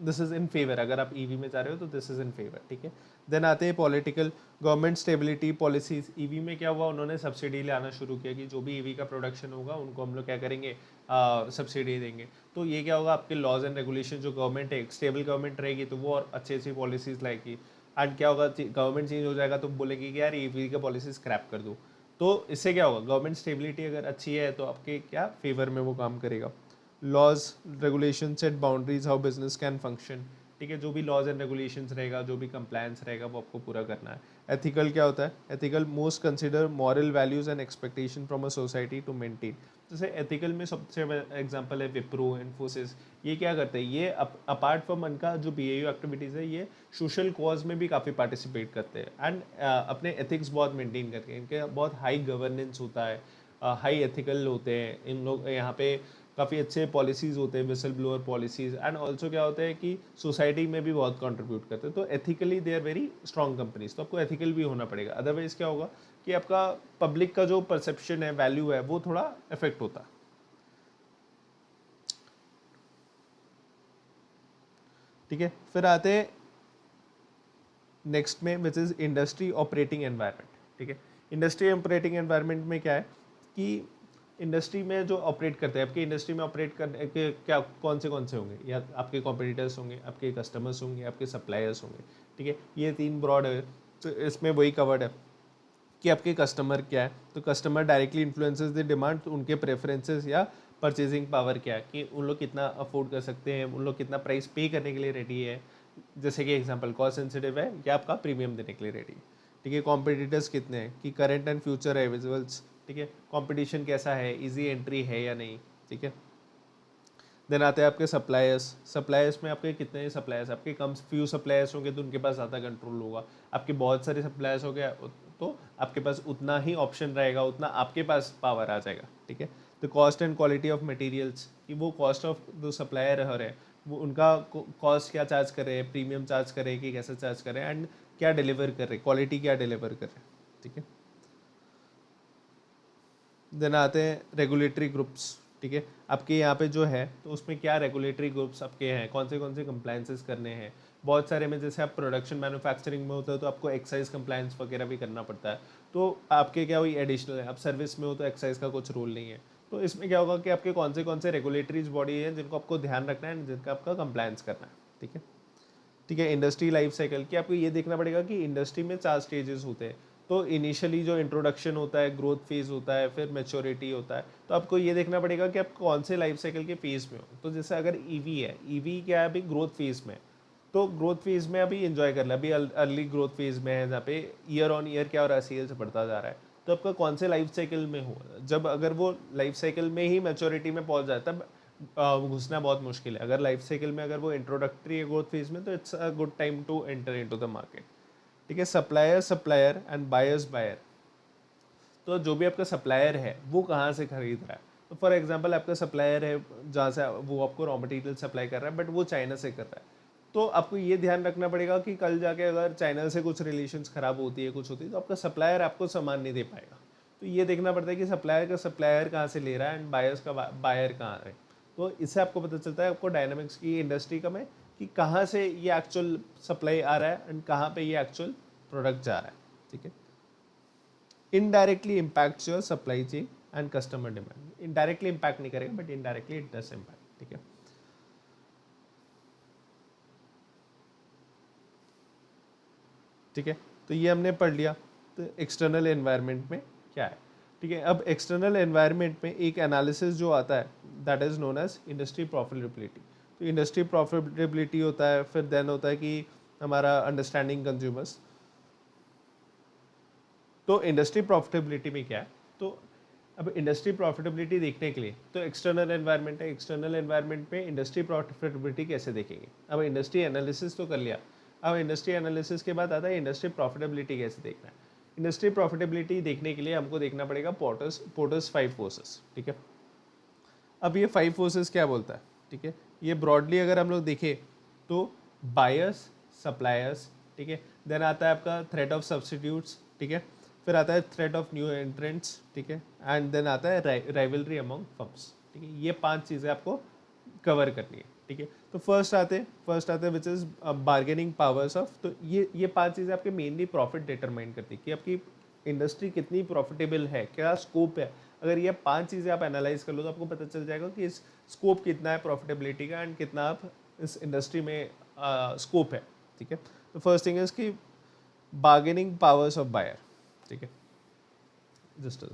this is in favour, अगर आप ईवी में जा रहे हो तो दिस इज इन फेवर, ठीक है। देन आते हैं political, government stability policies. EV में क्या हुआ, उन्होंने सब्सिडी लाना शुरू किया कि जो भी ईवी का प्रोडक्शन होगा उनको हम लोग क्या करेंगे, सब्सिडी देंगे। तो ये क्या होगा, आपके लॉज एंड रेगुलेशन, जो गवर्नमेंट है, स्टेबल गवर्नमेंट रहेगी तो वो और अच्छी अच्छी पॉलिसीज लाएगी। एंड क्या होगा, गवर्नमेंट चेंज हो जाएगा तो बोलेगी कि यार ईवी का पॉलिसी स्क्रैप कर दो। तो इससे क्या होगा, गवर्नमेंट स्टेबिलिटी अगर अच्छी है तो आपके क्या फेवर में वो काम करेगा। Laws regulation set boundaries how business can function, ठीक है, जो भी लॉज एंड रेगुलेशंस रहेगा, जो भी कंप्लायंस रहेगा वो आपको पूरा करना है। एथिकल क्या होता है, ethical most consider moral values and expectation from a society to maintain. जैसे एथिकल में सबसे एग्जांपल है विप्रो, इन्फोसिस, ये क्या करते हैं, ये अपार्ट फ्रॉम उनका जो बीएयू एक्टिविटीज़ है, ये सोशल कॉज में भी काफ़ी पार्टिसिपेट करते हैं एंड अपने एथिक्स बहुत मेंटेन करके, इनके बहुत हाई गवर्नेंस होता है, हाई एथिकल होते हैं इन लोग यहाँ पे, काफ़ी अच्छे पॉलिसीज़ होते हैं, whistle blower policies, and also क्या होता है कि सोसाइटी में भी बहुत कंट्रीब्यूट करते हैं, तो ethically they are very strong companies. तो आपको एथिकल भी होना पड़ेगा, अदरवाइज क्या होगा कि आपका पब्लिक का जो परसेप्शन है, वैल्यू है, वो थोड़ा इफेक्ट होता है, ठीक है। फिर आते हैं नेक्स्ट में, which is industry operating environment, ठीक है। इंडस्ट्री ऑपरेटिंग एनवायरनमेंट में क्या है कि इंडस्ट्री में जो ऑपरेट करते हैं, आपकी इंडस्ट्री में ऑपरेट करने के क्या कौन से होंगे, या आपके कॉम्पिटिटर्स होंगे, आपके कस्टमर्स होंगे, आपके सप्लायर्स होंगे, ठीक है, ये तीन ब्रॉड है। तो इसमें वही कवर्ड है कि आपके कस्टमर क्या है, तो customer directly influences the demand, तो उनके प्रेफरेंसेस या परचेजिंग पावर क्या है, कि उन लोग कितना अफोर्ड कर सकते हैं, उन लोग कितना प्राइस पे करने के लिए रेडी है। जैसे कि एग्जांपल, कॉस्ट सेंसिटिव है या आपका प्रीमियम देने के लिए रेडी है, ठीक है। कॉम्पिटिटर्स कितने हैं, कि करंट एंड फ्यूचर है विजुअल्स, ठीक है, कंपटीशन कैसा है, इजी एंट्री है या नहीं, ठीक है। देन आते हैं आपके सप्लायर्स, सप्लायर्स में आपके कितने सप्लायर्स, आपके कम फ्यू सप्लायर्स होंगे तो उनके पास ज़्यादा कंट्रोल होगा, आपके बहुत सारे सप्लायर्स हो गया तो आपके पास उतना ही ऑप्शन रहेगा, उतना आपके पास पावर आ जाएगा, ठीक है। तो cost and quality of materials, कि वो कॉस्ट ऑफ जो सप्लायर रह रहे हैं, वो उनका कॉस्ट क्या चार्ज कर रहे हैं, प्रीमियम चार्ज कर रहे हैं कि कैसे चार्ज कर रहे हैं, एंड क्या डिलीवर कर रहे हैं, क्वालिटी क्या डिलीवर कर रहे हैं, ठीक है। देन आते हैं रेगुलेटरी ग्रुप्स, ठीक है, आपके यहाँ पे जो है तो उसमें क्या रेगुलेटरी ग्रुप्स आपके हैं, कौन से कंप्लायंसेस करने हैं। बहुत सारे में, जैसे आप प्रोडक्शन मैन्युफैक्चरिंग में होता है तो आपको एक्साइज कंप्लायंस वगैरह भी करना पड़ता है, तो आपके क्या वही एडिशनल है। आप सर्विस में हो तो एक्साइज का कुछ रोल नहीं है। तो इसमें क्या होगा कि आपके कौन से रेगुलेटरीज बॉडी है जिनको आपको ध्यान रखना है, जिनका आपका कंप्लायंस करना है, ठीक है। ठीक है, इंडस्ट्री लाइफ साइकिल, कि आपको ये देखना पड़ेगा कि इंडस्ट्री में 4 स्टेजेस होते हैं। तो इनिशियली जो इंट्रोडक्शन होता है, ग्रोथ फेज होता है, फिर मेच्योरिटी होता है, तो आपको ये देखना पड़ेगा कि आप कौन से लाइफ साइकिल के फेज में हो। तो जैसे अगर ईवी है, ईवी क्या है, अभी ग्रोथ फेज में है, तो ग्रोथ फेज में अभी इंजॉय कर रहा है, अभी अर्ली ग्रोथ फेज में है, जहाँ पे ईयर ऑन ईयर क्या हो रहा है, सेल्स बढ़ता जा रहा है। तो आपका कौन से लाइफ साइकिल में हो, जब अगर वो लाइफ साइकिल में ही मेच्योरिटी में पहुंच जाए तब घुसना बहुत मुश्किल है। अगर लाइफ साइकिल में अगर वो इंट्रोडक्टरी है ग्रोथ फेज में, तो it's a good time to enter into the market, ठीक है। सप्लायर एंड बायर्स बायर, तो जो भी आपका सप्लायर है वो कहाँ से खरीद रहा है। तो फॉर एग्जांपल, आपका सप्लायर है जहाँ से वो आपको रॉ मटेरियल सप्लाई कर रहा है, बट वो चाइना से कर रहा है, तो आपको ये ध्यान रखना पड़ेगा कि कल जाके अगर चाइना से कुछ रिलेशंस खराब होती है, कुछ होती है, तो आपका सप्लायर आपको सामान नहीं दे पाएगा। तो ये देखना पड़ता है कि सप्लायर कहाँ से ले रहा है एंड बायर्स का बायर कहाँ है। तो इससे आपको पता चलता है, आपको डायनामिक्स की इंडस्ट्री का में, कि कहाँ से ये एक्चुअल सप्लाई आ रहा है एंड कहाँ पे ये एक्चुअल प्रोडक्ट जा रहा है, ठीक है। Indirectly impacts your supply chain and customer demand, indirectly impact नहीं करेगा but indirectly it does impact, ठीक है। ठीक है, तो ये हमने पढ़ लिया। तो एक्सटर्नल एनवायरनमेंट में क्या है, ठीक है। अब एक्सटर्नल एनवायरनमेंट में एक एनालिसिस जो आता है, that is known as industry profitability. तो इंडस्ट्री प्रॉफिटेबिलिटी होता है, फिर देन होता है कि हमारा अंडरस्टैंडिंग कंज्यूमर्स। तो इंडस्ट्री प्रॉफिटेबिलिटी में क्या है, तो अब इंडस्ट्री प्रॉफिटेबिलिटी देखने के लिए तो एक्सटर्नल एनवायरनमेंट है, एक्सटर्नल एनवायरनमेंट में इंडस्ट्री प्रॉफिटेबिलिटी कैसे देखेंगे। अब इंडस्ट्री एनालिसिस तो कर लिया, अब इंडस्ट्री एनालिसिस के बाद आता है इंडस्ट्री प्रॉफिटेबिलिटी कैसे देखना है। इंडस्ट्री प्रॉफिटेबिलिटी देखने के लिए हमको देखना पड़ेगा पोर्टर्स 5 फोर्सेस, ठीक है। अब ये 5 फोर्सेस क्या बोलता है, ठीक है। ये ब्रॉडली अगर हम लोग देखें तो बायर्स, सप्लायर्स, ठीक है, देन आता है आपका थ्रेट ऑफ सब्स्टिट्यूट्स, ठीक है, फिर आता है थ्रेट ऑफ न्यू एंट्रेंट्स, ठीक है, एंड देन आता है राइवलरी अमंग फर्म्स, ठीक है। ये 5 चीज़ें आपको कवर करनी है, ठीक है। तो फर्स्ट आते which is bargaining powers of, तो ये 5 चीज़ें आपके मेनली प्रॉफिट डिटरमाइन करती है कि आपकी इंडस्ट्री कितनी प्रॉफिटेबल है, क्या स्कोप है। अगर ये 5 चीज़ें आप एनालाइज कर लो तो आपको पता चल जाएगा कि इस स्कोप कितना है प्रॉफिटेबिलिटी का एंड कितना आप इस इंडस्ट्री में स्कोप है, ठीक है। तो फर्स्ट थिंग इज कि बार्गेनिंग पावर्स ऑफ बायर, ठीक है। जस्ट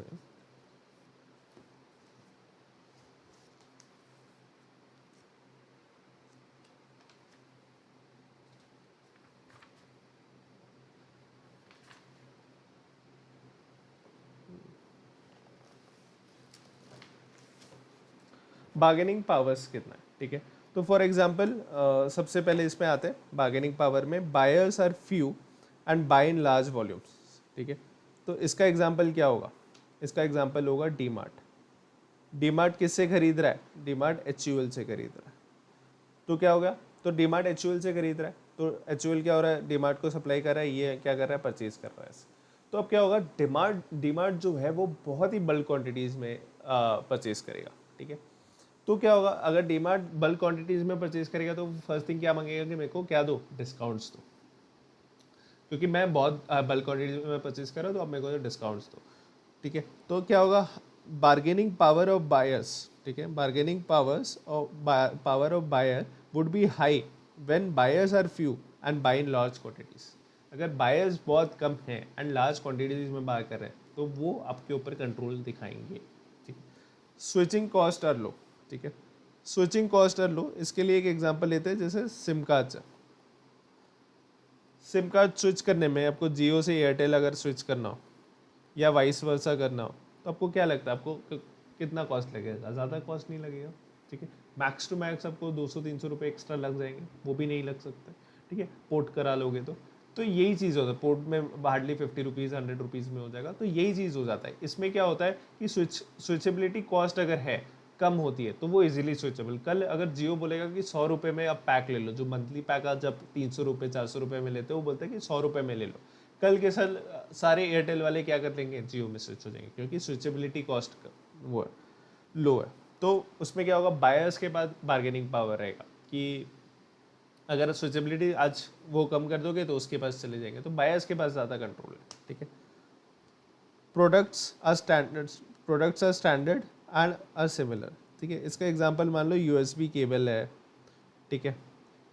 बार्गेनिंग पावर्स कितना है, ठीक है। तो फॉर एग्जांपल सबसे पहले इसमें आते हैं बार्गेनिंग पावर में buyers are few and buy in large volumes, ठीक है। तो इसका एग्जांपल क्या होगा, इसका एग्जांपल होगा डी मार्ट। डी मार्ट किससे खरीद रहा है, डी मार्ट एचयूएल से खरीद रहा है। तो क्या होगा, तो डी मार्ट एचयूएल से खरीद रहा है, तो एचयूएल क्या हो रहा है, डी मार्ट को सप्लाई कर रहा है, ये क्या कर रहा है, परचेज कर रहा है। तो अब क्या होगा, डी मार्ट जो है वो बहुत ही बल्क क्वांटिटीज़ में परचेज करेगा, ठीक है। तो क्या होगा, अगर डीमार्ट बल्क क्वांटिटीज में परचेज करेगा तो फर्स्ट थिंग क्या मांगेगा कि मेरे को क्या दो, डिस्काउंट्स दो, क्योंकि मैं बहुत बल्क क्वांटिटीज में परचेज कर रहा हूँ तो अब मेरे को डिस्काउंट्स दो, ठीक है। तो क्या होगा, बार्गेनिंग पावर ऑफ बायर्स, ठीक है, bargaining power of buyer would be high when buyers are few and buy in large quantities. अगर बायर्स बहुत कम हैं एंड लार्ज क्वांटिटीज में बाय कर रहे हैं तो वो आपके ऊपर कंट्रोल दिखाएंगे, ठीक है। स्विचिंग कॉस्ट आर लो, ठीक है, स्विचिंग कॉस्ट आर लो। इसके लिए एक एग्जांपल लेते हैं, जैसे SIM card, SIM card switch करने में आपको जियो से एयरटेल अगर स्विच करना हो या वाइस वर्सा करना हो तो आपको क्या लगता है, आपको कितना कॉस्ट लगेगा, ज़्यादा कॉस्ट नहीं लगेगा, ठीक है। मैक्स टू मैक्स आपको 200-300 रुपये एक्स्ट्रा लग जाएंगे, वो भी नहीं लग सकते, ठीक है, पोर्ट करा लोगे तो यही चीज़ होता है, पोर्ट में हार्डली 50 रुपीज़ 100 रुपीज़ में हो जाएगा, तो यही चीज़ हो जाता है। इसमें क्या होता है कि स्विचेबिलिटी कॉस्ट अगर है कम होती है तो वो इजीली स्विचेबल। कल अगर जियो बोलेगा कि 100 रुपये में आप पैक ले लो, जो मंथली पैक आप जब 300 रुपये 400 रुपये में लेते हो वो बोलते हैं कि 100 रुपये में ले लो, कल के साल सारे एयरटेल वाले क्या कर लेंगे, जियो में स्विच हो जाएंगे, क्योंकि स्विचेबिलिटी कॉस्ट वो है, लो है। तो उसमें क्या होगा, बायर्स के पास बार्गेनिंग पावर रहेगा कि अगर स्विचेबिलिटी आज वो कम कर दोगे तो उसके पास चले जाएंगे, तो बायर्स के पास ज़्यादा कंट्रोल है, ठीक है। Products are standard and are similar, ठीक है। इसका एग्जांपल मान लो यूएसबी केबल है, ठीक है,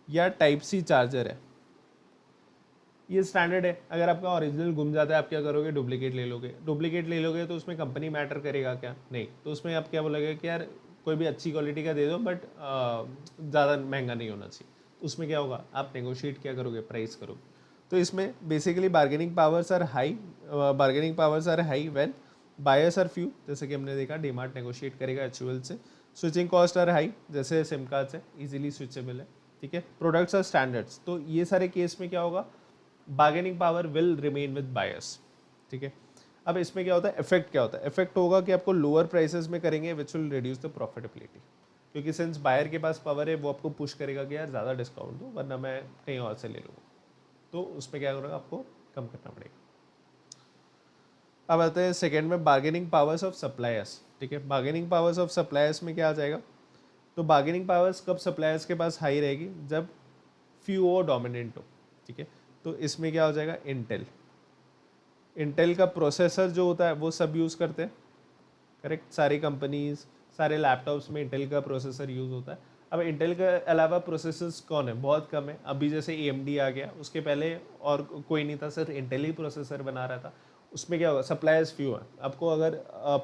या टाइप सी चार्जर है, ये स्टैंडर्ड है। अगर आपका ओरिजिनल गुम जाता है आप क्या करोगे, डुप्लीकेट ले लोगे तो उसमें कंपनी मैटर करेगा क्या, नहीं, तो उसमें आप क्या बोलोगे कि यार कोई भी अच्छी क्वालिटी का दे दो बट ज़्यादा महंगा नहीं होना चाहिए, तो उसमें क्या होगा, आप नेगोशिएट क्या करोगे, प्राइस करोगे। तो इसमें basically bargaining powers are high when buyers are few, जैसे कि हमने देखा डीमार्ट नेगोशिएट करेगा एचयूएल से। स्विचिंग कॉस्ट आर हाई, जैसे सिम कार्ड्स है इजीली स्विचेबल है, ठीक है। प्रोडक्ट्स आर स्टैंडर्ड्स, तो ये सारे केस में क्या होगा, bargaining power will remain with buyers, ठीक है। अब इसमें क्या होता है, इफेक्ट क्या होता है, इफेक्ट होगा कि आपको लोअर प्राइसेस में करेंगे which will reduce the profitability, क्योंकि सिंस बायर के पास पावर है वो आपको पुश करेगा कि यार ज़्यादा डिस्काउंट दो वरना मैं कहीं और से ले लूँगा, तो उसमें क्या करेगा, आपको कम करना पड़ेगा। अब आते हैं सेकेंड में बार्गेनिंग पावर्स ऑफ सप्लायर्स, ठीक है। बार्गेनिंग पावर्स ऑफ सप्लायर्स में क्या आ जाएगा, तो बार्गेनिंग पावर्स कब सप्लायर्स के पास हाई रहेगी, जब फ्यू और डोमिनेंट हो, ठीक है। तो इसमें क्या हो जाएगा, इंटेल का प्रोसेसर जो होता है वो सब यूज़ करते हैं, करेक्ट, सारी कंपनीज सारे लैपटॉप्स में इंटेल का प्रोसेसर यूज़ होता है। अब इंटेल के अलावा प्रोसेसर्स कौन है, बहुत कम है, अभी जैसे AMD आ गया, उसके पहले और कोई नहीं था, सिर्फ इंटेल ही प्रोसेसर बना रहा था। उसमें क्या होगा, सप्लायर्स फ्यू है, आपको अगर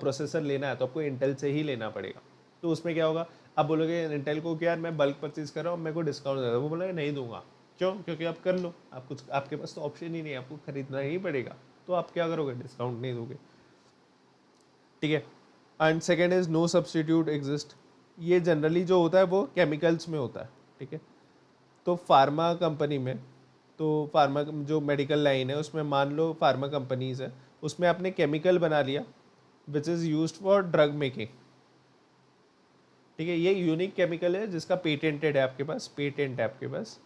प्रोसेसर लेना है तो आपको इंटेल से ही लेना पड़ेगा। तो उसमें क्या होगा, आप बोलोगे इंटेल को कि यार मैं बल्क परचेज कर रहा हूँ, मेरे को डिस्काउंट दे दो, वो बोलेगा नहीं दूंगा, क्यों, क्योंकि आप कर लो, आप कुछ, आपके पास तो ऑप्शन ही नहीं है, आपको खरीदना ही पड़ेगा, तो आप क्या करोगे, डिस्काउंट नहीं दोगे, ठीक है। And second is no substitute exist. ये जनरली जो होता है वो केमिकल्स में होता है, ठीक है। तो फार्मा कंपनी में, तो फार्मा जो मेडिकल लाइन है उसमें मान लो फार्मा कंपनीज है, उसमें आपने केमिकल बना लिया which is used for drug making, ठीक है। ये यूनिक केमिकल है जिसका पेटेंटेड है आपके पास, पेटेंट है आपके पास,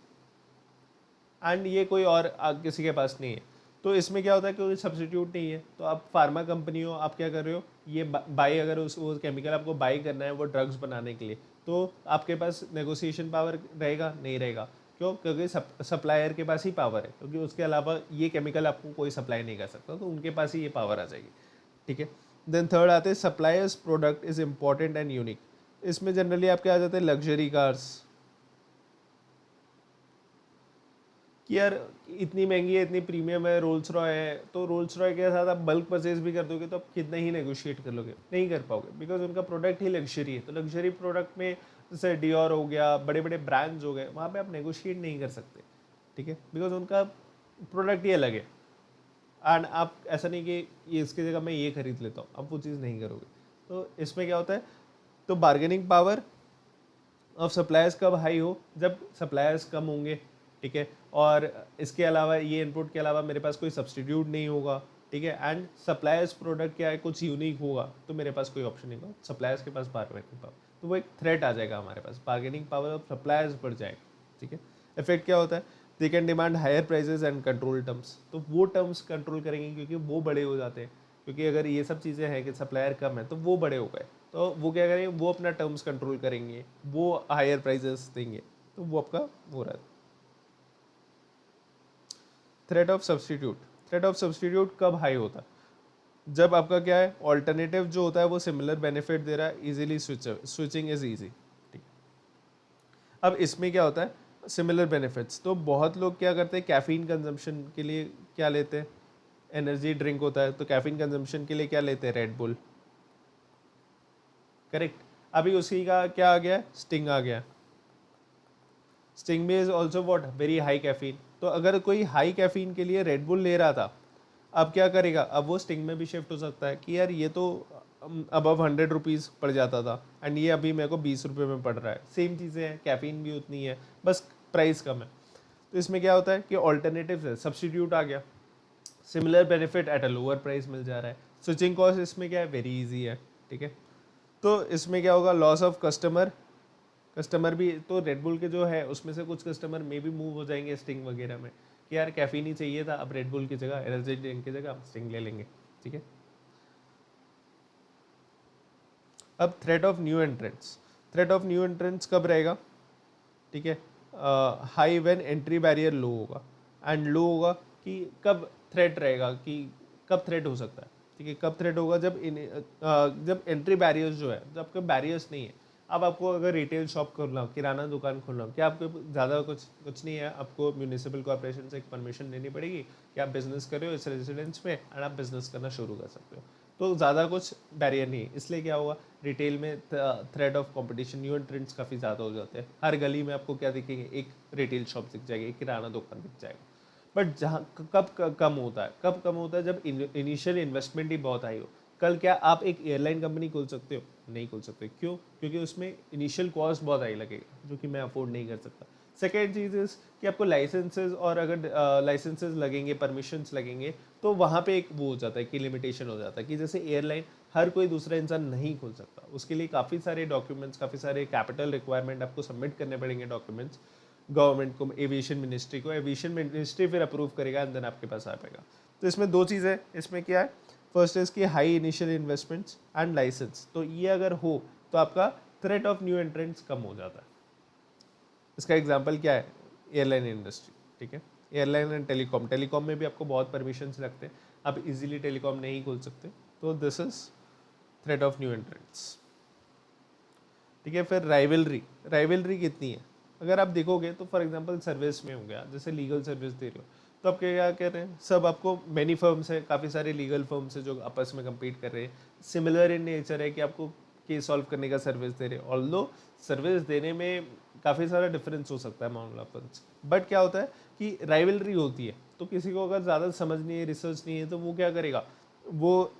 एंड ये कोई और किसी के पास नहीं है। तो इसमें क्या होता है, कोई सब्स्टिट्यूट नहीं है। तो आप फार्मा कंपनी हो, आप क्या कर रहे हो, ये बाई, अगर उस वो केमिकल आपको बाई करना है वो ड्रग्स बनाने के लिए, तो आपके पास नेगोशिएशन पावर रहेगा नहीं रहेगा? क्यों? क्योंकि सप्लायर के पास ही पावर है, क्योंकि उसके अलावा ये केमिकल आपको कोई सप्लाई नहीं कर सकता, तो उनके पास ही ये पावर आ जाएगी, ठीक है। देन थर्ड आते हैं suppliers product is important and unique. इसमें जनरली आपके आ जाते हैं लग्जरी कार्स, कि यार इतनी महंगी है, इतनी प्रीमियम है, रोल्स रॉय है, तो रोल्स रॉय के साथ आप बल्क परचेज भी कर दोगे तो आप कितना ही नेगोशिएट कर लोगे, नहीं कर पाओगे, बिकॉज उनका प्रोडक्ट ही लग्जरी है। तो लग्जरी प्रोडक्ट में जैसे डियोर हो गया, बड़े बड़े ब्रांड्स हो गए, वहाँ पे आप नेगोशिएट नहीं कर सकते, ठीक है, बिकॉज उनका प्रोडक्ट ही अलग है। एंड आप ऐसा नहीं कि ये इसकी जगह मैं ये खरीद लेता हूँ, आप वो चीज़ नहीं करोगे। तो इसमें क्या होता है, तो बार्गेनिंग पावर ऑफ सप्लायर्स कब हाई हो, जब सप्लायर्स कम होंगे, ठीक है, और इसके अलावा ये इनपुट के अलावा मेरे पास कोई सब्सटीट्यूट नहीं होगा, ठीक है, एंड सप्लायर्स प्रोडक्ट क्या है, कुछ यूनिक होगा, तो मेरे पास कोई ऑप्शन नहीं होगा, सप्लायर्स के पास बार्गेनिंग पावर, तो वो एक थ्रेट आ जाएगा हमारे पास, बार्गेनिंग पावर ऑफ सप्लायर्स बढ़ जाएगा, ठीक है। इफेक्ट क्या होता है, they can demand higher prices and control terms, तो वो टर्म्स कंट्रोल करेंगे क्योंकि वो बड़े हो जाते हैं, क्योंकि अगर ये सब चीज़ें हैं कि सप्लायर कम है तो वो बड़े हो गए, तो वो क्या करेंगे, वो अपना टर्म्स कंट्रोल करेंगे, वो हायर प्राइजेस देंगे, तो वो आपका हो रहा है। Threat of substitute, threat of substitute कब हाई होता है, जब आपका क्या है, ऑल्टरनेटिव जो होता है वो सिमिलर बेनिफिट दे रहा है, इजीली स्विचिंग इज इजी, ठीक। अब इसमें क्या होता है, सिमिलर बेनिफिट्स, तो बहुत लोग क्या करते हैं, कैफीन कंजम्पशन के लिए क्या लेते हैं, एनर्जी ड्रिंक होता है, तो कैफीन कंजम्पशन के लिए क्या लेते हैं, रेड बुल, करेक्ट। अभी उसी का क्या आ गया, स्टिंग आ गया, स्टिंग में is also what, very high caffeine, तो अगर कोई हाई कैफीन के लिए रेड बुल ले रहा था, अब क्या करेगा, अब वो स्टिंग में भी शिफ्ट हो सकता है कि यार ये तो अबव 100 रुपीज़ पड़ जाता था एंड ये अभी मेरे को 20 रुपये में पड़ रहा है, सेम चीज़ें हैं, कैफीन भी उतनी है, बस प्राइस कम है। तो इसमें क्या होता है कि ऑल्टरनेटिव है, सब्सटीट्यूट आ गया, similar benefit at a lower price मिल जा रहा है, स्विचिंग कॉस्ट इसमें क्या है, वेरी इजी है, ठीक है। तो इसमें क्या होगा, लॉस ऑफ कस्टमर, कस्टमर भी, तो रेडबुल के जो है उसमें से कुछ कस्टमर में भी मूव हो जाएंगे स्टिंग वगैरह में, कि यार कैफीन ही चाहिए था, अब रेडबुल की जगह, एनर्जी ड्रिंक की जगह हम स्टिंग ले लेंगे, ठीक है। अब threat of new entrants, threat of new entrants कब रहेगा, ठीक है, हाई व्हेन एंट्री बैरियर लो होगा, एंड लो होगा कि कब थ्रेट रहेगा, कि कब थ्रेट हो सकता है, ठीक है, कब थ्रेट होगा, जब एंट्री बैरियर्स जो है, जब आपके बैरियर्स नहीं है। अब आपको अगर रिटेल शॉप खोलना हो, किराना दुकान खोलना हो, क्या आपको ज़्यादा कुछ नहीं है, आपको म्यूनिसिपल कॉर्पोरेशन से एक परमिशन लेनी पड़ेगी कि आप बिजनेस कर रहे हो इस रेजिडेंस में एंड आप बिजनेस करना शुरू कर सकते हो, तो ज़्यादा कुछ बैरियर नहीं है, इसलिए क्या होगा, रिटेल में thread of competition, new entrants काफ़ी ज़्यादा हो जाते हैं, हर गली में आपको क्या दिखेंगे, एक रिटेल शॉप दिख जाएगी, एक किराना दुकान दिख जाएगा। बट जहाँ कम होता है, कब कम होता है, जब इनिशियल इन्वेस्टमेंट ही बहुत हाई हो। कल क्या आप एक एयरलाइन कंपनी खोल सकते हो, नहीं खोल सकते, क्यों, क्योंकि उसमें इनिशियल कॉस्ट बहुत हाई लगेगा जो कि मैं अफोर्ड नहीं कर सकता। सेकेंड चीज़ इज कि आपको लाइसेंसेज, और अगर लाइसेंसेज लगेंगे, परमिशंस लगेंगे, तो वहाँ पे एक वो हो जाता है कि लिमिटेशन हो जाता है, कि जैसे एयरलाइन हर कोई दूसरा इंसान नहीं खोल सकता, उसके लिए काफ़ी सारे डॉक्यूमेंट्स, काफ़ी सारे कैपिटल रिक्वायरमेंट आपको सबमिट करने पड़ेंगे डॉक्यूमेंट्स गवर्नमेंट को, एविएशन मिनिस्ट्री को, एविएशन मिनिस्ट्री फिर अप्रूव करेगा एंड देन आपके पास आ पाएगा। तो इसमें दो चीज़ें, इसमें क्या है, first is key high initial investments and licence, तो ये अगर हो तो आपका थ्रेट ऑफ न्यू एंट्रेंट्स कम हो जाता है। इसका एग्जाम्पल क्या है, एयरलाइन इंडस्ट्री, ठीक है, एयरलाइन एंड टेलीकॉम, टेलीकॉम में भी आपको बहुत परमिशंस लगते हैं, आप इजीली टेलीकॉम नहीं खोल सकते, तो this is threat of new entrants, ठीक है। फिर राइवलरी, राइवलरी कितनी है, अगर आप देखोगे तो फॉर एग्जांपल सर्विस में हो गया, जैसे लीगल सर्विस दे रहे हो, तो आप क्या कह रहे हैं, सब आपको मैनी फर्म्स है, काफ़ी सारे लीगल फर्म्स है जो आपस में compete कर रहे हैं, सिमिलर इन नेचर है कि आपको केस सॉल्व करने का सर्विस दे रहे हैं, ऑल्दो सर्विस देने में काफ़ी सारा डिफरेंस हो सकता है मामलापन से, बट क्या होता है कि राइवलरी होती है, तो किसी को अगर ज़्यादा समझ नहीं है, रिसर्च नहीं है, तो वो क्या करेगा, वो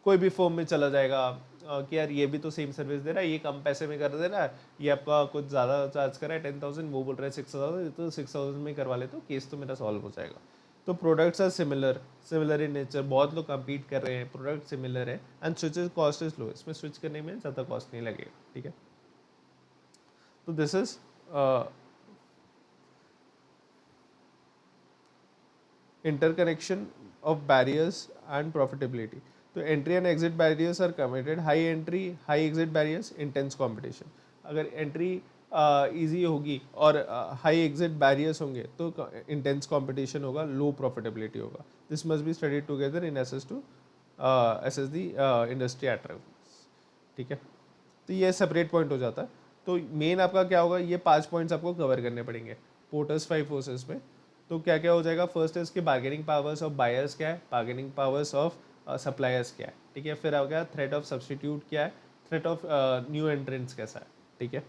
कोई भी फॉर्म में चला जाएगा, कि यार ये भी तो सेम सर्विस दे रहा है, ये कम पैसे में कर दे रहा है, ये आपका कुछ ज़्यादा चार्ज कर रहा है 10,000, वो बोल रहा है 6,000, तो 6,000 में करवा ले तो केस तो मेरा सॉल्व हो जाएगा। तो products are similar in nature, बहुत लोग कम्पीट कर रहे हैं, प्रोडक्ट सिमिलर है and switch cost is low, इसमें स्विच करने में ज़्यादा कॉस्ट नहीं लगेगा, ठीक है। तो this is interconnection of barriers and profitability. तो entry and exit barriers are committed, high entry high exit barriers, intense competition. अगर एंट्री इजी होगी और हाई एग्जिट बैरियर्स होंगे तो इंटेंस कंपटीशन होगा, लो प्रॉफिटेबिलिटी होगा। This must be studied together in assess to assess the industry attractiveness, ठीक है। तो ये सेपरेट पॉइंट हो जाता है। तो मेन आपका क्या होगा, ये 5 पॉइंट्स आपको कवर करने पड़ेंगे पोर्टर्स 5 फोर्सेस में। तो क्या क्या हो जाएगा, फर्स्ट है इसके बार्गेनिंग पावर्स ऑफ बायर्स क्या है, बार्गेनिंग पावर्स ऑफ सप्लायर्स क्या है, ठीक है। फिर आ गया थ्रेट ऑफ सब्सटीट्यूट क्या है, थ्रेट ऑफ न्यू एंट्रेंट्स कैसा है, ठीक है।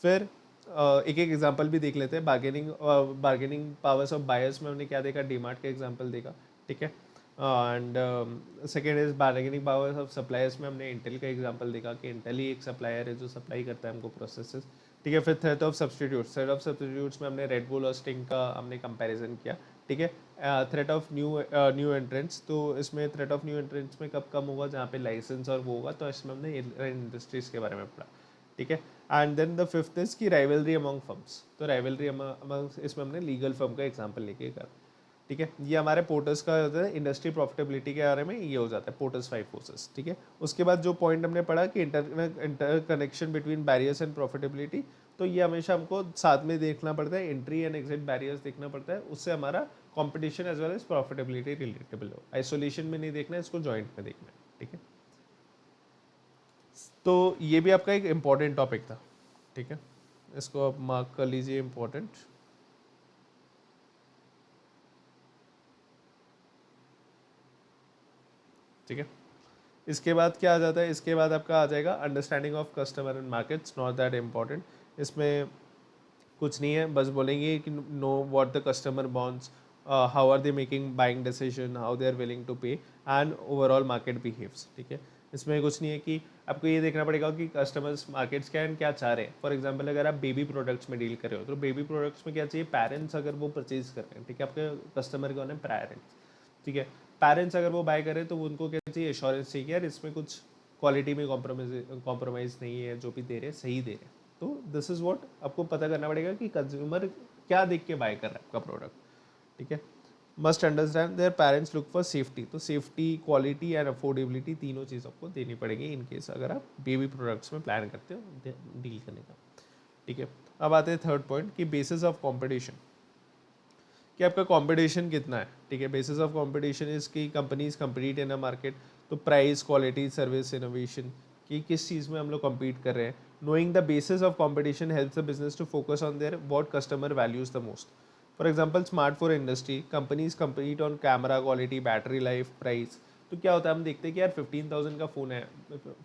फिर एक एक एग्जांपल भी देख लेते हैं। बार्गेनिंग पावर्स ऑफ बायर्स में हमने क्या देखा, डीमार्ट का एग्जांपल देखा, ठीक है। And second is bargaining powers of suppliers में हमने इंटेल का एग्जांपल देखा कि इंटेल ही एक सप्लायर है जो सप्लाई करता है हमको प्रोसेसेस, ठीक है। फिर थ्रेट ऑफ सब्सटीट्यूट्स में हमने रेड बुल और स्टिंग का हमने कंपैरिजन किया, ठीक है। थ्रेट ऑफ न्यू एंट्रेंट्स, तो इसमें थ्रेट ऑफ न्यू एंट्रेंट्स में कब कम होगा, जहाँ पे लाइसेंस और वो होगा, तो इसमें हमने इंडस्ट्रीज के बारे में पढ़ा, ठीक है। And then the fifth is key rivalry among firms. तो राइवलरी अमंग, इसमें हमने लीगल फर्म का एग्जांपल लेके कर, ठीक है। ये हमारे पोर्टर्स का होता है, इंडस्ट्री प्रॉफिटेबिलिटी के बारे में ये हो जाता है पोर्टर्स 5 फोर्सेस, ठीक है। उसके बाद जो पॉइंट हमने पढ़ा कि inter connection between barriers and profitability, तो ये हमेशा हमको साथ में देखना पड़ता है, एंट्री एंड एग्जिट बैरियर्स देखना पड़ता है, उससे हमारा competition as well as profitability relatable हो। आइसोलेशन में नहीं देखना है, इसको जॉइंट में देखना है, ठीक है। तो ये भी आपका एक इम्पॉर्टेंट टॉपिक था, ठीक है, इसको आप मार्क कर लीजिए इम्पोर्टेंट। ठीक है। इसके बाद क्या आ जाता है, इसके बाद आपका आ जाएगा understanding of customer and markets, not that important. इसमें कुछ नहीं है, बस बोलेंगे कि know what the customer wants, how are they making buying decision, how they are willing to pay and overall market behaves, ठीक है। इसमें कुछ नहीं है कि आपको ये देखना पड़ेगा कि कस्टमर्स मार्केट्स क्या है, क्या चाह रहे हैं। फॉर एग्जांपल अगर आप बेबी प्रोडक्ट्स में डील कर रहे हो तो बेबी प्रोडक्ट्स में क्या चाहिए, पेरेंट्स अगर वो परचेज कर रहे हैं, ठीक है, आपके कस्टमर कौन है, पेरेंट्स, ठीक है। पेरेंट्स अगर वो बाय करें तो उनको क्या चाहिए, एश्योरेंस चाहिए यार इसमें कुछ क्वालिटी में कॉम्प्रोमाइज़ नहीं है, जो भी दे रहे हैं सही दे रहे हैं। तो दिस इज़ व्हाट आपको पता करना पड़ेगा कि कंज्यूमर क्या देख के बाय कर रहा है आपका प्रोडक्ट, ठीक है। Must understand their parents look for safety, तो सेफ्टी, क्वालिटी एंड अफोर्डेबिलिटी तीनों चीज़ आपको देनी पड़ेगी इन केस अगर आप बेबी प्रोडक्ट्स में प्लान करते हो डील करने का, ठीक है। अब आते हैं थर्ड पॉइंट कि बेसिस ऑफ कॉम्पिटिशन, कि आपका कंपटीशन कितना है, ठीक है। बेसिस ऑफ कंपटीशन इज की companies compete in a market, तो प्राइस, क्वालिटी, सर्विस, इनोवेशन, कि किस चीज़ में हम लोग कम्पीट कर रहे हैं। Knowing the basis of competition helps the business to focus on their what customer values the most. For example smartphone industry, companies compete on camera quality, battery life, price. तो क्या होता है, हम देखते हैं कि यार 15,000 का फ़ोन है,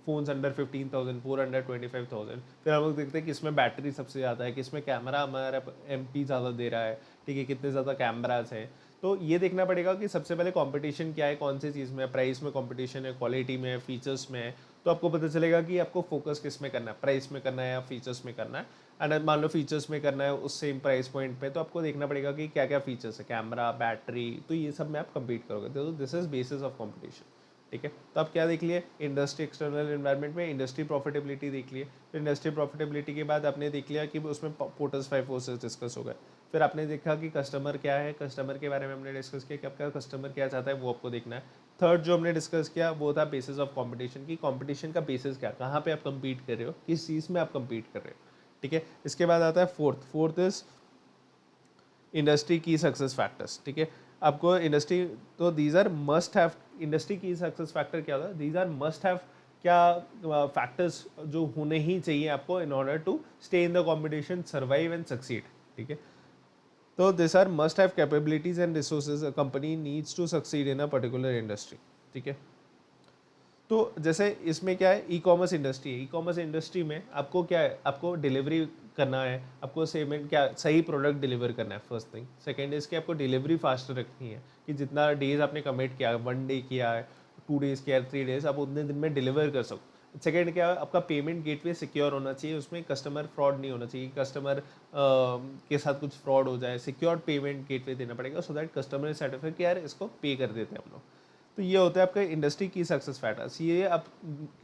फ़ोन्स अंडर 15,000, 4 अंडर 25,000, फिर हम लोग देखते हैं कि इसमें बैटरी सबसे ज़्यादा है, कि इसमें कैमरा हमारा MP ज़्यादा दे रहा है, ठीक है, कितने ज़्यादा कैमराज हैं। तो ये देखना पड़ेगा कि सबसे पहले कंपटीशन क्या है, कौन सी चीज़ में, प्राइस में कंपटीशन है, क्वालिटी में है, फीचर्स में है। तो आपको पता चलेगा कि आपको फोकस किस में करना है, प्राइस में करना है या फीचर्स में करना है। एंड मान लो फीचर्स में करना है उस सेम प्राइस पॉइंट पे, तो आपको देखना पड़ेगा कि क्या क्या फीचर्स है, कैमरा, बैटरी, तो ये सब में आप कम्पीट करोगे। तो this is basis of competition, ठीक है। तो आप क्या देख लिए, इंडस्ट्री एक्सटर्नल एनवायरनमेंट में इंडस्ट्री प्रॉफिटेबिलिटी देख लिए। फिर इंडस्ट्री प्रॉफिटेबिलिटी के बाद आपने देख लिया कि उसमें पोर्टर्स 5 फोर्सेस डिस्कस हो गए। फिर आपने देखा कि कस्टमर क्या है, कस्टमर के बारे में हमने डिस्कस किया कि आपका कस्टमर क्या चाहता है, वो आपको देखना है। थर्ड जो हमने डिस्कस किया वो था बेसिस ऑफ कंपटीशन, की कंपटीशन का बेसिस क्या, कहाँ पे आप कंपीट कर रहे हो, किस चीज़ में आप कंपीट कर रहे हो, ठीक है। इसके बाद आता है fourth is industry key success factors, ठीक है। आपको इंडस्ट्री, तो these are must have, industry key success factor क्या होता है, दीज आर मस्ट हैव, क्या फैक्टर्स जो होने ही चाहिए आपको in order to stay in the competition, survive and succeed, ठीक है। तो this are must have capabilities and resources a company needs to succeed in a particular industry, ठीक है। तो जैसे इसमें क्या है, ई कॉमर्स इंडस्ट्री है, ई कॉमर्स इंडस्ट्री में आपको क्या है, आपको डिलीवरी करना है, आपको सेमेंट क्या सही प्रोडक्ट डिलीवर करना है, फर्स्ट थिंग। सेकंड इज कि आपको डिलीवरी फास्ट रखनी है, कि जितना डेज आपने कमिट किया, 1 डे किया है, 2 डेज किया है, 3 डेज, आप उतने दिन में डिलीवर कर सको। सेकेंड क्या है, आपका पेमेंट गेटवे सिक्योर होना चाहिए, उसमें कस्टमर फ्रॉड नहीं होना चाहिए, कस्टमर के साथ कुछ फ्रॉड हो जाए, सिक्योर पेमेंट गेटवे देना पड़ेगा सो दैट कस्टमर सर्टिफाइड कि यार इसको पे कर देते हैं हम लोग। तो ये होता है आपका इंडस्ट्री की सक्सेस फैक्टर्स। ये आप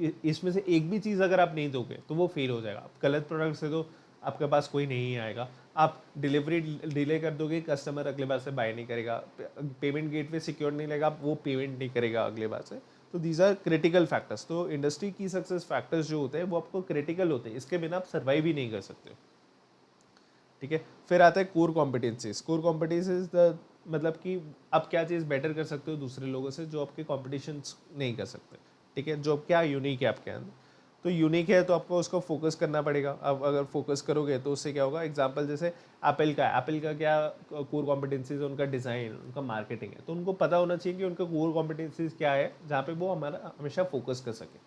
इसमें से एक भी चीज़ अगर आप नहीं दोगे तो वो फेल हो जाएगा। आप गलत प्रोडक्ट से दो, आपके पास कोई नहीं आएगा। आप डिलीवरी डिले कर दोगे, कस्टमर अगले बार से बाय नहीं करेगा। पेमेंट गेटवे सिक्योर नहीं रहेगा, वो पेमेंट नहीं करेगा अगले बार से। तो दीज आर क्रिटिकल फैक्टर्स। तो इंडस्ट्री की सक्सेस फैक्टर्स जो होते हैं वो आपको क्रिटिकल होते हैं, इसके बिना आप सर्वाइव ही नहीं कर सकते। ठीक है, फिर आता है core competencies. Core competencies the मतलब कि आप क्या चीज़ बेटर कर सकते हो दूसरे लोगों से जो आपके कॉम्पिटिशन नहीं कर सकते। ठीक है, जो क्या यूनिक है आपके अंदर, तो यूनिक है तो आपको उसको फोकस करना पड़ेगा। अब अगर फोकस करोगे तो उससे क्या होगा, एग्जांपल जैसे एप्पल का क्या कोर कॉम्पिटेंसीज है, उनका डिज़ाइन, उनका मार्केटिंग है। तो उनको पता होना चाहिए कि उनका कोर कॉम्पिटेंसीज क्या है जहाँ पे वो हमारा हमेशा फोकस कर सके।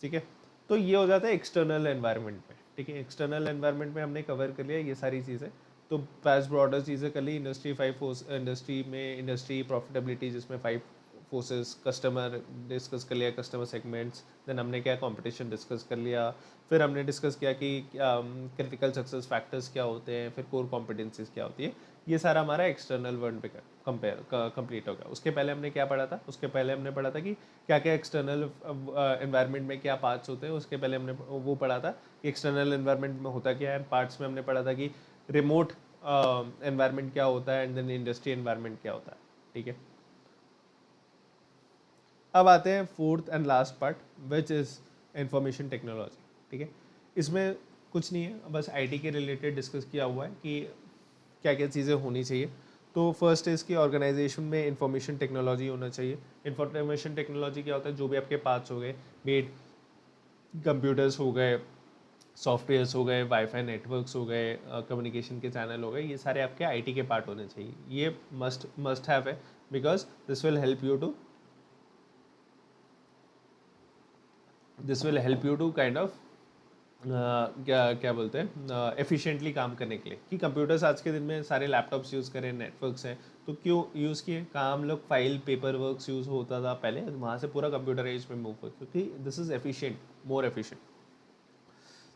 ठीक है, तो ये हो जाता है एक्सटर्नल एनवायरनमेंट में। ठीक है, एक्सटर्नल एनवायरनमेंट में हमने कवर कर लिया ये सारी चीज़ें। तो फास्ट ब्रॉडर चीज़ें कर ली। इंडस्ट्री 5 फोर्स, इंडस्ट्री में इंडस्ट्री प्रॉफिटेबिलिटी जिसमें 5 फोर्सेस, कस्टमर डिस्कस कर लिया, कस्टमर सेगमेंट्स। देन हमने क्या कंपटीशन डिस्कस कर लिया। फिर हमने डिस्कस किया कि क्रिटिकल सक्सेस फैक्टर्स क्या होते हैं, फिर कोर कॉम्पिटेंसीज क्या होती है। ये सारा हमारा एक्सटर्नल वर्ल्ड पे कंप्लीट हो गया। उसके पहले हमने क्या पढ़ा था, उसके पहले हमने पढ़ा था कि क्या क्या एक्सटर्नल एनवायरनमेंट में क्या पार्ट्स होते हैं। उसके पहले हमने वो पढ़ा था कि एक्सटर्नल एनवायरनमेंट में होता क्या है। पार्ट्स में हमने पढ़ा था कि रिमोट एनवायरनमेंट क्या होता है एंड देन इंडस्ट्री एनवायरनमेंट क्या होता है। ठीक है, अब आते हैं fourth and last part which is information technology. ठीक है, इसमें कुछ नहीं है, बस आईटी के रिलेटेड डिस्कस किया हुआ है कि क्या क्या चीज़ें होनी चाहिए। तो फर्स्ट इज़ कि ऑर्गेनाइजेशन में इंफॉर्मेशन टेक्नोलॉजी होना चाहिए। इंफॉर्मेशन टेक्नोलॉजी क्या होता है, जो भी आपके पार्ट्स हो गए, बीट कंप्यूटर्स हो गए, सॉफ्टवेयर्स हो गए, वाईफाई नेटवर्क्स हो गए, कम्युनिकेशन के चैनल हो गए, ये सारे आपके आईटी के पार्ट होने चाहिए। ये मस्ट हैव है because this will help you to kind of क्या क्या बोलते हैं एफिशिएंटली काम करने के लिए। कि कंप्यूटर्स आज के दिन में सारे लैपटॉप्स यूज़ करें, नेटवर्क्स हैं, तो क्यों यूज़ किए, कहाँ हम लोग फाइल पेपर वर्क्स यूज़ होता था पहले, वहाँ से पूरा कंप्यूटर एज में मूव हो, क्योंकि this is efficient, more efficient.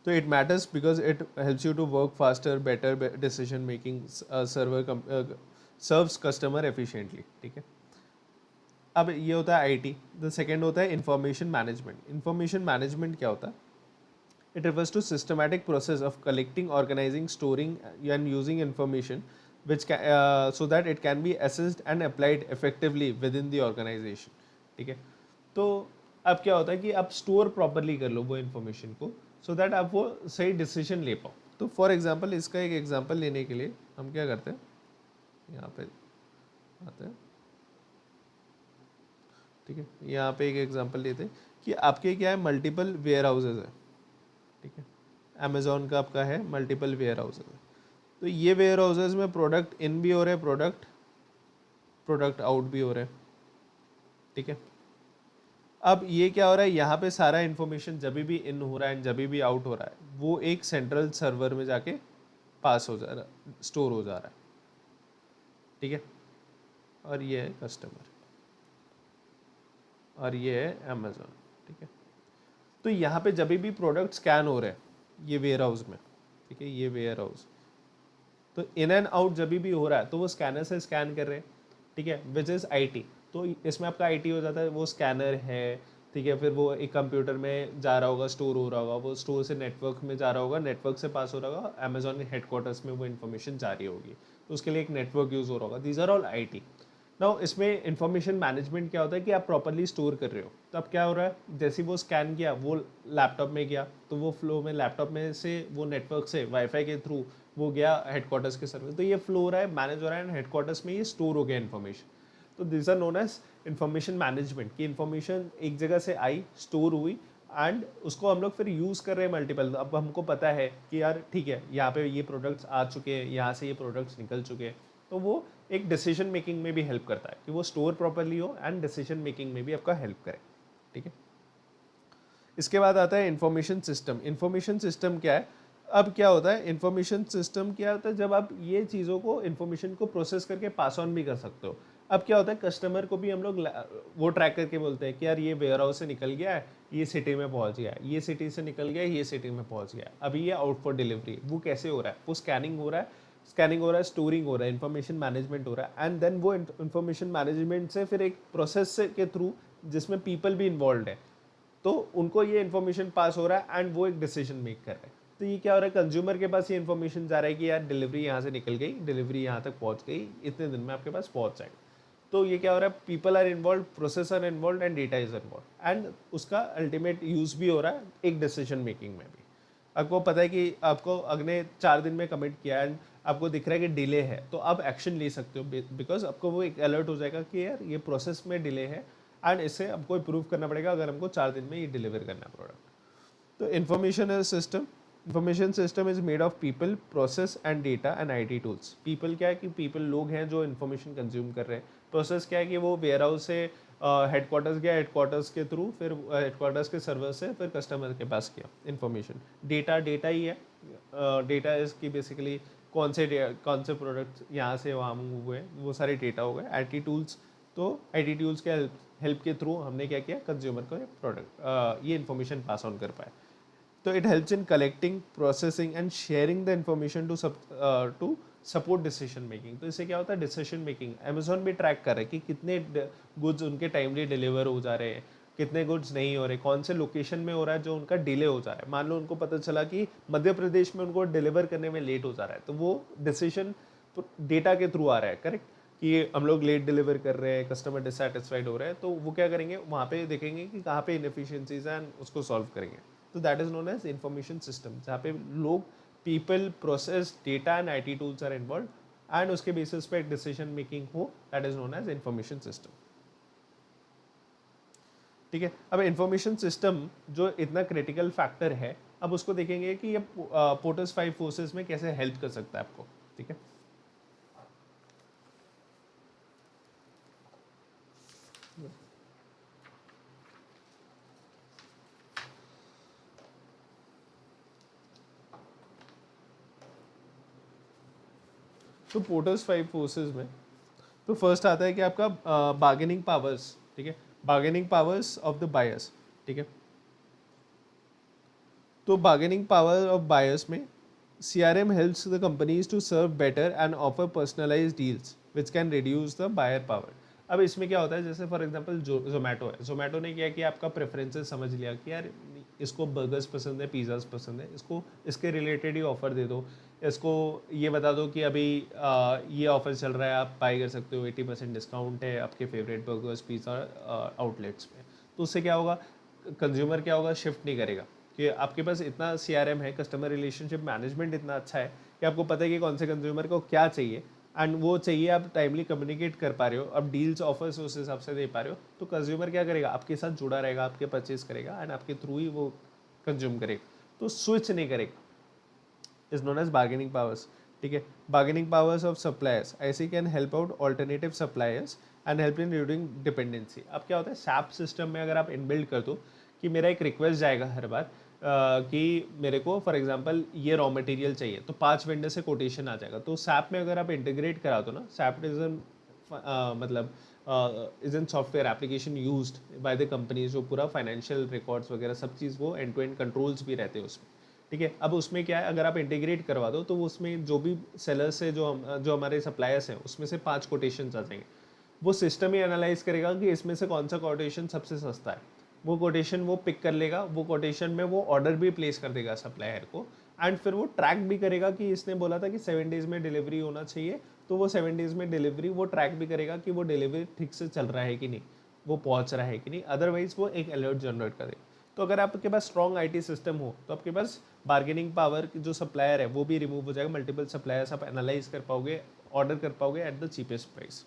तो it matters because it helps you to work faster, better decision making, server serves customer efficiently. ठीक है, अब ये होता है आईटी। द सेकेंड होता है इंफॉर्मेशन मैनेजमेंट। इंफॉर्मेशन मैनेजमेंट क्या होता है, it refers to systematic process of collecting, organizing, storing and using information so that it can be assessed and applied effectively within the organization। ठीक है, तो अब क्या होता है कि आप स्टोर प्रॉपरली कर लो वो इन्फॉर्मेशन को सो दैट आप वो सही डिसीजन ले पाओ। तो फॉर एग्जांपल, इसका एक एग्जांपल लेने के लिए हम क्या करते हैं, यहाँ पे आते हैं। ठीक है, यहाँ पे एक एग्जांपल लेते हैं कि आपके क्या है, मल्टीपल वेयर हाउसेज है। ठीक है, अमेजोन का आपका है मल्टीपल वेयर हाउसेज है। तो ये वेयर हाउसेज में प्रोडक्ट इन भी हो रहे हैं, प्रोडक्ट आउट भी हो रहे हैं। ठीक है, अब ये क्या हो रहा है, यहाँ पे सारा इन्फॉर्मेशन जब भी इन हो रहा है एंड जब भी आउट हो रहा है वो एक सेंट्रल सर्वर में जाके पास हो जा रहा है, स्टोर हो जा रहा है। ठीक है, और ये है कस्टमर और ये है अमेजोन। ठीक है, तो यहाँ पे जब भी प्रोडक्ट स्कैन हो रहे हैं ये वेयर हाउस में, ठीक है, ये वेयर हाउस, तो इन एंड आउट जब भी हो रहा है तो वो स्कैनर से स्कैन कर रहे हैं। ठीक है, विच इज़ आईटी। तो इसमें आपका आईटी हो जाता है, वो स्कैनर है। ठीक है, फिर वो एक कंप्यूटर में जा रहा होगा, स्टोर हो रहा होगा, वो स्टोर से नेटवर्क में जा रहा होगा, नेटवर्क से पास हो रहा होगा, अमेजोन हेडक्वार्टर्स में वो इन्फॉर्मेशन जा रही होगी, तो उसके लिए एक नेटवर्क यूज़ हो रहा होगा। These are all IT. Now इसमें इंफॉर्मेशन मैनेजमेंट क्या होता है कि आप प्रॉपरली स्टोर कर रहे हो। तो अब क्या हो रहा है, जैसे वो स्कैन किया वो लैपटॉप में गया, तो वो फ्लो में लैपटॉप में से वो नेटवर्क से वाईफाई के थ्रू वो गया हेडक्वार्टर्स के सर्वर। तो ये फ्लो हो रहा है, मैनेज हो रहा है, एंड हेडक्वार्टर्स में ये स्टोर हो गया इन्फॉर्मेशन। तो this are known as information management. की इन्फॉर्मेशन एक जगह से आई, स्टोर हुई, एंड उसको हम लोग फिर यूज़ कर रहे हैं मल्टीपल। अब हमको पता है कि यार ठीक है, यहाँ पे ये प्रोडक्ट्स आ चुके हैं, यहाँ से ये प्रोडक्ट्स निकल चुके हैं, तो वो एक डिसीजन मेकिंग में भी हेल्प करता है कि वो स्टोर प्रॉपरली हो एंड डिसीजन मेकिंग में भी आपका हेल्प करे। ठीक है, इसके बाद आता है इंफॉर्मेशन सिस्टम। इंफॉर्मेशन सिस्टम क्या है, अब क्या होता है, इंफॉर्मेशन सिस्टम क्या होता है, जब आप ये चीज़ों को, इंफॉर्मेशन को प्रोसेस करके पास ऑन भी कर सकते हो। अब क्या होता है, कस्टमर को भी हम लोग वो ट्रैक करके बोलते हैं कि यार ये वेयर हाउस से निकल गया है, ये सिटी में पहुंच गया है, ये सिटी से निकल गया है, ये सिटी में पहुंच गया है, अभी ये आउट फॉर डिलीवरी। वो कैसे हो रहा है, वो स्कैनिंग हो रहा है, स्टोरिंग हो रहा है, इन्फॉर्मेशन मैनेजमेंट हो रहा है, एंड देन वो इन्फॉर्मेशन मैनेजमेंट से फिर एक प्रोसेस के थ्रू जिसमें पीपल भी इन्वॉल्व है, तो उनको ये इन्फॉर्मेशन पास हो रहा है एंड वो एक डिसीजन मेक कर रहे हैं। तो ये क्या हो रहा है, कंज्यूमर के पास ये इन्फॉर्मेशन जा रहा है कि यार डिलीवरी यहाँ से निकल गई, डिलीवरी यहाँ तक पहुँच गई, इतने दिन में आपके पास पहुँच जाएगा। तो ये क्या हो रहा है, people are involve, process are involve and data is involve, and उसका अल्टीमेट यूज भी हो रहा है एक डिसीजन मेकिंग में भी। आपको पता है कि आपको अगले 4 दिन में कमिट किया एंड आपको दिख रहा है कि डिले है, तो आप एक्शन ले सकते हो, बिकॉज आपको वो एक अलर्ट हो जाएगा कि यार ये प्रोसेस में डिले है एंड इससे आपको इम्प्रूव करना पड़ेगा अगर हमको 4 दिन में ये डिलीवर करना है प्रोडक्ट। तो information system is made of people, process and data and IT tools. People क्या है कि पीपल लोग हैं जो इन्फॉर्मेशन कंज्यूम कर रहे हैं। प्रोसेस क्या है कि वो वेयर हाउस से हेडक्वार्टर्स गया, हेडक्वार्टर्स के थ्रू फिर हेडक्वार्टर्स के सर्वर से फिर कस्टमर के पास किया इन्फॉर्मेशन। डेटा ही है, डेटा इज की बेसिकली कौन से प्रोडक्ट यहाँ से वहाँ मूव हुए, वो सारे डेटा हो गए। आईटी टूल्स, तो आईटी टूल्स के हेल्प के थ्रू हमने क्या किया, कंज्यूमर को प्रोडक्ट ये इन्फॉर्मेशन पास ऑन कर पाए। तो it helps in collecting, processing and sharing the information to support decision making. तो इससे क्या होता है, डिसीजन मेकिंग अमेजोन भी ट्रैक कर रहा है कि कितने गुड्स उनके टाइमली डिलीवर हो जा रहे हैं, कितने गुड्स नहीं हो रहे, कौन से लोकेशन में हो रहा है जो उनका डिले हो जा रहा है। मान लो उनको पता चला कि मध्य प्रदेश में उनको डिलीवर करने में लेट हो जा रहा है, तो वो डिसीजन डेटा के थ्रू आ रहा है, करेक्ट, कि हम लोग लेट डिलीवर कर रहे हैं, कस्टमर डिससेटिस्फाइड हो रहे हैं, तो वो क्या करेंगे, वहाँ पे देखेंगे कि कहाँ पे इनएफिशिएंसीज हैं एंड उसको सॉल्व करेंगे। तो that is known as information system, जहाँ पे लोग, people, process, data and IT tools are involve and उसके बेसिस पे एक डिसीजन मेकिंग हो, that is known as information system. ठीक है, अब इंफॉर्मेशन सिस्टम जो इतना क्रिटिकल फैक्टर है, अब उसको देखेंगे कि ये पोर्टर्स 5 फोर्सेस में कैसे हेल्प कर सकता है आपको। ठीक है, तो पोर्टर्स 5 फोर्सेस में तो फर्स्ट आता है कि आपका बार्गेनिंग पावर्स। ठीक है, bargaining powers of the buyers. ठीक है, तो बार्गेनिंग पावर ऑफ बायर्स में CRM helps the companies to serve better and offer personalized deals which can reduce the buyer power। अब इसमें क्या होता है, जैसे फॉर एग्जांपल जोमेटो है, जोमेटो ने क्या किया, आपका प्रेफरेंसेस समझ लिया कि यार इसको बर्गर्स पसंद है, पिज़्ज़ाज पसंद है, इसको इसके रिलेटेड ही ऑफर दे दो, इसको ये बता दो कि अभी ये ऑफर चल रहा है, आप बाई कर सकते हो, 80% डिस्काउंट है आपके फेवरेट बर्गर्स पिज़्ज़ा आउटलेट्स में। तो उससे क्या होगा, कंज्यूमर क्या होगा, शिफ्ट नहीं करेगा, कि आपके पास इतना CRM है, कस्टमर रिलेशनशिप मैनेजमेंट इतना अच्छा है कि आपको पता है कि कौन से कंज्यूमर को क्या चाहिए एंड वो चाहिए, आप टाइमली कम्युनिकेट कर पा रहे हो, अब डील्स ऑफर्स उस हिसाब से दे पा रहे हो, तो कंज्यूमर क्या करेगा, आपके साथ जुड़ा रहेगा, आपके परचेज करेगा एंड आपके थ्रू ही वो कंज्यूम करेगा, तो स्विच नहीं करेगा। Is known as bargaining powers. ठीक है, बार्गेनिंग पावर्स ऑफ सप्लायर्स, ऐसे can help out alternative suppliers and help in reducing dependency. अब क्या होता है, सैप सिस्टम में अगर आप इनबिल्ड कर दो कि मेरा एक रिक्वेस्ट जाएगा हर बार कि मेरे को फॉर एग्जांपल ये रॉ मटेरियल चाहिए, तो 5 वेंडर से कोटेशन आ जाएगा। तो सैप में अगर आप इंटीग्रेट करा दो ना, सैप इज एन मतलब is an software application used by the companies, जो पूरा फाइनेंशियल रिकॉर्ड्स वगैरह सब चीज़, वो एंड टू एंड कंट्रोल्स भी रहते हैं उसमें। ठीक है, अब उसमें क्या है, अगर आप इंटीग्रेट करवा दो तो उसमें जो भी सेलर्स से जो हमारे सप्लायर्स हैं, उसमें से 5 कोटेशन आ जाएंगे। वो सिस्टम ही एनालाइज करेगा कि इसमें से कौन सा कोटेशन सबसे सस्ता है, वो कोटेशन वो पिक कर लेगा, वो कोटेशन में वो ऑर्डर भी प्लेस कर देगा सप्लायर को, एंड फिर वो ट्रैक भी करेगा कि इसने बोला था कि 7 डेज में डिलीवरी होना चाहिए, तो वो 7 डेज में डिलीवरी वो ट्रैक भी करेगा कि वो डिलीवरी ठीक से चल रहा है कि नहीं, वो पहुंच रहा है कि नहीं, अदरवाइज वो एक अलर्ट जनरेट करेगा। तो अगर आपके पास स्ट्रॉन्ग IT सिस्टम हो, तो आपके पास बार्गेनिंग पावर जो सप्लायर है वो भी रिमूव हो जाएगा, मल्टीपल सप्लायर्स आप एनालाइज कर पाओगे, ऑर्डर कर पाओगे at the cheapest price.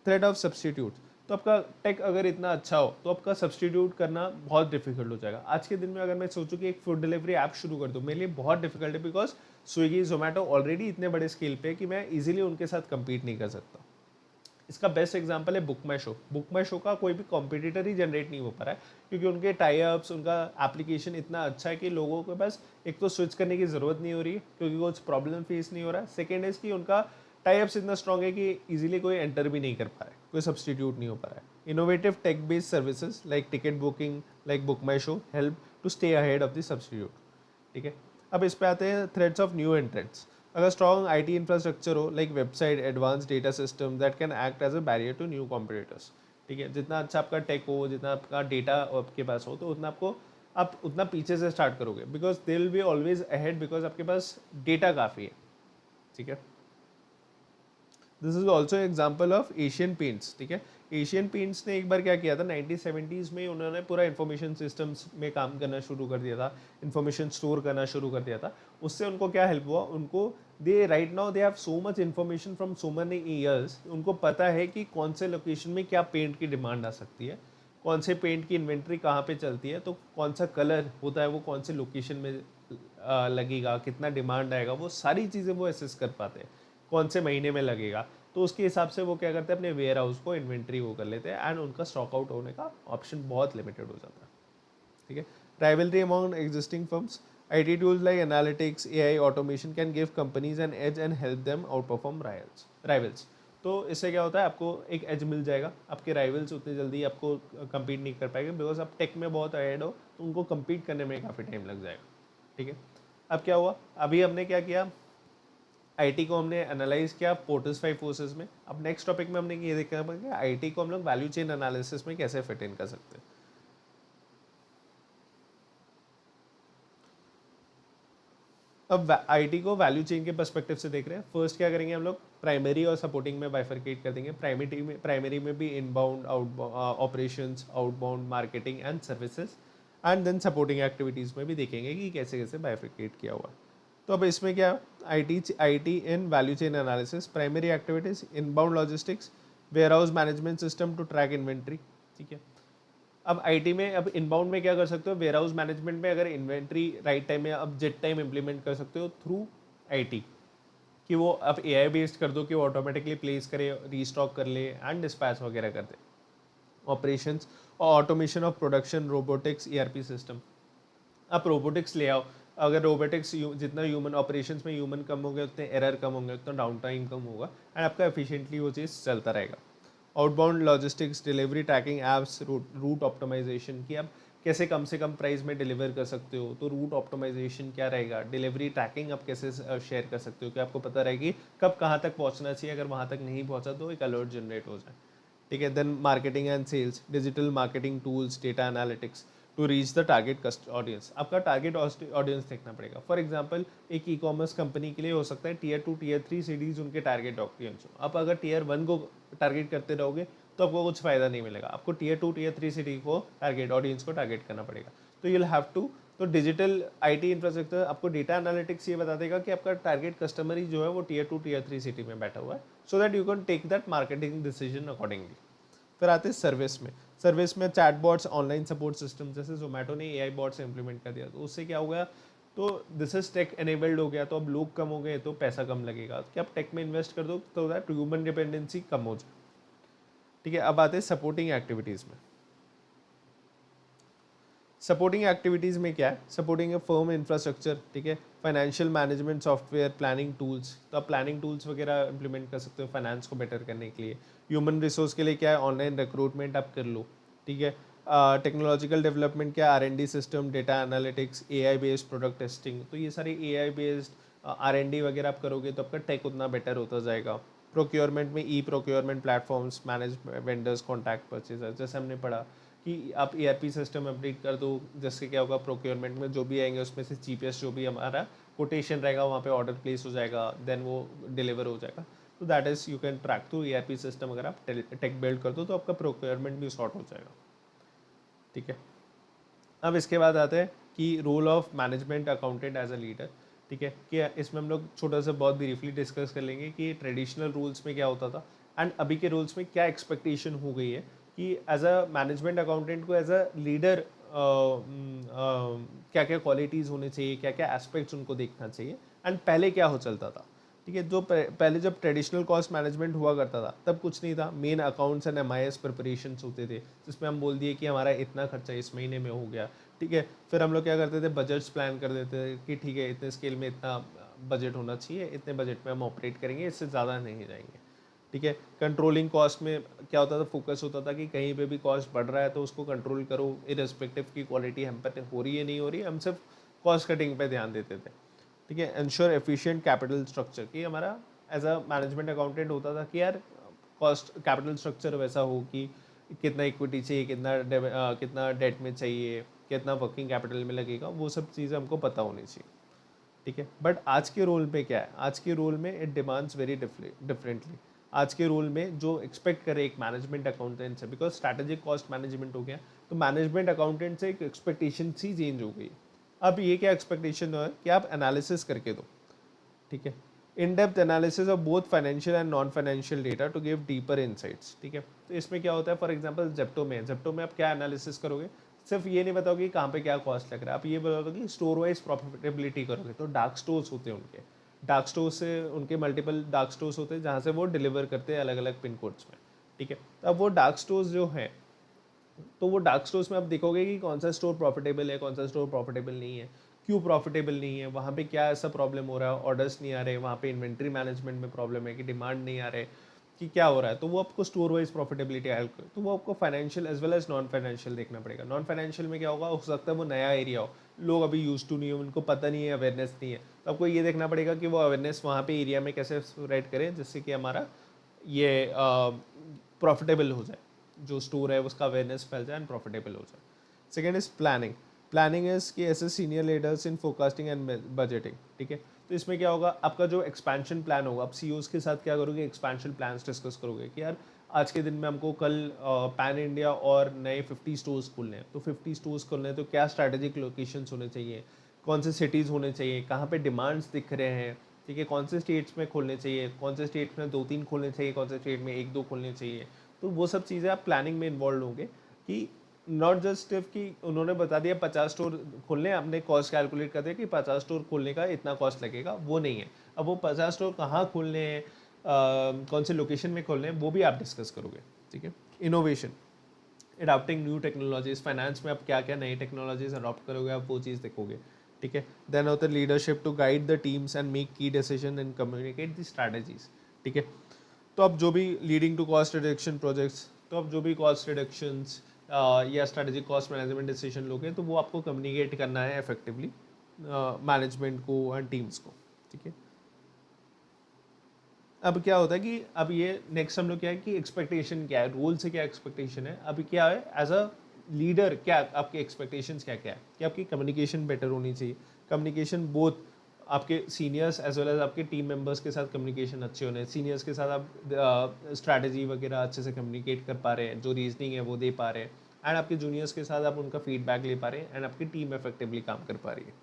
Threat of substitute, तो आपका टेक अगर इतना अच्छा हो तो आपका सब्सटीट्यूट करना बहुत डिफिकल्ट हो जाएगा। आज के दिन में अगर मैं सोचूं कि एक फूड डिलीवरी ऐप शुरू कर दूं, मेरे लिए बहुत डिफिकल्ट है, बिकॉज स्विगी जोमेटो ऑलरेडी इतने बड़े स्केल पे है कि मैं इजीली उनके साथ compete नहीं कर सकता। इसका बेस्ट एग्जांपल है बुक माई शो। बुक माई शो का कोई भी कॉम्पिटिटर ही जनरेट नहीं हो पा रहा है, क्योंकि उनके टाई अप्स, उनका एप्लीकेशन इतना अच्छा है कि लोगों के पास एक तो स्विच करने की ज़रूरत नहीं हो रही है, क्योंकि कुछ प्रॉब्लम फेस नहीं हो रहा है। सेकेंड इज़ कि उनका टाइप्स इतना स्ट्रॉन्ग है कि इजीली कोई एंटर भी नहीं कर पा रहा है, कोई सब्सटीट्यूट नहीं हो पा रहा है. Innovative tech based services like ticket booking, like BookMyShow help to stay ahead of the substitute. ठीक है, अब इस पे आते हैं थ्रेड्स ऑफ न्यू एंट्रेंट्स. अगर स्ट्रॉन्ग आईटी इंफ्रास्ट्रक्चर हो like website, advance data system that can act as a barrier to new competitors. ठीक है, जितना अच्छा आपका टेक हो, जितना आपका डेटा आपके पास हो, तो उतना आपको आप उतना पीछे से स्टार्ट करोगे, because they will be always ahead, because आपके पास डेटा काफ़ी है. ठीक है, this is also example of Asian paints. ठीक है, एशियन पेंट्स ने एक बार क्या किया था 1970s में, उन्होंने पूरा इन्फॉर्मेशन सिस्टम्स में काम करना शुरू कर दिया था, इन्फॉर्मेशन स्टोर करना शुरू कर दिया था. उससे उनको क्या हेल्प हुआ, उनको they right now they have so much information from so many years. उनको पता है कि कौन से लोकेशन में क्या पेंट की डिमांड आ सकती है, कौन से पेंट की इन्वेंट्री कहाँ पे चलती है, तो कौन सा कलर होता है वो कौन से लोकेशन में लगेगा, कितना डिमांड आएगा, वो सारी चीज़ें वो एसेस कर पाते हैं, कौन से महीने में लगेगा. तो उसके हिसाब से वो क्या करते हैं, अपने वेयर हाउस को इन्वेंट्री वो कर लेते हैं, एंड उनका स्टॉक आउट होने का ऑप्शन बहुत लिमिटेड हो जाता है. ठीक है, rivalry among existing firms. IT tools like analytics, AI, automation can give companies an edge and help them outperform rivals. तो इससे क्या होता है, आपको एक एज मिल जाएगा, आपके राइवल्स उतनी जल्दी आपको compete नहीं कर पाएंगे, बिकॉज आप टेक में बहुत अहेड हो, तो उनको compete करने में काफ़ी टाइम लग जाएगा. ठीक है, अब क्या हुआ, अभी हमने क्या किया, आईटी को हमने एनालाइज किया पोर्टस 5 फोर्सेस में. अब नेक्स्ट टॉपिक में हमने ये देखा कि आईटी को हम लोग वैल्यू चेन एनालिसिस में कैसे फिट इन कर सकते हैं. अब आईटी को वैल्यू चेन के पर्सपेक्टिव से देख रहे हैं. फर्स्ट क्या करेंगे, हम लोग प्राइमरी और सपोर्टिंग में बाइफरकेट कर देंगे. प्राइमरी में भी inbound, out operations, outbound marketing and services, and then supporting activities में भी देखेंगे कि कैसे कैसे बाइफरकेट किया हुआ है. तो अब इसमें क्या, IT in value chain analysis, primary activities inbound logistics, warehouse management system to track inventory. ठीक है, अब आईटी में, अब इनबाउंड में क्या कर सकते हो, वेयर हाउस मैनेजमेंट में अगर इन्वेंट्री राइट टाइम में अब जेट टाइम इंप्लीमेंट कर सकते हो थ्रू आईटी, कि वो अब एआई बेस्ड कर दो कि वो ऑटोमेटिकली प्लेस करे, रीस्टॉक कर ले एंड डिस्पैच वगैरह कर दे. ऑपरेशंस और automation of production, robotics, ERP system. आप रोबोटिक्स ले आओ, अगर रोबोटिक्स जितना ह्यूमन ऑपरेशंस में ह्यूमन कम होंगे, उतने एरर कम होंगे, उतना डाउन टाइम कम होगा, एंड आपका एफिशिएंटली वो चीज़ चलता रहेगा. Outbound logistics, delivery tracking apps, route optimisation, कि आप कैसे कम से कम प्राइस में डिलीवर कर सकते हो, तो रूट ऑप्टिमाइजेशन क्या रहेगा, डिलीवरी ट्रैकिंग आप कैसे शेयर कर सकते हो कि आपको पता रहेगी कब कहाँ तक पहुँचना चाहिए, अगर वहाँ तक नहीं पहुँचा तो एक अलर्ट जनरेट हो जाए. ठीक है, then marketing and sales, digital marketing tools, data analytics to reach the target audience. आपका टारगेट ऑडियंस देखना पड़ेगा. फॉर एग्जांपल एक ई कॉमर्स कंपनी के लिए हो सकता है टीयर 2 टीयर 3 सिटीज उनके टारगेट ऑडियंस हो. आप अगर टीयर 1 को टारगेट करते रहोगे तो आपको कुछ फायदा नहीं मिलेगा, आपको टीयर 2 टीयर 3 सिटी को टारगेट ऑडियंस को टारगेट करना पड़ेगा. तो यू विल हैव टू, तो डिजिटल आईटी इंफ्रास्ट्रक्चर आपको डेटा एनालिटिक्स ये बता देगा कि आपका टारगेट कस्टमर ही जो है वो टीयर 2 टीयर 3 सिटी में बैठा हुआ है, so that you can take that marketing decision accordingly. फिर आते हैं सर्विस में चैटबॉट्स, ऑनलाइन सपोर्ट सिस्टम, जैसे जोमेटो ने एआई बॉट्स इंप्लीमेंट कर दिया, तो उससे क्या हो गया, तो दिस इज टेक एनेबल्ड हो गया, तो अब लोग कम हो गए तो पैसा कम लगेगा, कि आप टेक में इन्वेस्ट कर दो तो दैट ह्यूमन डिपेंडेंसी कम हो जाए. ठीक है, अब आते हैं सपोर्टिंग एक्टिविटीज़ में. सपोर्टिंग एक्टिविटीज़ में क्या है, सपोर्टिंग ए फर्म इंफ्रास्ट्रक्चर. ठीक है, financial management software, planning tools, तो आप प्लानिंग टूल्स वगैरह इंप्लीमेंट कर सकते हो फाइनेंस को बेटर करने के लिए. ह्यूमन रिसोर्स के लिए क्या है, ऑनलाइन रिक्रूटमेंट आप कर लो. ठीक है, टेक्नोलॉजिकल डेवलपमेंट क्या, R&D system, data analytics, AI based product testing, तो ये सारी AI बेस्ड R&D वगैरह आप करोगे तो आपका टेक उतना बेटर होता जाएगा. प्रोक्योरमेंट में e procurement platforms, manage vendors, contact purchaser, जैसे हमने पढ़ा कि आप ERP सिस्टम अपडेट कर दो, जिससे क्या होगा, प्रोक्योरमेंट में जो भी आएंगे उसमें से चीपेस्ट जो भी हमारा कोटेशन रहेगा वहाँ पे ऑर्डर प्लेस हो जाएगा, देन वो डिलीवर हो जाएगा. तो that is you can track through ERP system. अगर आप टेक बिल्ड कर दो तो आपका प्रोक्योरमेंट भी सॉर्ट हो जाएगा. ठीक है, अब इसके बाद आते हैं कि role of management accountant as a leader. ठीक है, कि इसमें हम लोग छोटा सा बहुत ब्रीफली डिस्कस कर लेंगे कि ट्रेडिशनल रूल्स में क्या होता था एंड अभी के रूल्स में क्या एक्सपेक्टेशन हो गई है, कि एज अ मैनेजमेंट अकाउंटेंट को एज अ लीडर क्या क्या क्वालिटीज़ होने चाहिए, क्या क्या एस्पेक्ट्स उनको देखना चाहिए, एंड पहले क्या हो चलता था. ठीक है, जो पहले जब ट्रेडिशनल कॉस्ट मैनेजमेंट हुआ करता था तब कुछ नहीं था, main accounts and MIS preparation होते थे, जिसमें हम बोल दिए कि हमारा इतना खर्चा इस महीने में हो गया. ठीक है, फिर हम लोग क्या करते थे, बजट्स प्लान कर देते थे कि ठीक है इतने स्केल में इतना बजट होना चाहिए, इतने बजट में हम ऑपरेट करेंगे, इससे ज़्यादा नहीं जाएंगे। ठीक है। कंट्रोलिंग कॉस्ट में क्या होता था, फोकस होता था कि कहीं पे भी कॉस्ट बढ़ रहा है तो उसको कंट्रोल करो, इररिस्पेक्टिव की क्वालिटी हम पर हो रही है नहीं हो रही है, हम सिर्फ कॉस्ट कटिंग पे ध्यान देते थे। ठीक है। इंश्योर एफिशिएंट कैपिटल स्ट्रक्चर, कि हमारा एज अ मैनेजमेंट अकाउंटेंट होता था कि यार कॉस्ट कैपिटल स्ट्रक्चर वैसा हो कि कितना इक्विटी चाहिए, कितना डेट में चाहिए, कितना वर्किंग कैपिटल में लगेगा, वो सब चीज़ें हमको पता होनी चाहिए। ठीक है। बट आज के रोल पे क्या है, आज के रोल में इट डिमांड्स वेरी डिफरेंटली। आज के रोल में जो एक्सपेक्ट करे एक मैनेजमेंट अकाउंटेंट से, बिकॉज स्ट्रैटेजिक कॉस्ट मैनेजमेंट हो गया, तो मैनेजमेंट अकाउंटेंट से एक एक्सपेक्टेशन सी चेंज हो गई। अब ये क्या एक्सपेक्टेशन है कि आप एनालिसिस करके दो। ठीक है। In depth analysis of both financial and non financial data to give deeper insights. ठीक है। तो इसमें क्या होता है, फॉर एग्जांपल जेप्टो में आप क्या एनालिसिस करोगे, सिर्फ ये नहीं बताओगे कहाँ पे क्या कॉस्ट लग रहा है, आप ये बताओगे कि स्टोर वाइज प्रॉफिटेबिलिटी करोगे। तो डार्क स्टोर्स होते हैं उनके, डार्क स्टोर से उनके मल्टीपल डार्क स्टोर्स होते हैं जहाँ से वो डिलीवर करते हैं अलग अलग पिन कोड्स में। ठीक है। तो अब वो डार्क स्टोर्स जो हैं, तो वो डार्क स्टोर्स में आप देखोगे कि कौन सा स्टोर प्रॉफिटेबल है, कौन सा स्टोर प्रॉफिटेबल नहीं है, क्यों प्रॉफिटेबल नहीं है, वहाँ पे क्या ऐसा प्रॉब्लम हो रहा है, ऑर्डर्स नहीं आ रहे, वहाँ पे इन्वेंट्री मैनेजमेंट में प्रॉब्लम है कि डिमांड नहीं आ रहे, कि क्या हो रहा है। तो वो आपको स्टोर वाइज प्रॉफिटेबिलिटी आए, तो वो आपको financial as well as non financial देखना पड़ेगा। नॉन फाइनेंशियल में क्या होगा, हो सकता है वो नया एरिया हो, लोग अभी यूज टू नहीं हो, उनको पता नहीं है, अवेयरनेस नहीं है, तो आपको ये देखना पड़ेगा कि वो अवेयरनेस वहाँ पे एरिया में कैसे स्प्रेड करें जिससे कि हमारा ये प्रॉफिटेबल हो जाए, जो स्टोर है उसका अवेयरनेस फैल जाए एंड प्रॉफिटेबल हो जाए। Second is planning. Planning is कि ऐसे senior leaders in forecasting and budgeting. ठीक है। तो इसमें क्या होगा, आपका जो एक्सपेंशन प्लान होगा, आप सीईओज के साथ क्या करोगे, एक्सपेंशन प्लान्स डिस्कस करोगे कि यार आज के दिन में हमको कल पैन इंडिया और नए 50 स्टोर्स खोलने हैं, तो 50 स्टोर्स खोलने हैं तो क्या स्ट्रैटेजिक लोकेशंस होने चाहिए, कौन से सिटीज़ होने चाहिए, कहाँ पे डिमांड्स दिख रहे हैं। ठीक है। कौन से स्टेट्स में खोलने चाहिए, कौन से स्टेट्स में 2-3 खोलने चाहिए, कौन से स्टेट में 1-2 खोलने चाहिए। तो वो सब चीज़ें आप प्लानिंग में इन्वॉल्व होंगे कि नॉट जस्ट इफ कि उन्होंने बता दिया 50 स्टोर खोलने, आपने कॉस्ट कैलकुलेट कर दिया कि 50 स्टोर खोलने का इतना कॉस्ट लगेगा, वो नहीं है। अब वो 50 स्टोर कहाँ खोलने हैं, कौन से लोकेशन में खोलने हैं, वो भी आप डिस्कस करोगे। ठीक है। Innovation, adopting new technologies, finance में आप क्या क्या नई टेक्नोलॉजीज अडॉप्ट करोगे, आप वो चीज़ देखोगे। ठीक है। देन होता है leadership to guide the teams and make key decision and communicate the strategies. ठीक है। तो अब जो भी leading to cost reduction projects, तो अब जो भी कॉस्ट रिडक्शंस या स्ट्रेटेजिक कॉस्ट मैनेजमेंट डिसीजन लोगे, तो वो आपको कम्युनिकेट करना है इफेक्टिवली मैनेजमेंट को एंड टीम्स को। ठीक है। अब क्या होता है कि अब ये नेक्स्ट हम लोग क्या है कि एक्सपेक्टेशन क्या है, रोल से क्या एक्सपेक्टेशन है, अभी क्या है एज अ लीडर, क्या आपके एक्सपेक्टेशंस क्या क्या है, कि आपकी कम्युनिकेशन बेटर होनी चाहिए। कम्युनिकेशन बोथ आपके सीनियर्स एज वेल एज आपके टीम मेंबर्स के साथ कम्युनिकेशन अच्छे होने, सीनियर्स के साथ आप स्ट्रैटेजी वगैरह अच्छे से कम्युनिकेट कर पा रहे हैं, जो रीजनिंग है वो दे पा रहे हैं, एंड आपके जूनियर्स के साथ आप उनका फीडबैक ले पा रहे हैं, एंड आपकी टीम इफेक्टिवली काम कर पा रही है।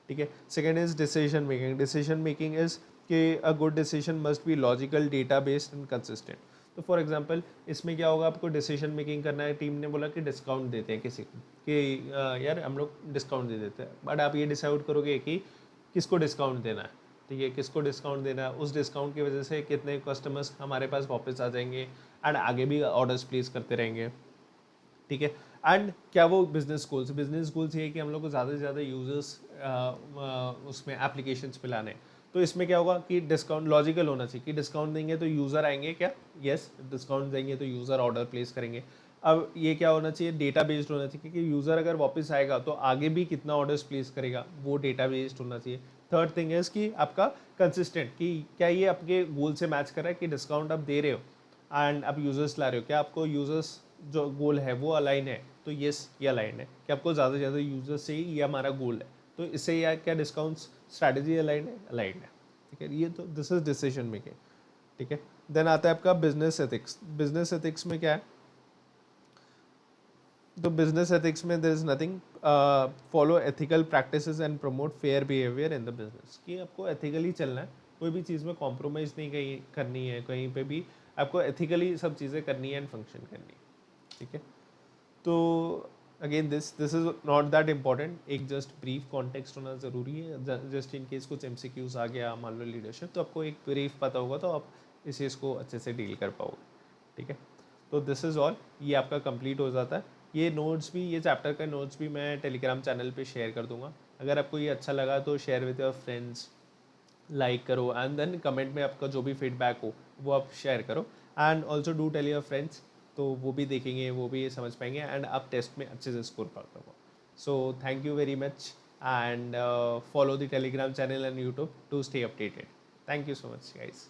ठीक है। Second is decision making. Decision making is कि a good decision must be logical, data based and consistent. तो फॉर एग्जांपल इसमें क्या होगा, आपको डिसीजन मेकिंग करना है, टीम ने बोला कि डिस्काउंट देते हैं किसी को, कि यार हम लोग डिस्काउंट दे देते हैं, बट आप ये डिसाइड करोगे कि किसको डिस्काउंट देना है। ठीक है। किसको डिस्काउंट देना है, उस डिस्काउंट की वजह से कितने कस्टमर्स हमारे पास वापस आ जाएंगे एंड आगे भी ऑर्डर्स प्लेस करते रहेंगे। ठीक है। एंड क्या वो बिजनेस गोल्स ये है कि हम लोग को ज़्यादा से ज़्यादा यूजर्स उसमें एप्लीकेशंस पे लाने हैं। तो इसमें क्या होगा कि डिस्काउंट लॉजिकल होना चाहिए, कि डिस्काउंट देंगे तो यूज़र आएंगे क्या, यस, डिस्काउंट देंगे तो यूज़र ऑर्डर प्लेस करेंगे। अब ये क्या होना चाहिए, डेटा बेस्ड होना चाहिए, क्योंकि यूज़र अगर वापस आएगा तो आगे भी कितना ऑर्डर्स प्लेस करेगा, वो डेटा बेस्ड होना चाहिए। थर्ड थिंग इज कि आपका कंसिस्टेंट, कि क्या ये आपके गोल से मैच कर रहा है, कि डिस्काउंट आप दे रहे हो एंड आप यूज़र्स ला रहे हो, क्या आपको यूज़र्स जो गोल है वो अलाइन है, तो येस ये अलाइन है, कि आपको ज़्यादा से ज़्यादा यूज़र्स से ही ये हमारा गोल है, तो इससे या क्या डिस्काउंट्स स्ट्रैटेजी अलाइन है, अलाइन है। ठीक है। ये तो दिस इज डिसीजन मेकिंग। ठीक है। देन आता है आपका बिजनेस एथिक्स। बिजनेस एथिक्स में क्या है, तो बिजनेस एथिक्स में there is nothing, follow ethical practices and promote fair behaviour in the business, कि आपको एथिकली चलना है, कोई भी चीज़ में कॉम्प्रोमाइज़ नहीं कहीं करनी है, कहीं पे भी आपको एथिकली सब चीज़ें करनी है एंड फंक्शन करनी है। ठीक है। तो again this is not that important, एक जस्ट ब्रीफ कॉन्टेक्स्ट होना ज़रूरी है, जस्ट इन केस कुछ एमसीक्यूज आ गया मान लो लीडरशिप, तो आपको एक ब्रीफ पता होगा तो आप इस चीज़ को अच्छे से डील कर पाओगे। ठीक है। तो दिस इज़ ऑल, ये आपका कंप्लीट हो जाता है। ये नोट्स भी, ये चैप्टर का नोट्स भी मैं टेलीग्राम चैनल पे शेयर कर दूंगा। अगर आपको ये अच्छा लगा तो share with your friends, like करो एंड देन कमेंट में आपका जो भी फीडबैक हो वो आप शेयर करो and also do tell your friends, तो वो भी देखेंगे, वो भी समझ पाएंगे एंड आप टेस्ट में अच्छे से स्कोर कर पाओ. So thank you very much and follow the Telegram channel and YouTube to stay updated. Thank you so much, guys.